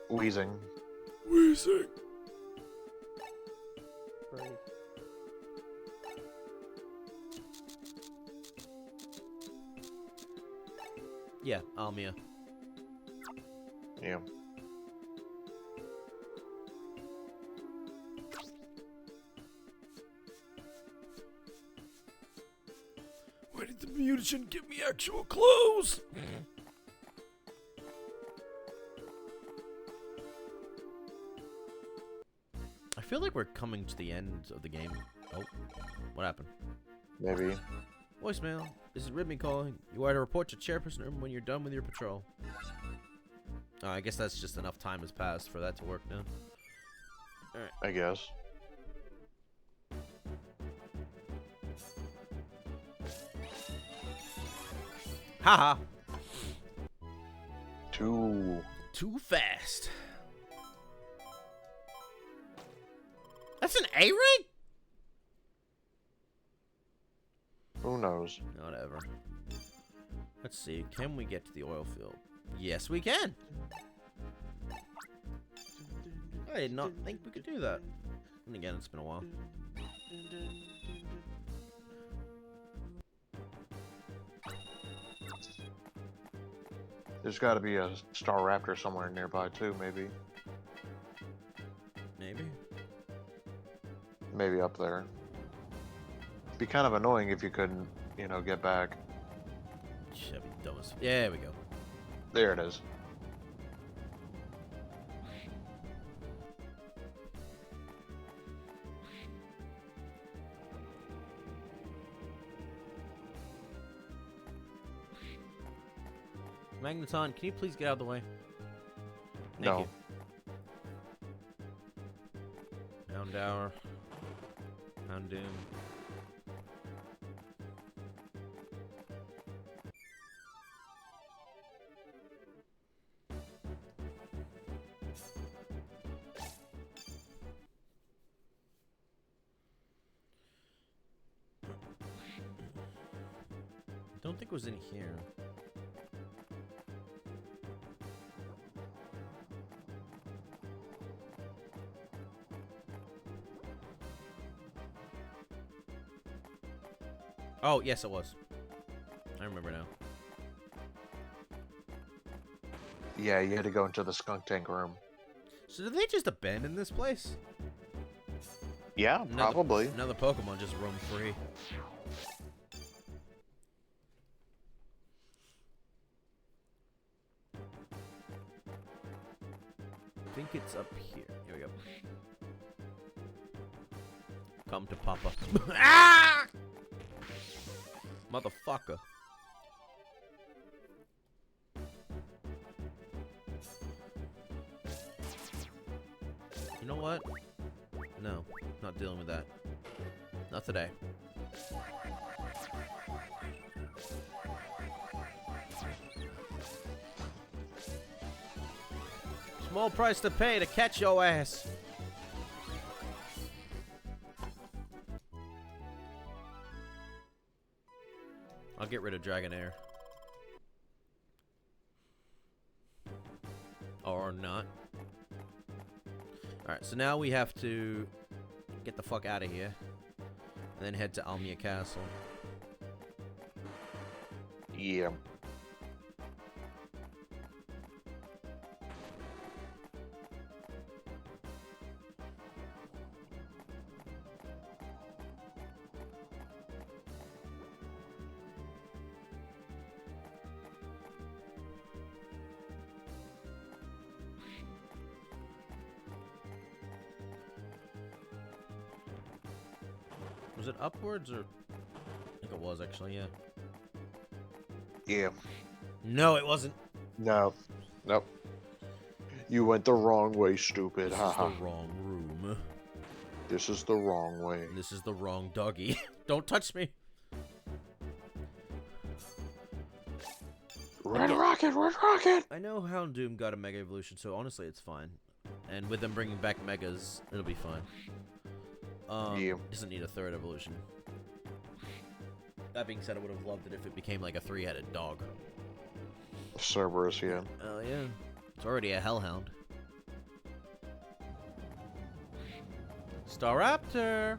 Wheezing. Wheezing. Right. Yeah, Almia. Yeah. Why did the mutagen give me actual clothes? I feel like we're coming to the end of the game. Oh, what happened? Maybe. Voicemail. This is Ribby calling. You are to report to chairperson room when you're done with your patrol. Oh, I guess that's just enough time has passed for that to work now. Alright. I guess. Haha. Too Too fast. That's an A-rig? Who knows? Whatever. Let's see. Can we get to the oil field? Yes, we can. I did not think we could do that. And again, it's been a while. There's got to be a Star Raptor somewhere nearby too, maybe. Maybe. Maybe up there. Be kind of annoying if you couldn't, get back. Should be dumb as. Yeah, there we go. There it is. Magneton, can you please get out of the way? Thank No. you. Houndour. Houndoom. Don't think it was in here. Oh, yes, it was. I remember now. Yeah, you had to go into the skunk tank room. So did they just abandon this place? Yeah, probably. Another Pokemon just roam free. I think it's up here. Here we go. Come to Papa. Ah! Motherfucker. You know what? No, not dealing with that. Not today. Small price to pay to catch your ass. I'll get rid of Dragonair. Or not. Alright, so now we have to get the fuck out of here. And then head to Almia Castle. Yeah. Was it upwards or? I think it was actually, yeah. Yeah. No, it wasn't. No. Nope. You went the wrong way, stupid. This is Haha. the wrong room. This is the wrong way. This is the wrong doggy. Don't touch me. Red Rocket, Red Rocket! I know Houndoom got a Mega Evolution, so honestly it's fine. And with them bringing back Megas, it'll be fine. Yeah. Doesn't need a third evolution. That being said, I would have loved it if it became like a three-headed dog. Cerberus, yeah. Oh yeah. It's already a Hellhound. Staraptor!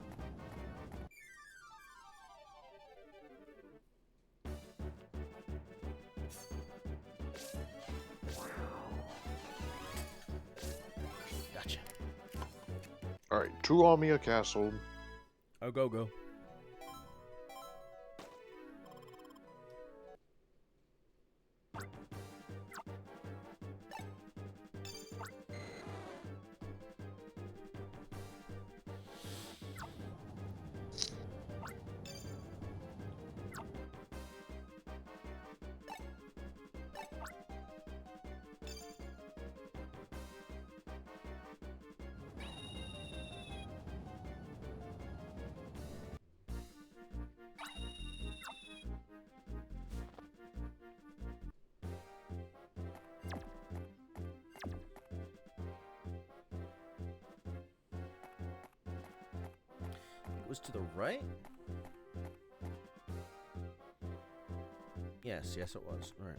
Gotcha. Alright, to Almia Castle. Oh, go. It was to the right? Yes, it was. Alright.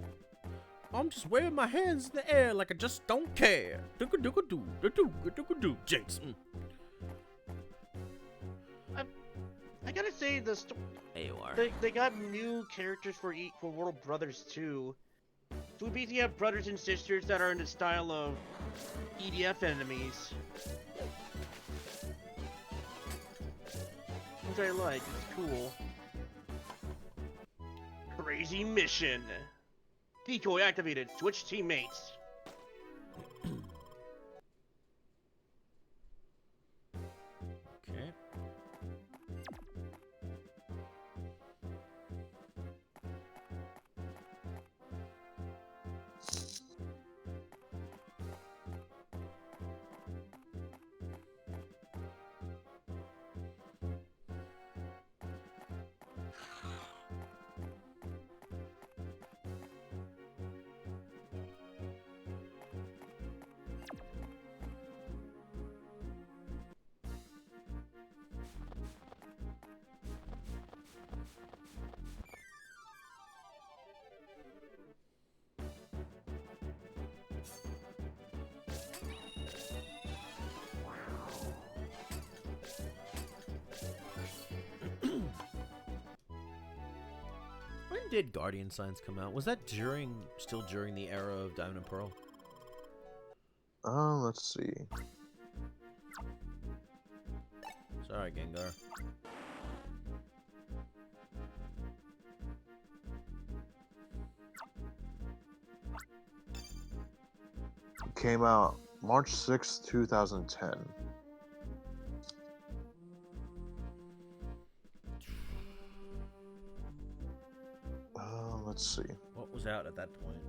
I'm just waving my hands in the air like I just don't care. Doo-ga-doo-ga-doo, Jinx. I gotta say, There you are. they got new characters for World Brothers too. So we basically have brothers and sisters that are in the style of EDF enemies. Which I like, it's cool. Crazy mission. Decoy activated, switch teammates. Okay. did Guardian Signs come out? Was that still during the era of Diamond and Pearl? Let's see. Sorry, Gengar. Came out March 6th, 2010. Let's see. What was out at that point?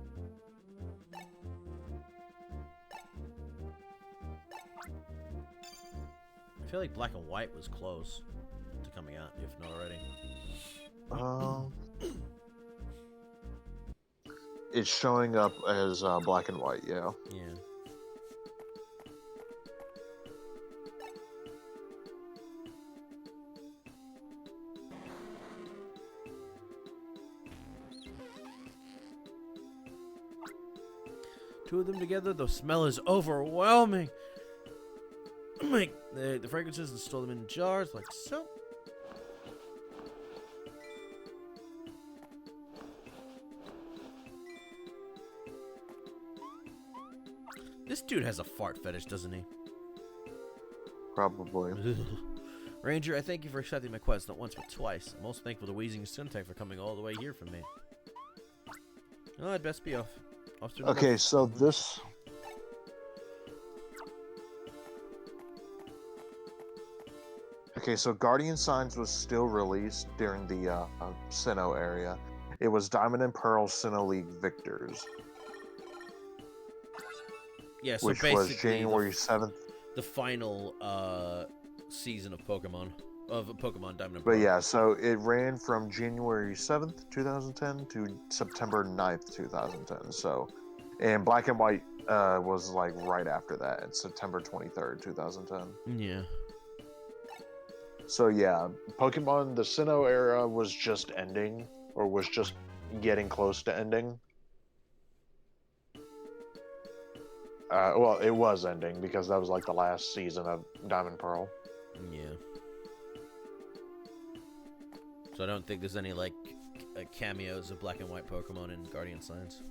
I feel like Black and White was close to coming out, if not already. It's showing up as Black and White, yeah. Yeah. Two of them together, the smell is overwhelming. Make the fragrances and store them in jars like so. This dude has a fart fetish, doesn't he? Probably. Ranger, I thank you for accepting my quest, not once but twice. I'm also thankful to Wheezing and Suntech for coming all the way here for me. Oh, I'd best be off. Okay, so this... Okay, so Guardian Signs was still released during the Sinnoh area. It was Diamond and Pearl Sinnoh League Victors, yeah, so which basically was January 7th. the final season of Pokemon Diamond and Pearl. But yeah, so it ran from January 7th, 2010 to September 9th, 2010. So, and Black and White was like right after that. It's September 23rd, 2010. Yeah. So yeah, Pokemon, the Sinnoh era was just ending, or was just getting close to ending. Well, it was ending because that was like the last season of Diamond Pearl. Yeah. So I don't think there's any like cameos of Black and White Pokemon in Guardian Signs.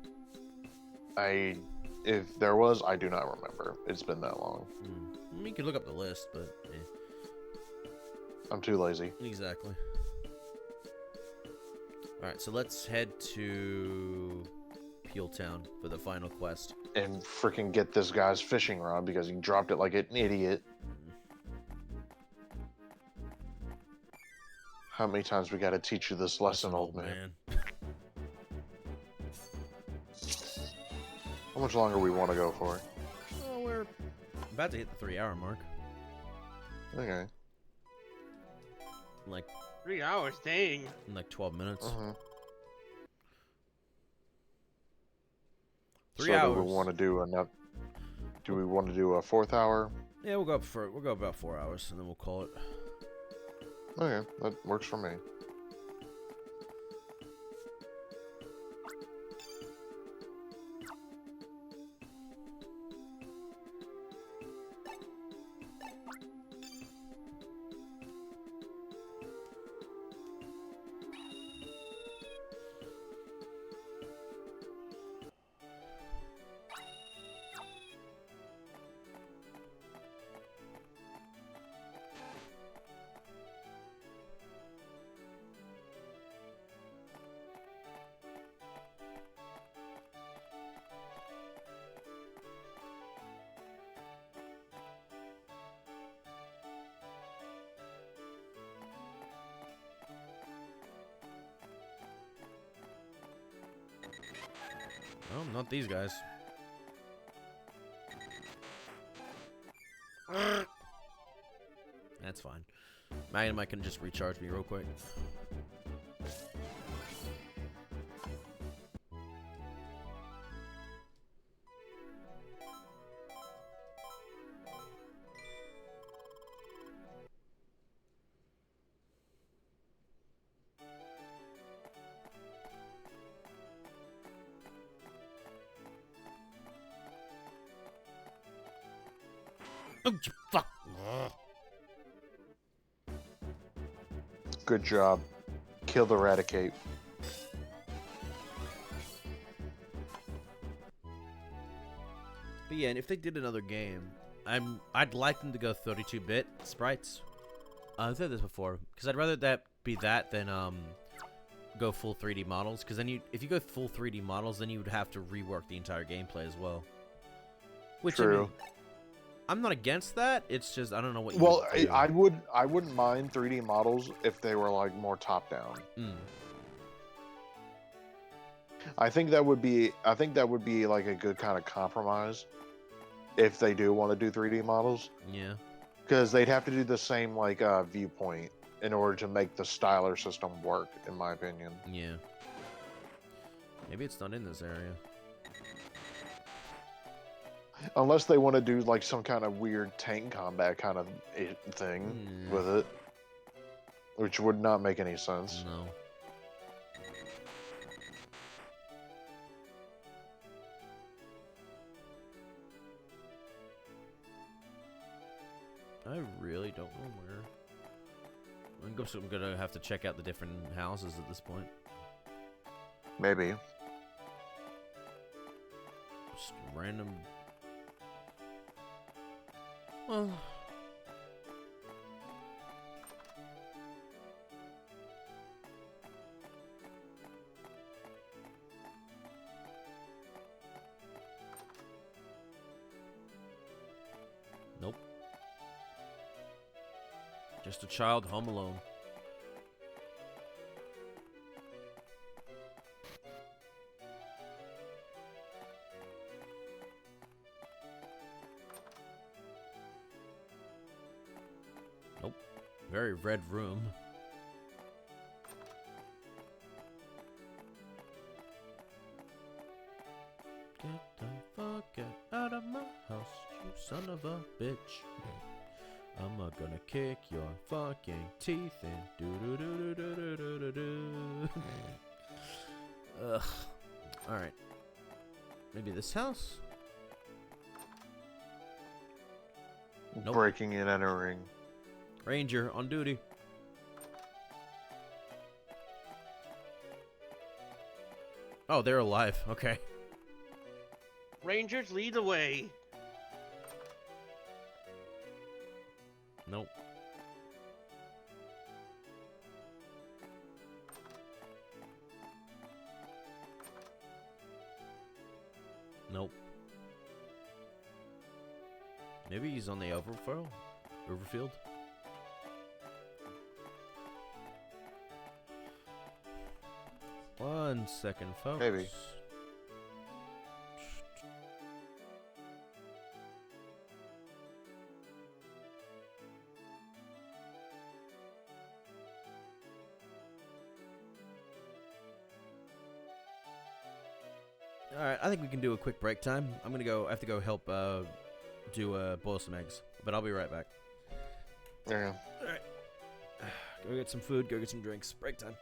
If there was, I do not remember. It's been that long. I mean, you could look up the list, but I'm too lazy. Exactly. Alright, so let's head to Peel Town for the final quest. And freaking get this guy's fishing rod because he dropped it like an idiot. How many times we gotta teach you this lesson, old man? How much longer we want to go for? Oh, we're about to hit the 3-hour mark. Okay. In like 3 hours, dang. in like 12 minutes. So 3 hours. do we want to do enough? Do we want to do a 4th hour? Yeah, we'll go about 4 hours and then we'll call it. Okay, that works for me. Oh, not these guys. That's fine. Magnemite can just recharge me real quick. Oh, you fuck. Good job. Killed Eradicate. But yeah, and if they did another game, I'd like them to go 32-bit sprites. I've said this before, because I'd rather that be that than go full 3D models. Because then if you go full 3D models, then you would have to rework the entire gameplay as well. Which True. I mean, I'm not against that. It's just I don't know what you Well, would do. I wouldn't mind 3D models if they were like more top down. I think that would be like a good kind of compromise if they do want to do 3D models, Yeah. because they'd have to do the same like viewpoint in order to make the styler system work, in my opinion. Yeah. Maybe it's not in this area. Unless they want to do like some kind of weird tank combat kind of thing with it, which would not make any sense. No. I really don't know where. I'm gonna have to check out the different houses at this point. Maybe. Just random. Well. Nope. Just a child home alone. Nope. Very red room. Get the fuck out of my house, you son of a bitch. I'm gonna kick your fucking teeth in. Do do do do do do do do. Ugh. All right. Maybe this house. Nope. Breaking and entering. Ranger on duty. Oh, they're alive. Okay. Rangers, lead the way. Nope. Nope. Maybe he's on the overfield. One second, folks. Maybe. Alright, I think we can do a quick break time. I have to go help boil some eggs. But I'll be right back. Yeah. Alright. Go get some food, go get some drinks. Break time.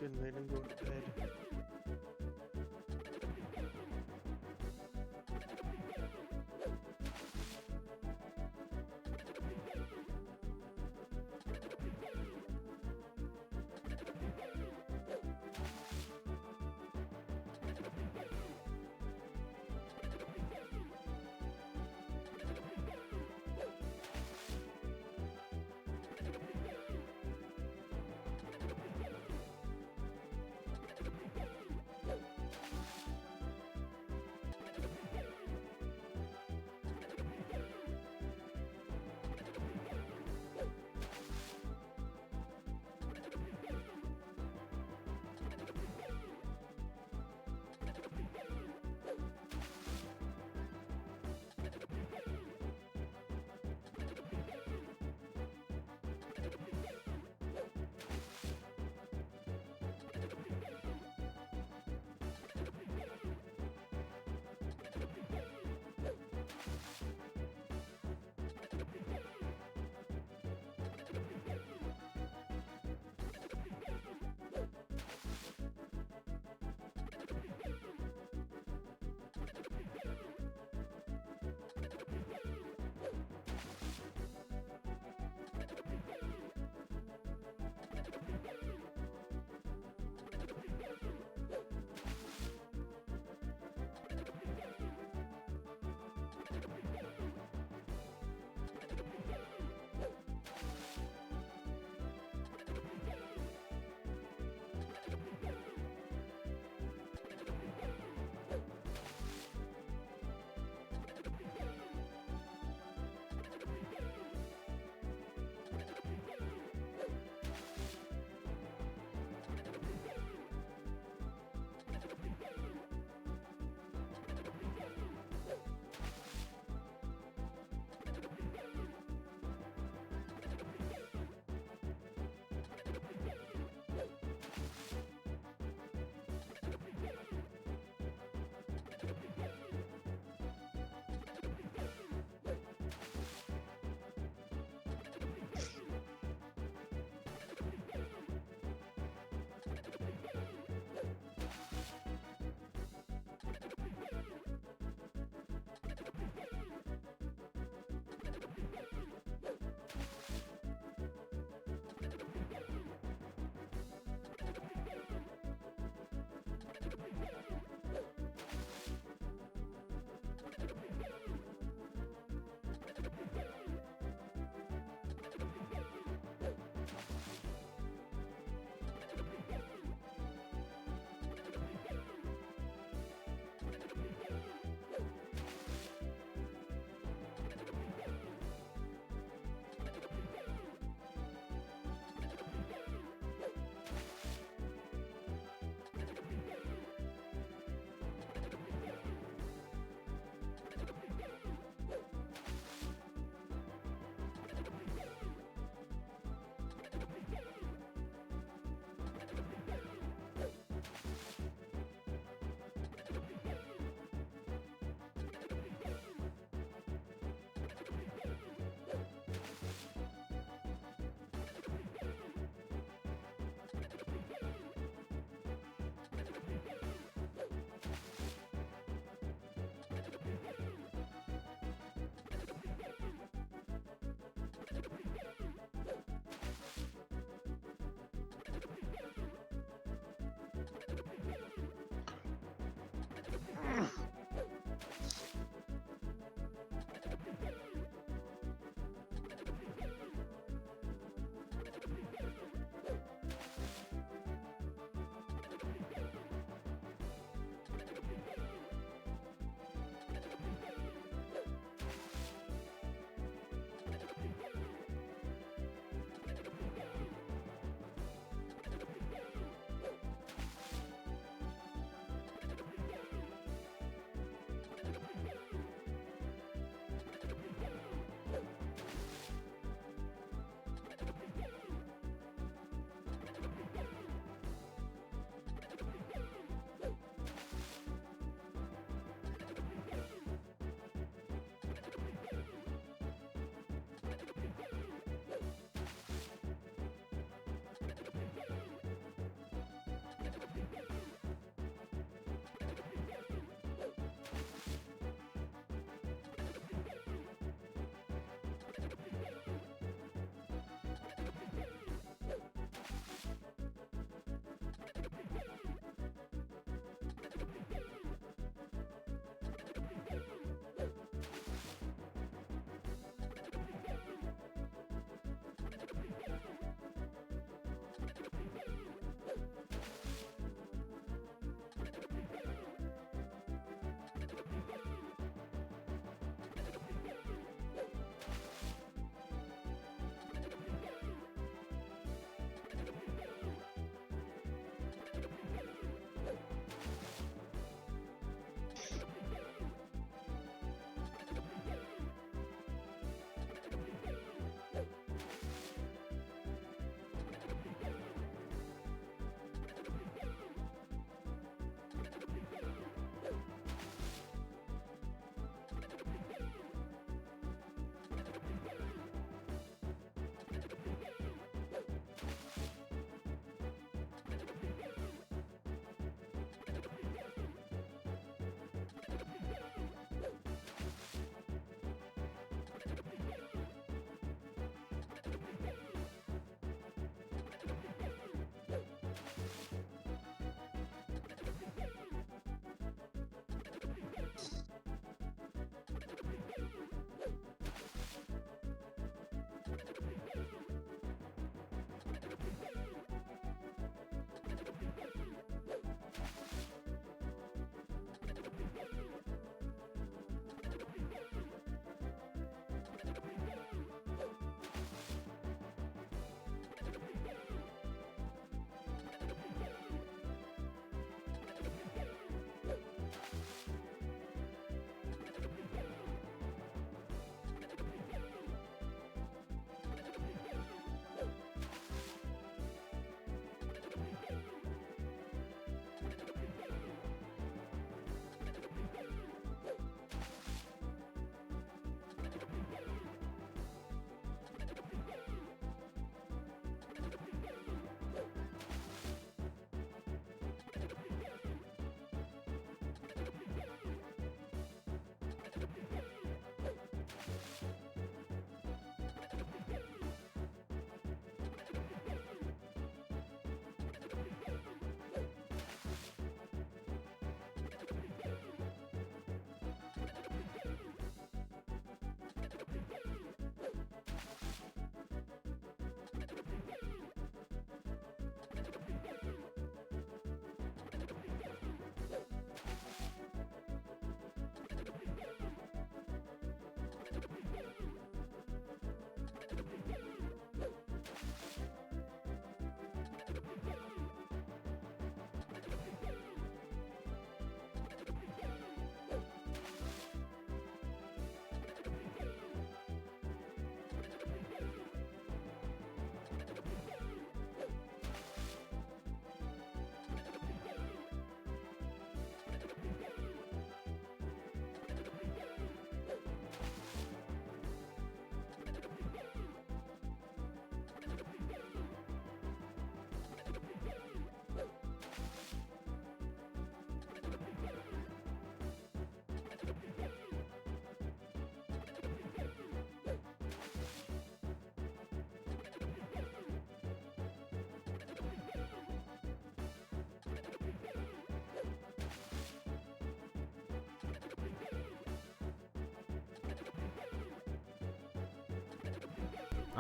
Good night and go to bed.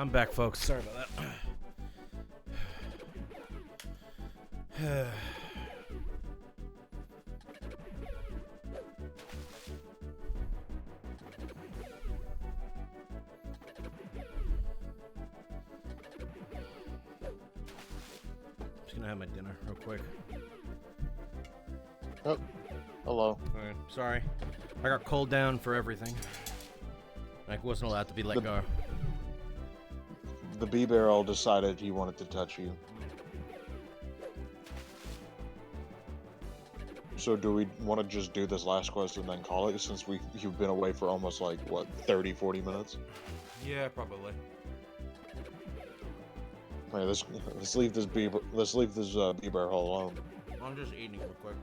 I'm back, folks. Sorry about that. Just gonna have my dinner real quick. Oh, hello. Alright, sorry. I got called down for everything. I wasn't allowed to be let go. The bee barrel decided he wanted to touch you. So do we want to just do this last quest and then call it, since you've been away for almost like, what, 30, 40 minutes? Yeah, probably. Hey, let's leave this bee barrel alone. I'm just eating real quick.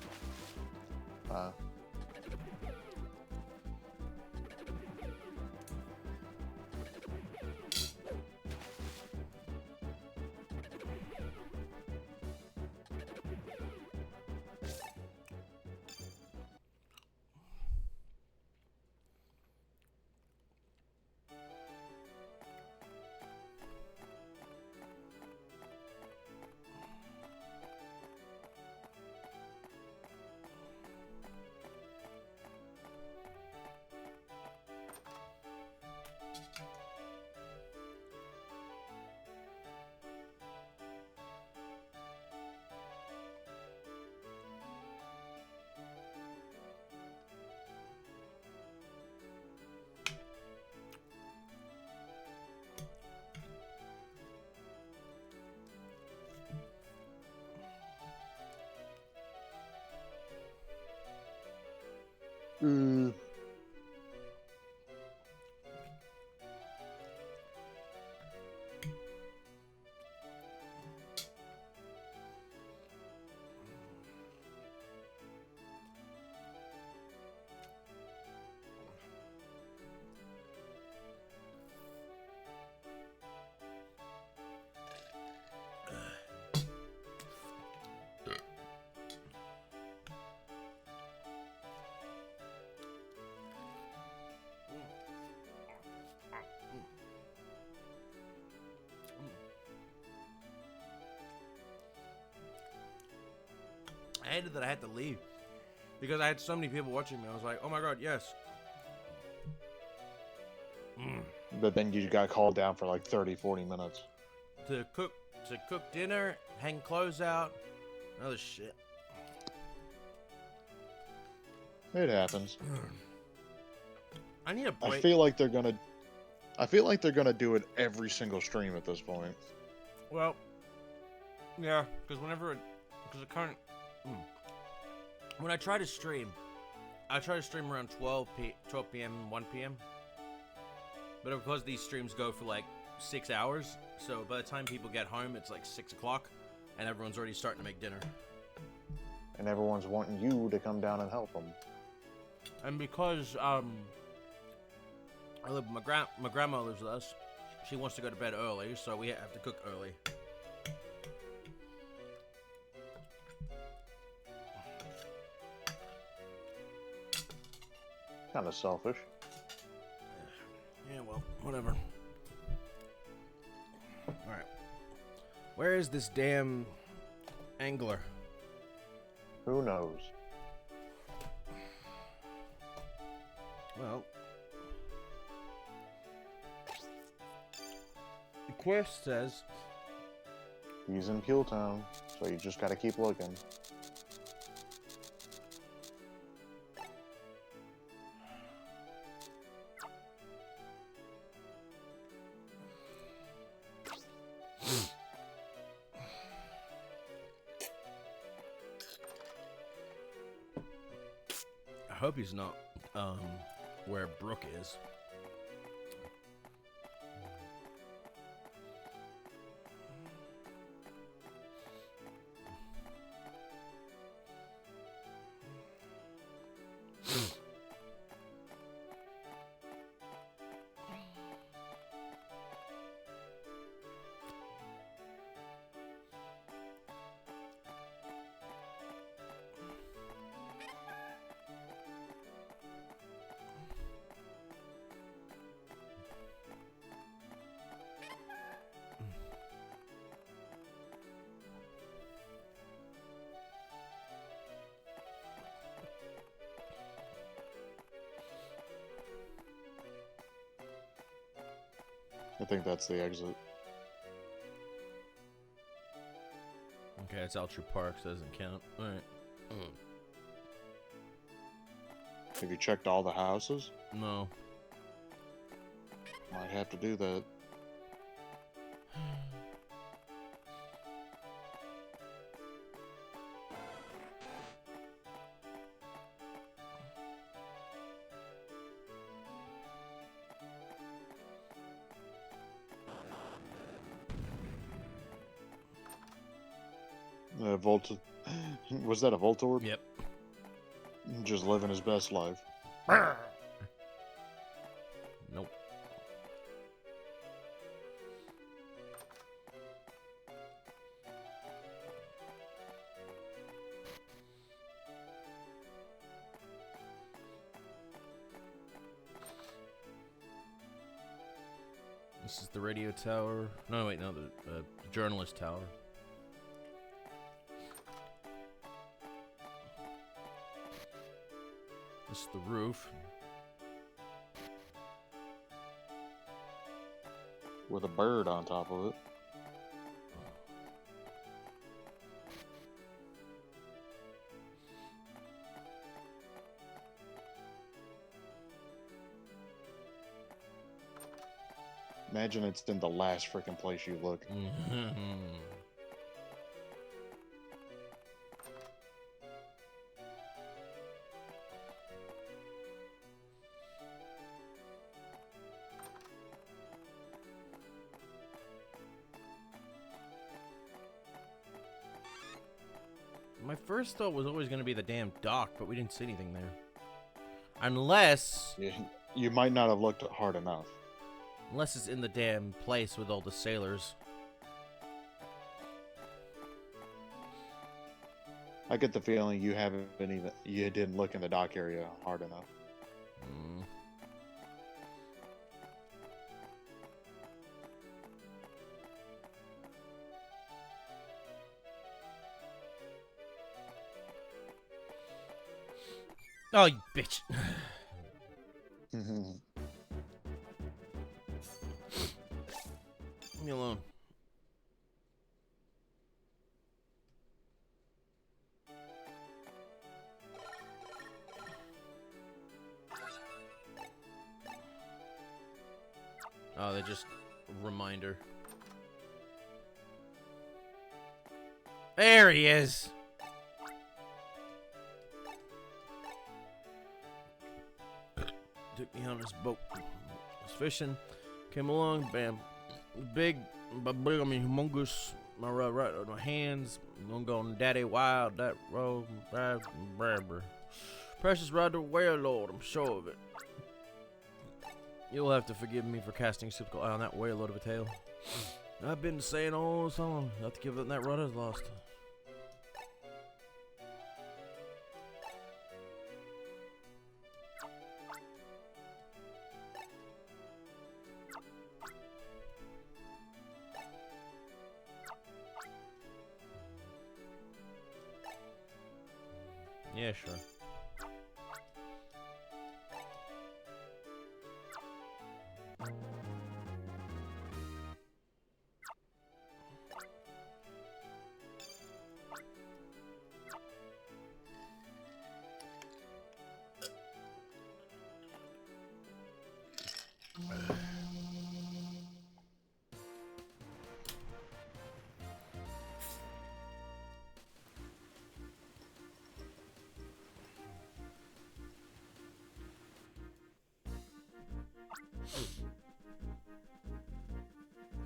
I hated that I had to leave because I had so many people watching me. I was like, oh my god, yes. But then you got called down for like 30, 40 minutes. To cook dinner, hang clothes out, other shit. It happens. I need a break. I feel like they're gonna do it every single stream at this point. Well, yeah, because when I try to stream around 12 p.m., 1 p.m. But of course these streams go for like 6 hours, so by the time people get home, it's like 6 o'clock, and everyone's already starting to make dinner. And everyone's wanting you to come down and help them. And because my grandma lives with us, she wants to go to bed early, so we have to cook early. Kind of selfish. Yeah, well, whatever. Alright. Where is this damn angler? Who knows? Well, the quest says He's in Peel Town, so you just gotta keep looking. I hope he's not where Brooke is. I think that's the exit. Okay, it's Altru Park, so it doesn't count. Alright. Have you checked all the houses? No. Might have to do that. Volta. Was that a Voltorb? Yep. Just living his best life. Nope. This is the radio tower. No, wait, no, the journalist tower. This is the roof. With a bird on top of it. Imagine it's in the last freaking place you look. My first thought was always going to be the damn dock, but we didn't see anything there. Unless You might not have looked hard enough. it's in the damn place with all the sailors. I get the feeling you didn't look in the dock area hard enough. Mm. Oh, you bitch. Leave me alone. Oh, they're just a reminder. There he is. Took me on his boat. I was fishing. Came along. Bam. Big. I mean, humongous. My right on my hands. I'm gonna go on Daddy Wild. That road. Precious rod to whale lord. I'm sure of it. You'll have to forgive me for casting typical eye on that whale load of a tale. I've been saying all so long. Not to give up that rudder's lost. Yeah, sure.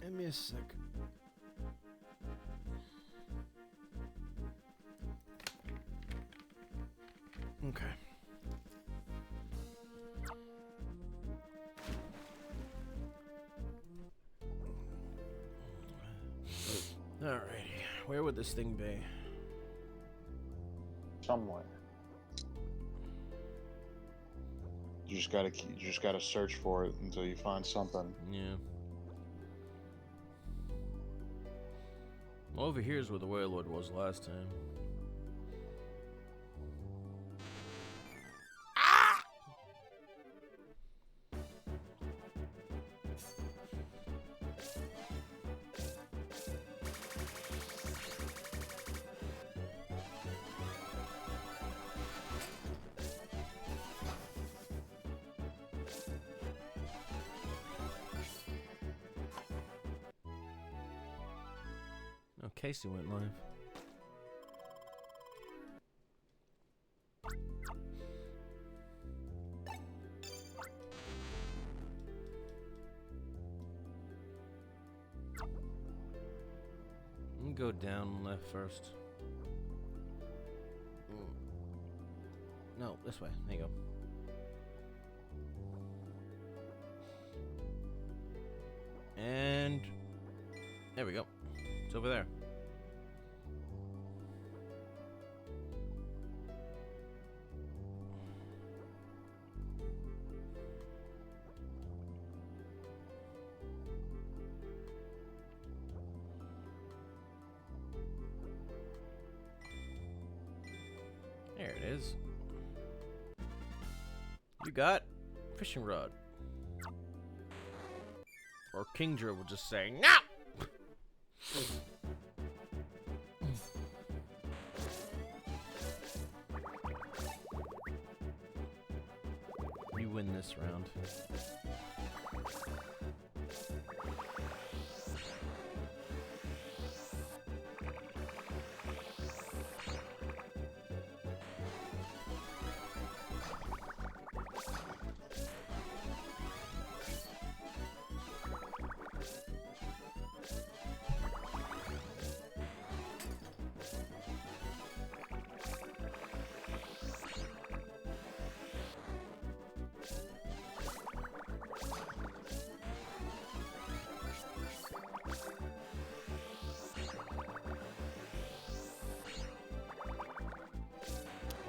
Give me a sec. Okay. Alrighty. Where would this thing be? Somewhere. You just gotta search for it until you find something. Yeah. Well, over here is where the whale lord was last time. Casey went live. Let me go down left first. No, this way. There you go. And there we go. It's over there. There it is. You got fishing rod. Or Kingdra will just say, no! You win this round.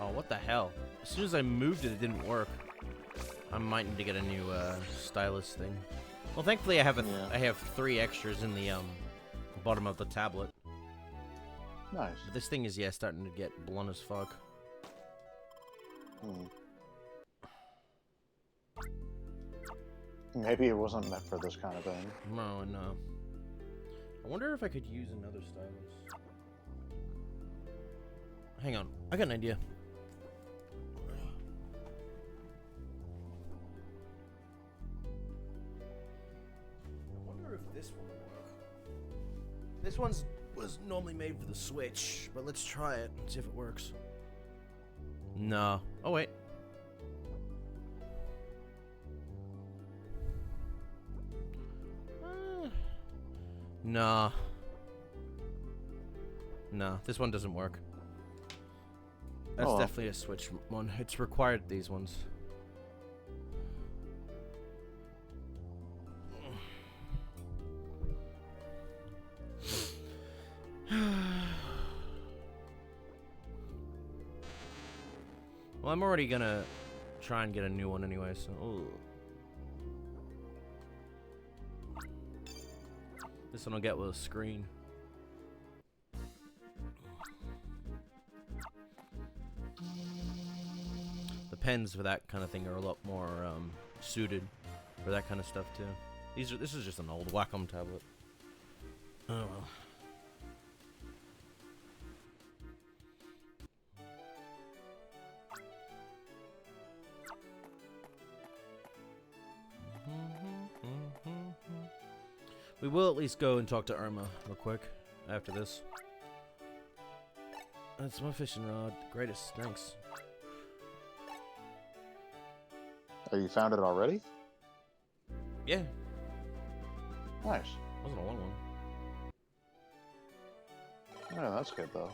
Oh, what the hell? As soon as I moved it, it didn't work. I might need to get a new stylus thing. Well, thankfully I have I have 3 extras in the bottom of the tablet. Nice. But this thing is starting to get blunt as fuck. Maybe it wasn't meant for this kind of thing. No. I wonder if I could use another stylus. Hang on, I got an idea. I wonder if this one will work. This was normally made for the Switch, but let's try it and see if it works. No. Oh wait. Nah. Nah, this one doesn't work. That's definitely a Switch one. It's required, these ones. Well, I'm already gonna try and get a new one anyway, so... Ooh. This one I'll get with a screen. The pens for that kind of thing are a lot more suited for that kind of stuff too. This is just an old Wacom tablet. Oh well. We will at least go and talk to Irma real quick after this. That's my fishing rod. Greatest. Thanks. Oh, you found it already? Yeah. Nice. Wasn't a long one. Yeah, that's good though.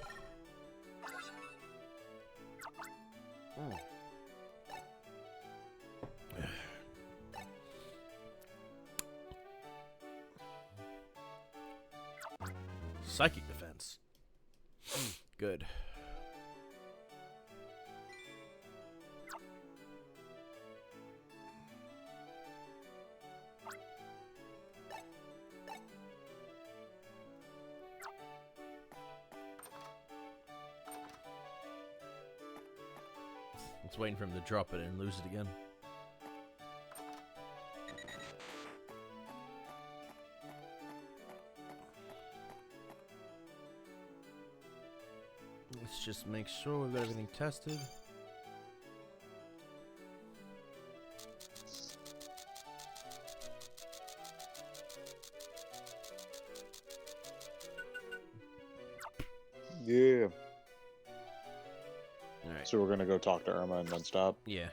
Psychic defense. Good. It's waiting for him to drop it and lose it again. Let's just make sure we've got everything tested. Yeah. Alright. So we're gonna go talk to Irma and then stop. Yeah.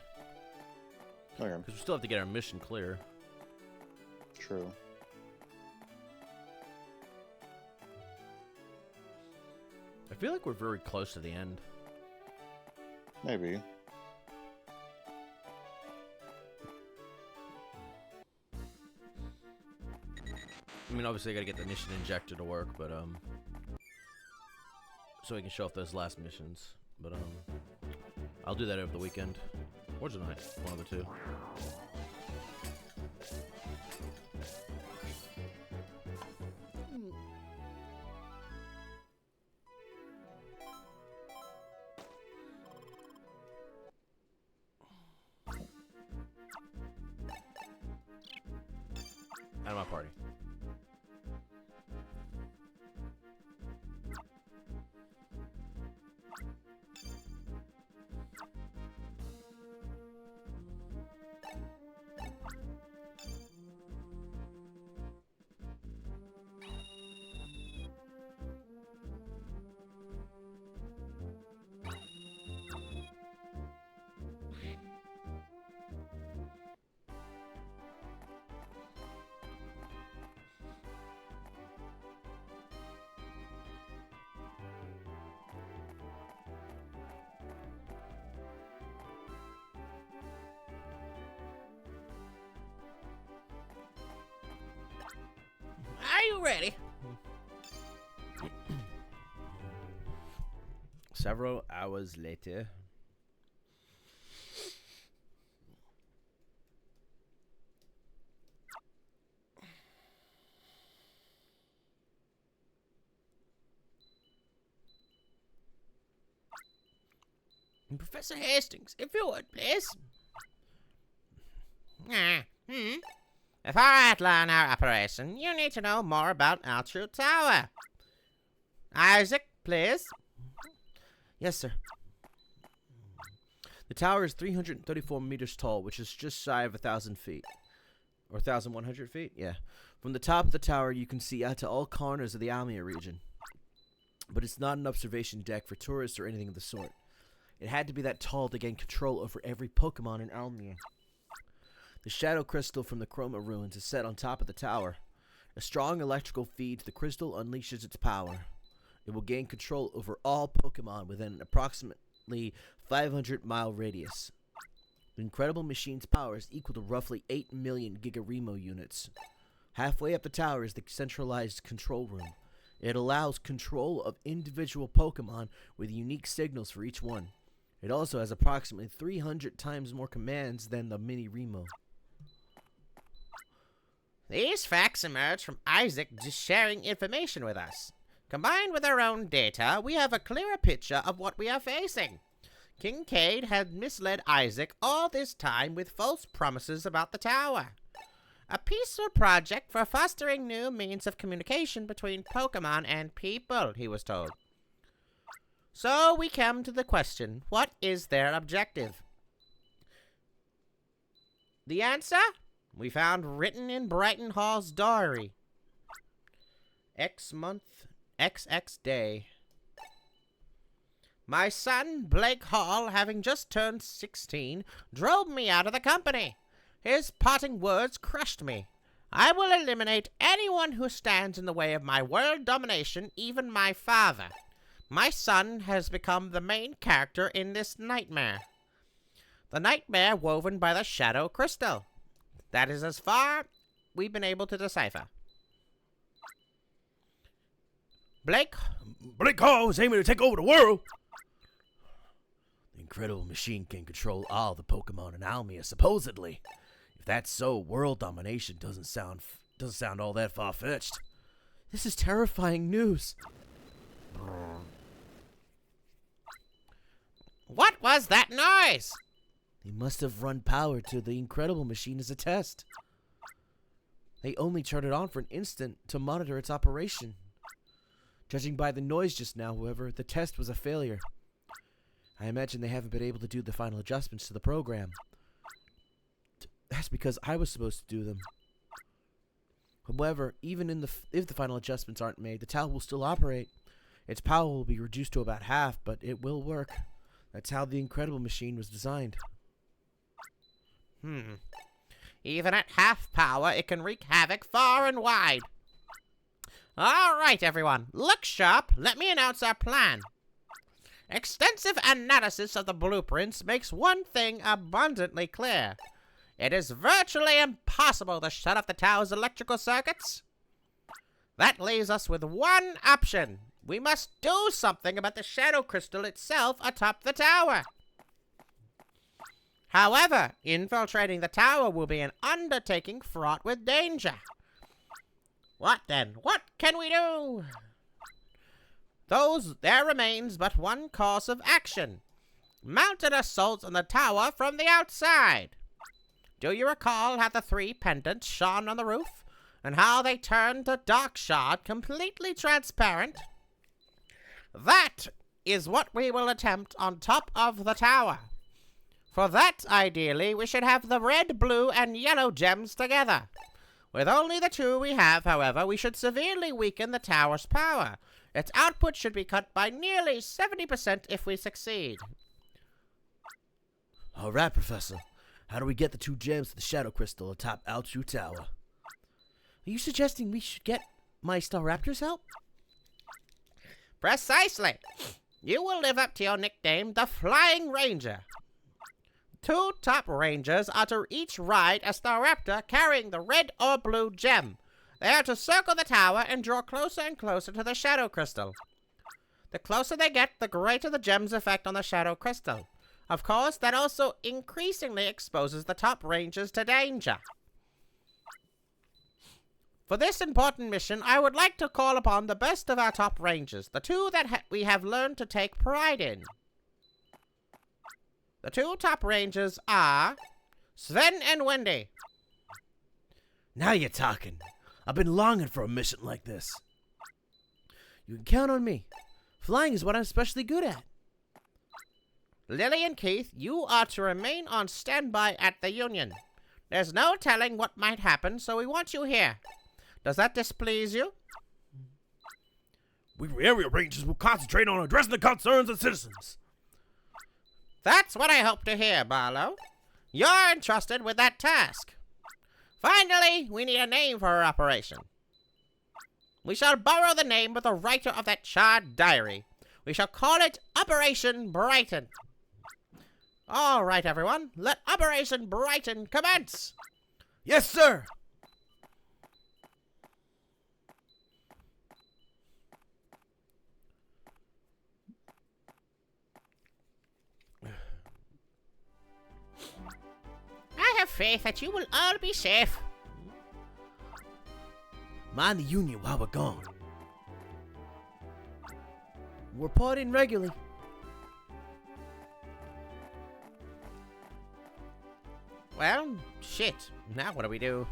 Okay. Because we still have to get our mission clear. True. I feel like we're very close to the end. Maybe. I mean, obviously, I gotta get the mission injector to work, but, so we can show off those last missions. But, I'll do that over the weekend. Or tonight. One of the two. Out of my party. Are you ready? Several hours later. Professor Hastings, if you would, please. Before I outline our operation, you need to know more about our true tower. Isaac, please. Yes, sir. The tower is 334 meters tall, which is just shy of 1,000 feet. Or 1,100 feet? Yeah. From the top of the tower, you can see out to all corners of the Almia region. But it's not an observation deck for tourists or anything of the sort. It had to be that tall to gain control over every Pokemon in Almia. The shadow crystal from the Chroma ruins is set on top of the tower. A strong electrical feed to the crystal unleashes its power. It will gain control over all Pokemon within an approximately 500-mile radius. The incredible machine's power is equal to roughly 8 million Gigaremo units. Halfway up the tower is the centralized control room. It allows control of individual Pokemon with unique signals for each one. It also has approximately 300 times more commands than the Mini Remo. These facts emerge from Isaac just sharing information with us. Combined with our own data, we have a clearer picture of what we are facing. Kincaid had misled Isaac all this time with false promises about the tower. A peaceful project for fostering new means of communication between Pokemon and people, he was told. So we come to the question, what is their objective? The answer? We found written in Brighton Hall's diary. X month, XX day. My son, Blake Hall, having just turned 16, drove me out of the company. His parting words crushed me. I will eliminate anyone who stands in the way of my world domination, even my father. My son has become the main character in this nightmare. The nightmare woven by the Shadow Crystal. That is as far we've been able to decipher. Blake Hall is aiming to take over the world. The incredible machine can control all the Pokemon in Almia, supposedly. If that's so, world domination doesn't sound all that far-fetched. This is terrifying news. What was that noise? They must have run power to the incredible machine as a test. They only turned it on for an instant to monitor its operation. Judging by the noise just now, however, the test was a failure. I imagine they haven't been able to do the final adjustments to the program. That's because I was supposed to do them. However, even if the final adjustments aren't made, the tower will still operate. Its power will be reduced to about half, but it will work. That's how the incredible machine was designed. Even at half power, it can wreak havoc far and wide. All right, everyone. Look sharp. Let me announce our plan. Extensive analysis of the blueprints makes one thing abundantly clear. It is virtually impossible to shut off the tower's electrical circuits. That leaves us with one option. We must do something about the shadow crystal itself atop the tower. However, infiltrating the tower will be an undertaking fraught with danger. What then? What can we do? There remains but one course of action. Mounted assault on the tower from the outside. Do you recall how the 3 pendants shone on the roof? And how they turned the dark shard completely transparent? That is what we will attempt on top of the tower. For that, ideally, we should have the red, blue, and yellow gems together. With only the 2 we have, however, we should severely weaken the tower's power. Its output should be cut by nearly 70% if we succeed. All right, Professor. How do we get the 2 gems to the shadow crystal atop Altru Tower? Are you suggesting we should get my Staraptor's help? Precisely. You will live up to your nickname, the Flying Ranger. 2 top rangers are to each ride a Staraptor carrying the red or blue gem. They are to circle the tower and draw closer and closer to the shadow crystal. The closer they get, the greater the gem's effect on the shadow crystal. Of course, that also increasingly exposes the top rangers to danger. For this important mission, I would like to call upon the best of our top rangers, the 2 that we have learned to take pride in. The 2 top rangers are Sven and Wendy. Now you're talking. I've been longing for a mission like this. You can count on me. Flying is what I'm especially good at. Lily and Keith, you are to remain on standby at the Union. There's no telling what might happen, so we want you here. Does that displease you? We area rangers will concentrate on addressing the concerns of citizens. That's what I hope to hear, Barlow. You're entrusted with that task. Finally, we need a name for our operation. We shall borrow the name of the writer of that charred diary. We shall call it Operation Brighton. All right, everyone. Let Operation Brighton commence. Yes, sir. I have faith that you will all be safe. Mind the Union while we're gone. We're partying regularly. Well, shit. Now what do we do?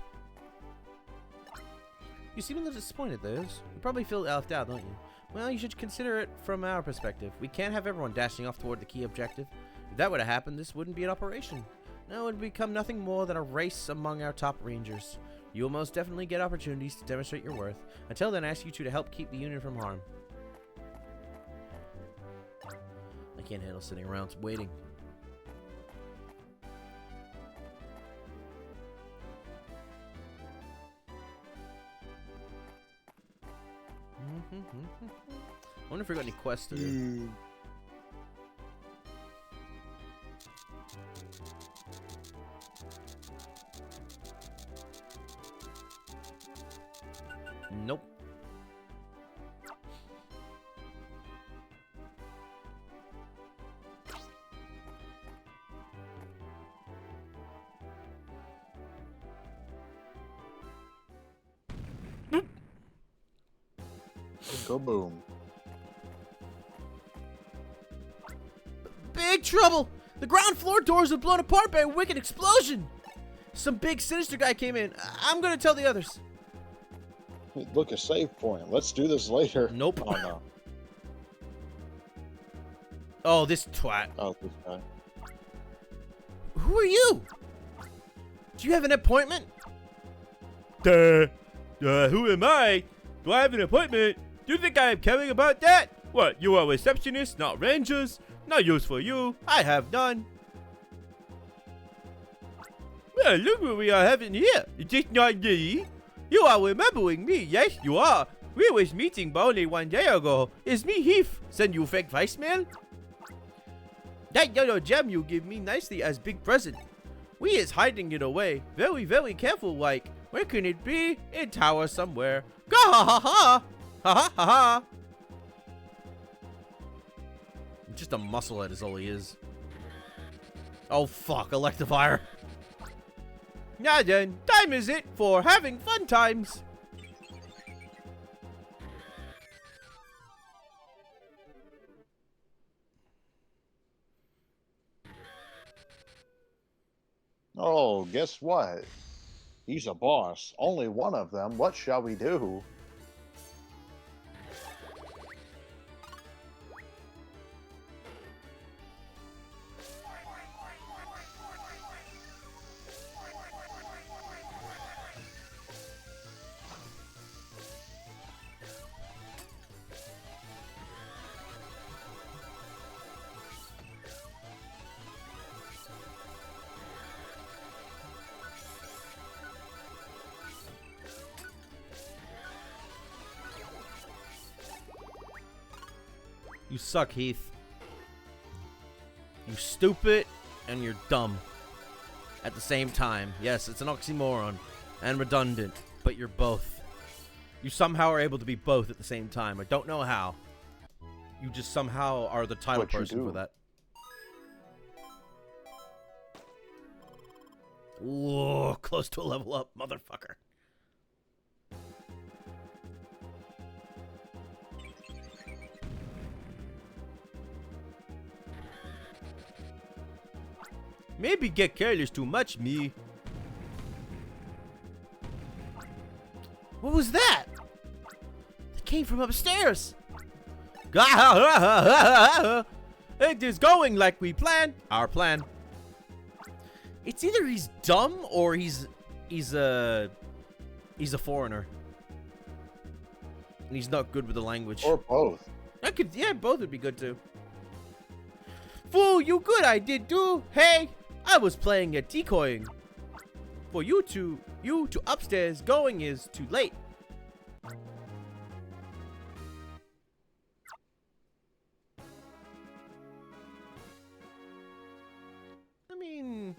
You seem a little disappointed, Liz. You probably feel left out, don't you? Well, you should consider it from our perspective. We can't have everyone dashing off toward the key objective. If that would have happened, this wouldn't be an operation. No, it would become nothing more than a race among our top rangers. You will most definitely get opportunities to demonstrate your worth. Until then, I ask you two to help keep the Union from harm. I can't handle sitting around waiting. I wonder if we got any quests to do. Nope. Kaboom. Big trouble! The ground floor doors were blown apart by a wicked explosion! Some big sinister guy came in. I'm gonna tell the others. Look, a save point. Let's do this later. Nope. Oh, no. Oh, this twat. Oh, this guy. Who are you? Do you have an appointment? Who am I? Do I have an appointment? Do you think I am caring about that? What, you are receptionists, not rangers? No use for you. I have none. Well, look what we are having here. Is this not me? You are remembering me, yes you are. We was meeting only 1 day ago. It's me, Heath. Send you fake voicemail? That yellow gem you give me nicely as big present. We is hiding it away. Very, very careful like. Where can it be? In tower somewhere. Ga ha ha ha! Ha ha ha ha! Just a musclehead is all he is. Oh fuck, Electivire. Now then, time is it for having fun times. Oh, guess what? He's a boss. Only one of them. What shall we do? You suck, Heath. You stupid and you're dumb. At the same time. Yes, it's an oxymoron. And redundant. But you're both. You somehow are able to be both at the same time. I don't know how. You just somehow are the title But you person do. for that. Whoa, close to a level up, motherfucker. Maybe get careless too much, me. What was that? It came from upstairs. It is going like we planned. Our plan. It's either he's dumb or he's a foreigner. And he's not good with the language. Or both. Yeah, both would be good too. Fool, you good I did do. Hey, I was playing a decoying. For you to upstairs going is too late. I mean,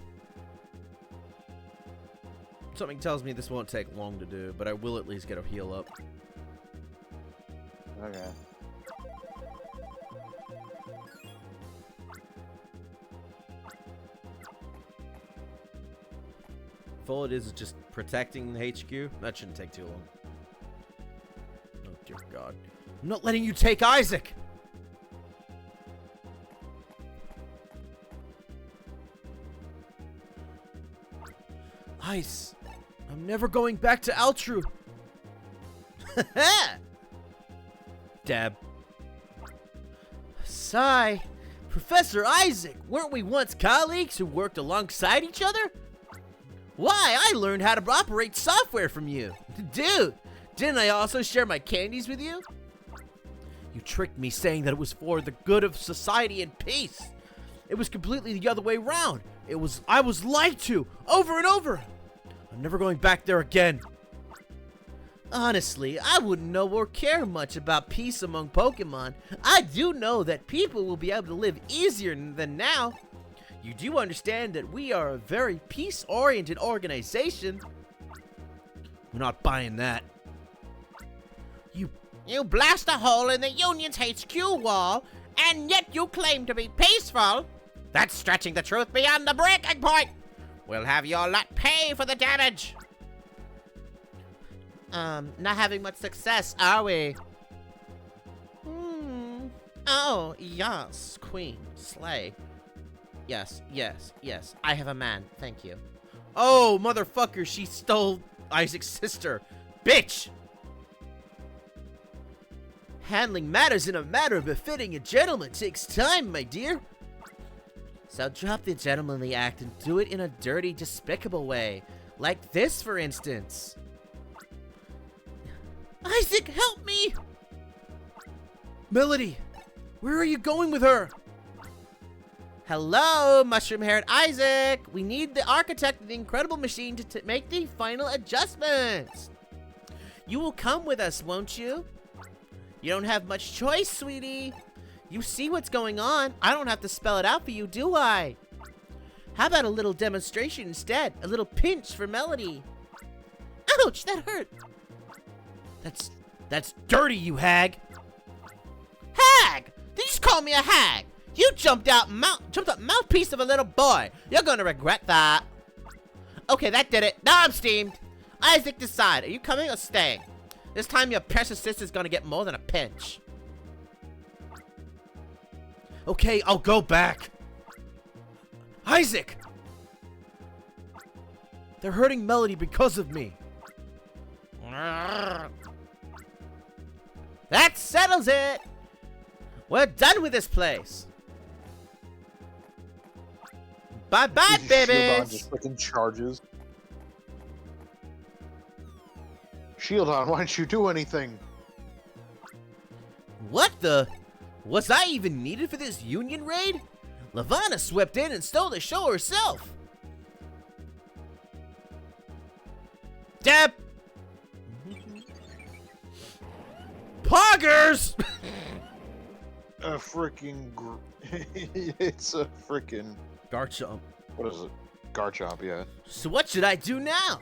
something tells me this won't take long to do, but I will at least get a heal up. Okay. If all it is just protecting the HQ, that shouldn't take too long. Oh dear God. I'm not letting you take Isaac! Ice, I'm never going back to Altru. Dab. Sigh. Professor Isaac, weren't we once colleagues who worked alongside each other? Why, I learned how to operate software from you. Dude, didn't I also share my candies with you? You tricked me saying that it was for the good of society and peace. It was completely the other way around. I was lied to, over and over. I'm never going back there again. Honestly, I wouldn't know or care much about peace among Pokemon. I do know that people will be able to live easier than now. You do understand that we are a very peace-oriented organization. We're not buying that. You blast a hole in the Union's HQ wall, and yet you claim to be peaceful? That's stretching the truth beyond the breaking point. We'll have your lot pay for the damage. Not having much success, are we? Oh, yes, Queen, slay. Yes, I have a man, thank you. Oh, motherfucker, she stole Isaac's sister. Bitch! Handling matters in a manner befitting a gentleman takes time, my dear. So drop the gentlemanly act and do it in a dirty, despicable way. Like this, for instance. Isaac, help me! Melody, Where are you going with her? Hello, mushroom-haired Isaac. We need the architect of the incredible machine to make the final adjustments. You will come with us, won't you? You don't have much choice, sweetie. You see what's going on. I don't have to spell it out for you, do I? How about a little demonstration instead? A little pinch for Melody. Ouch, that hurt. That's dirty, you hag. Hag! Did you just call me a hag? You jumped up mouthpiece of a little boy. You're gonna regret that. Okay, that did it. Now I'm steamed. Isaac, decide. Are you coming or staying? This time your precious sister's gonna get more than a pinch. Okay, I'll go back. Isaac! They're hurting Melody because of me. That settles it. We're done with this place. Bye-bye, Shieldon babies. just freaking charges. Shieldon, why didn't you do anything? What the? Was I even needed for this Union raid? Lavana swept in and stole the show herself. Deb. Poggers! A freaking. It's a freaking. Garchomp. What is it? Garchomp, yeah. So what should I do now?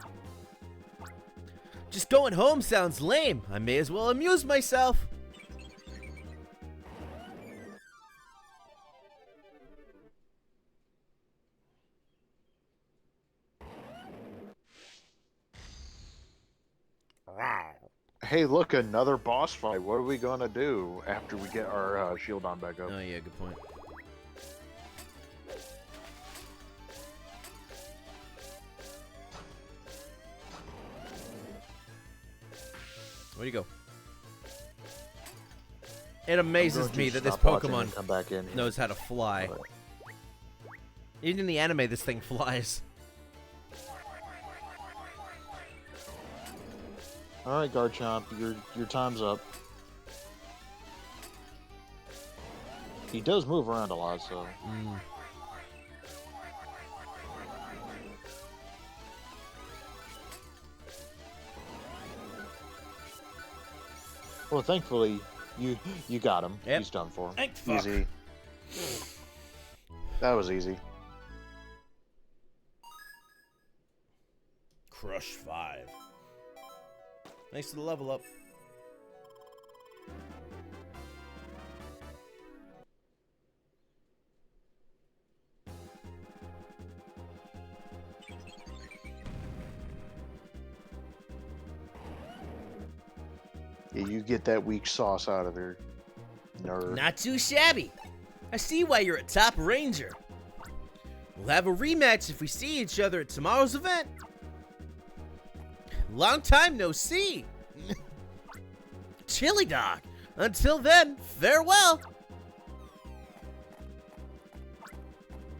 Just going home sounds lame. I may as well amuse myself. Hey, look, another boss fight. What are we gonna do after we get our Shieldon back up? Oh yeah, good point. Where'd you go? It amazes me that this Pokemon come back in here. knows how to fly. Even in the anime, this thing flies. All right, Garchomp, your time's up. He does move around a lot, so. Well, thankfully, you got him. Yep. He's done for. Thank fuck. Easy. That was easy. Crush 5. Nice to level up. Yeah, you get that weak sauce out of there, nerd. Not too shabby. I see why you're a top ranger. We'll have a rematch if we see each other at tomorrow's event. Long time no see. Chili dog. Until then, farewell.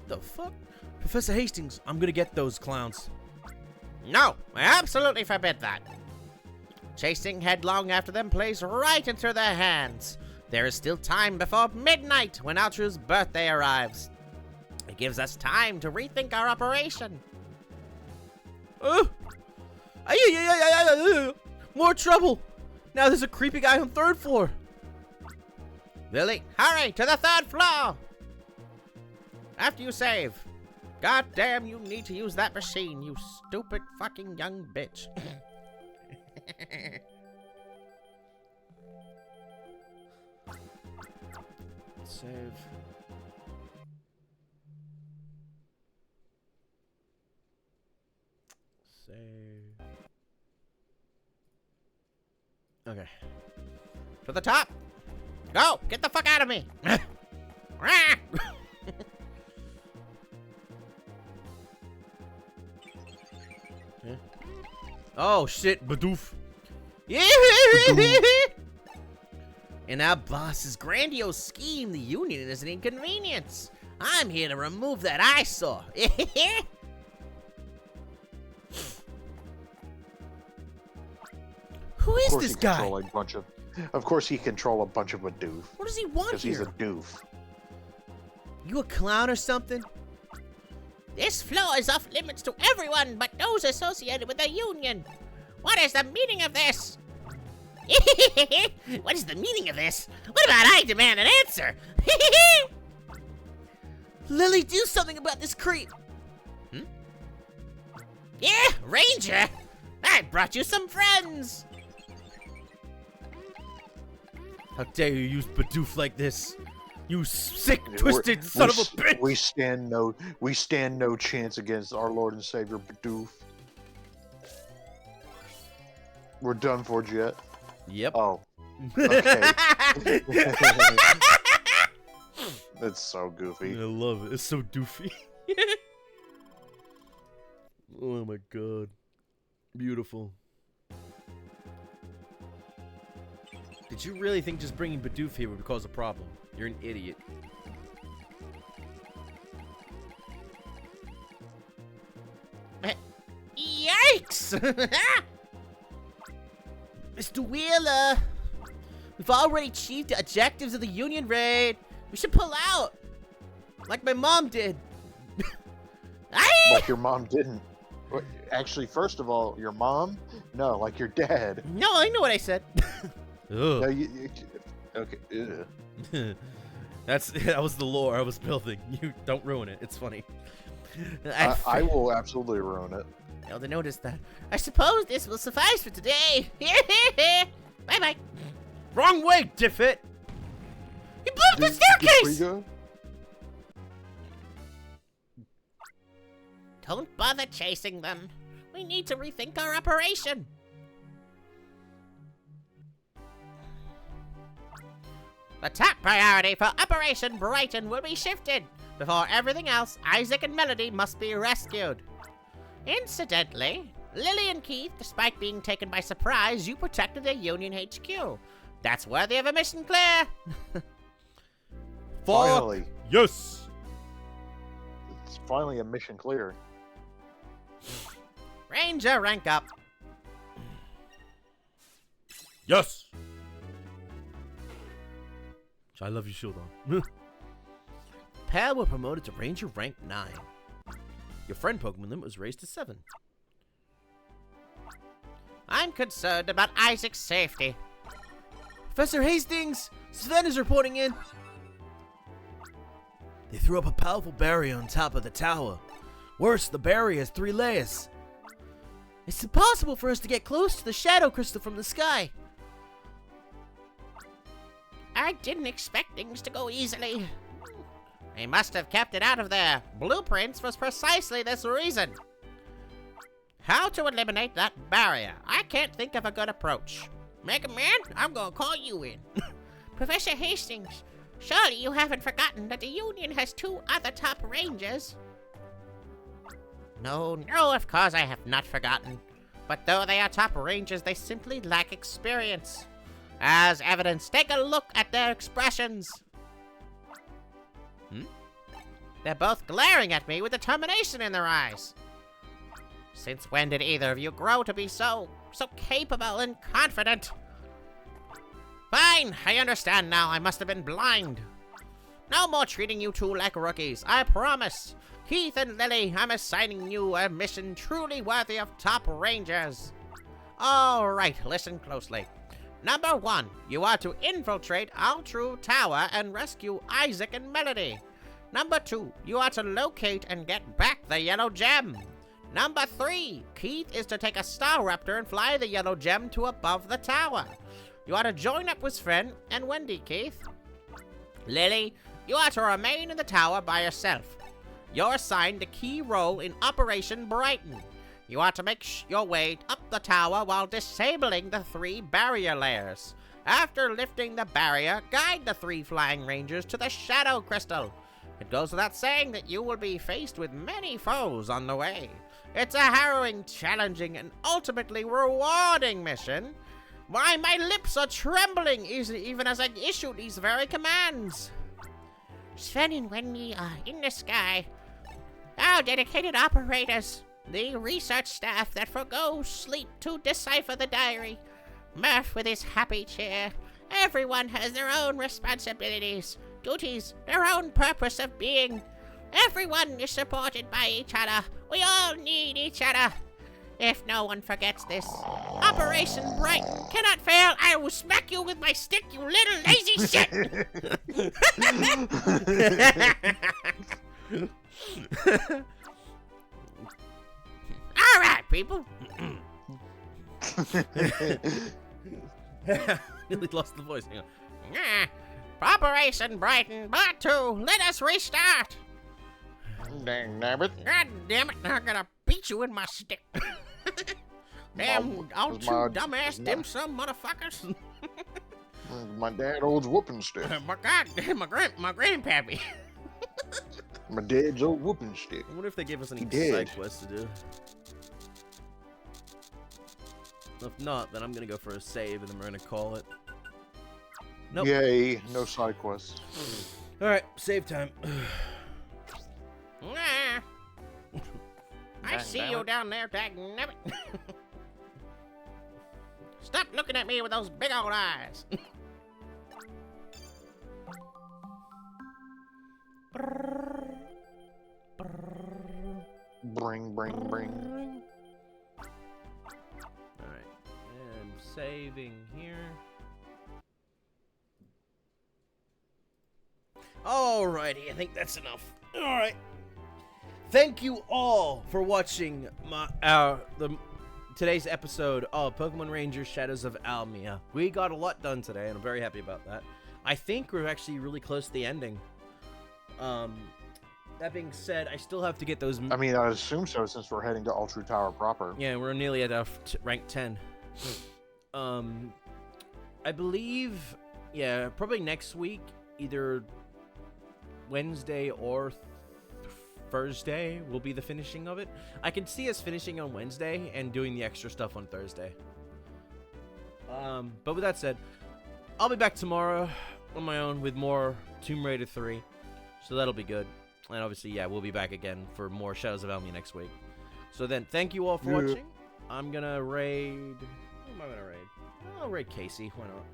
The fuck? Professor Hastings, I'm gonna get those clowns. No, I absolutely forbid that. Chasing headlong after them plays right into their hands. There is still time before midnight when Altru's birthday arrives. It gives us time to rethink our operation. More trouble. Now there's a creepy guy on 3rd floor. Lily, hurry to the 3rd floor. After you save. God damn, you need to use that machine, you stupid fucking young bitch. Save. Save. Okay. To the top. Go, get the fuck out of me. Oh shit, Badoof. In our boss's grandiose scheme, the Union is an inconvenience. I'm here to remove that eyesore. Who is Of course this you guy? control a bunch of Of course, he control a bunch of Bidoof. What does he want Because he's here? a doof. You a clown or something? This floor is off limits to everyone but those associated with the Union. What is the meaning of this? What is the meaning of this? What about I demand an answer? Lily, do something about this creep. Yeah, Ranger. I brought you some friends. How dare you use Bidoof like this? You sick, We're- twisted son of a bitch! We stand no chance against our Lord and Savior Bidoof. We're done for, Jet. Yep. Oh. Okay. That's so I goofy. love it. It's so doofy. Oh my god. Beautiful. Did you really think just bringing Bidoof here would cause a problem? You're an idiot. Yikes! Mr. Wheeler! We've already achieved the objectives of the Union raid. We should pull out. Like my mom did. Like your mom didn't. Actually, first of all, your mom? No, like your dad. No, I know what I said. No, Ugh. okay. Ugh. That was the lore I was building. You don't ruin it. It's funny. I will absolutely ruin it. Failed to notice that. I suppose this will suffice for today. Bye-bye. Wrong way, Diffit! You blew up the staircase! Frigo? Don't bother chasing them. We need to rethink our operation. The top priority for Operation Brighton will be shifted. Before everything else, Isaac and Melody must be rescued. Incidentally, Lily and Keith, despite being taken by surprise, you protected the Union HQ. That's worthy of a mission, Claire. Finally. Yes! It's finally a mission clear. Ranger, rank up. Yes! I love you, Shieldon. Pal were promoted to Ranger rank 9. Your friend Pokemon limit was raised to 7. I'm concerned about Isaac's safety. Professor Hastings! Sven is reporting in! They threw up a powerful barrier on top of the tower. Worse, the barrier has 3 layers. It's impossible for us to get close to the shadow crystal from the sky. I didn't expect things to go easily. They must have kept it out of their blueprints for precisely this reason. How to eliminate that barrier? I can't think of a good approach. Mega Man, I'm gonna call you in. Professor Hastings, surely you haven't forgotten that the Union has 2 other top rangers. No, of course I have not forgotten. But though they are top rangers, they simply lack experience. As evidence, take a look at their expressions. They're both glaring at me with determination in their eyes. Since when did either of you grow to be so capable and confident? Fine, I understand now. I must have been blind. No more treating you two like rookies, I promise. Keith and Lily, I'm assigning you a mission truly worthy of top rangers. All right, listen closely. Number 1, you are to infiltrate Altru Tower and rescue Isaac and Melody. Number 2, you are to locate and get back the yellow gem. Number 3, Keith is to take a Staraptor and fly the yellow gem to above the tower. You are to join up with Sven and Wendy, Keith. Lily, you are to remain in the tower by yourself. You're assigned a key role in Operation Brighton. You are to make your way up the tower while disabling the 3 barrier layers. After lifting the barrier, guide the 3 flying rangers to the shadow crystal. It goes without saying that you will be faced with many foes on the way. It's a harrowing, challenging, and ultimately rewarding mission. Why, my lips are trembling even as I issue these very commands. Sven and Wendy are in the sky. Our dedicated operators, the research staff that forgo sleep to decipher the diary. Murph with his happy cheer. Everyone has their own responsibilities, duties, their own purpose of being. Everyone is supported by each other. We all need each other. If no one forgets this, Operation Brighton cannot fail. I will smack you with my stick, you little lazy shit! All right, people. Nearly lost the voice. Hang on. Operation Brighton, Part 2. Let us restart. Dang nabbit. God damn it, I'm gonna beat you with my stick. Damn, all two dumbass dim sum motherfuckers. My dad owns whooping stick. My God, my grandpappy. My dad's old whooping stick. I wonder if they gave us any He did. side quests to do. If not, then I'm gonna go for a save and then we're gonna call it. Nope. Yay, no side quests. Alright, save time. I see you down there, dagnabbit. Stop looking at me with those big old eyes. Bring. Alright, and saving here. Alrighty, I think that's enough. Alright. Thank you all for watching today's episode of Pokemon Rangers Shadows of Almia. We got a lot done today, and I'm very happy about that. I think we're actually really close to the ending. That being said, I still have to get those... I mean, I assume so since we're heading to Ultra Tower proper. Yeah, we're nearly at rank 10. I believe, yeah, probably next week, either Wednesday or Thursday will be the finishing of it. I can see us finishing on Wednesday and doing the extra stuff on Thursday. But with that said, I'll be back tomorrow on my own with more Tomb Raider 3. So that'll be good. And obviously, yeah, we'll be back again for more Shadows of Almia next week. So then, thank you all for watching. I'm gonna raid... Who am I gonna raid? I'll raid Casey. Why not?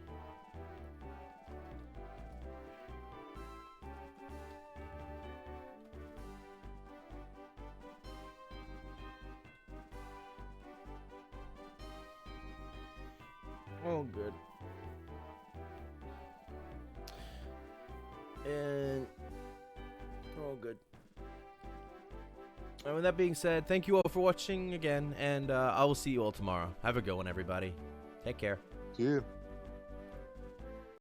Oh, good. And... oh, good. And with that being said, thank you all for watching again, and I will see you all tomorrow. Have a good one, everybody. Take care. Yeah.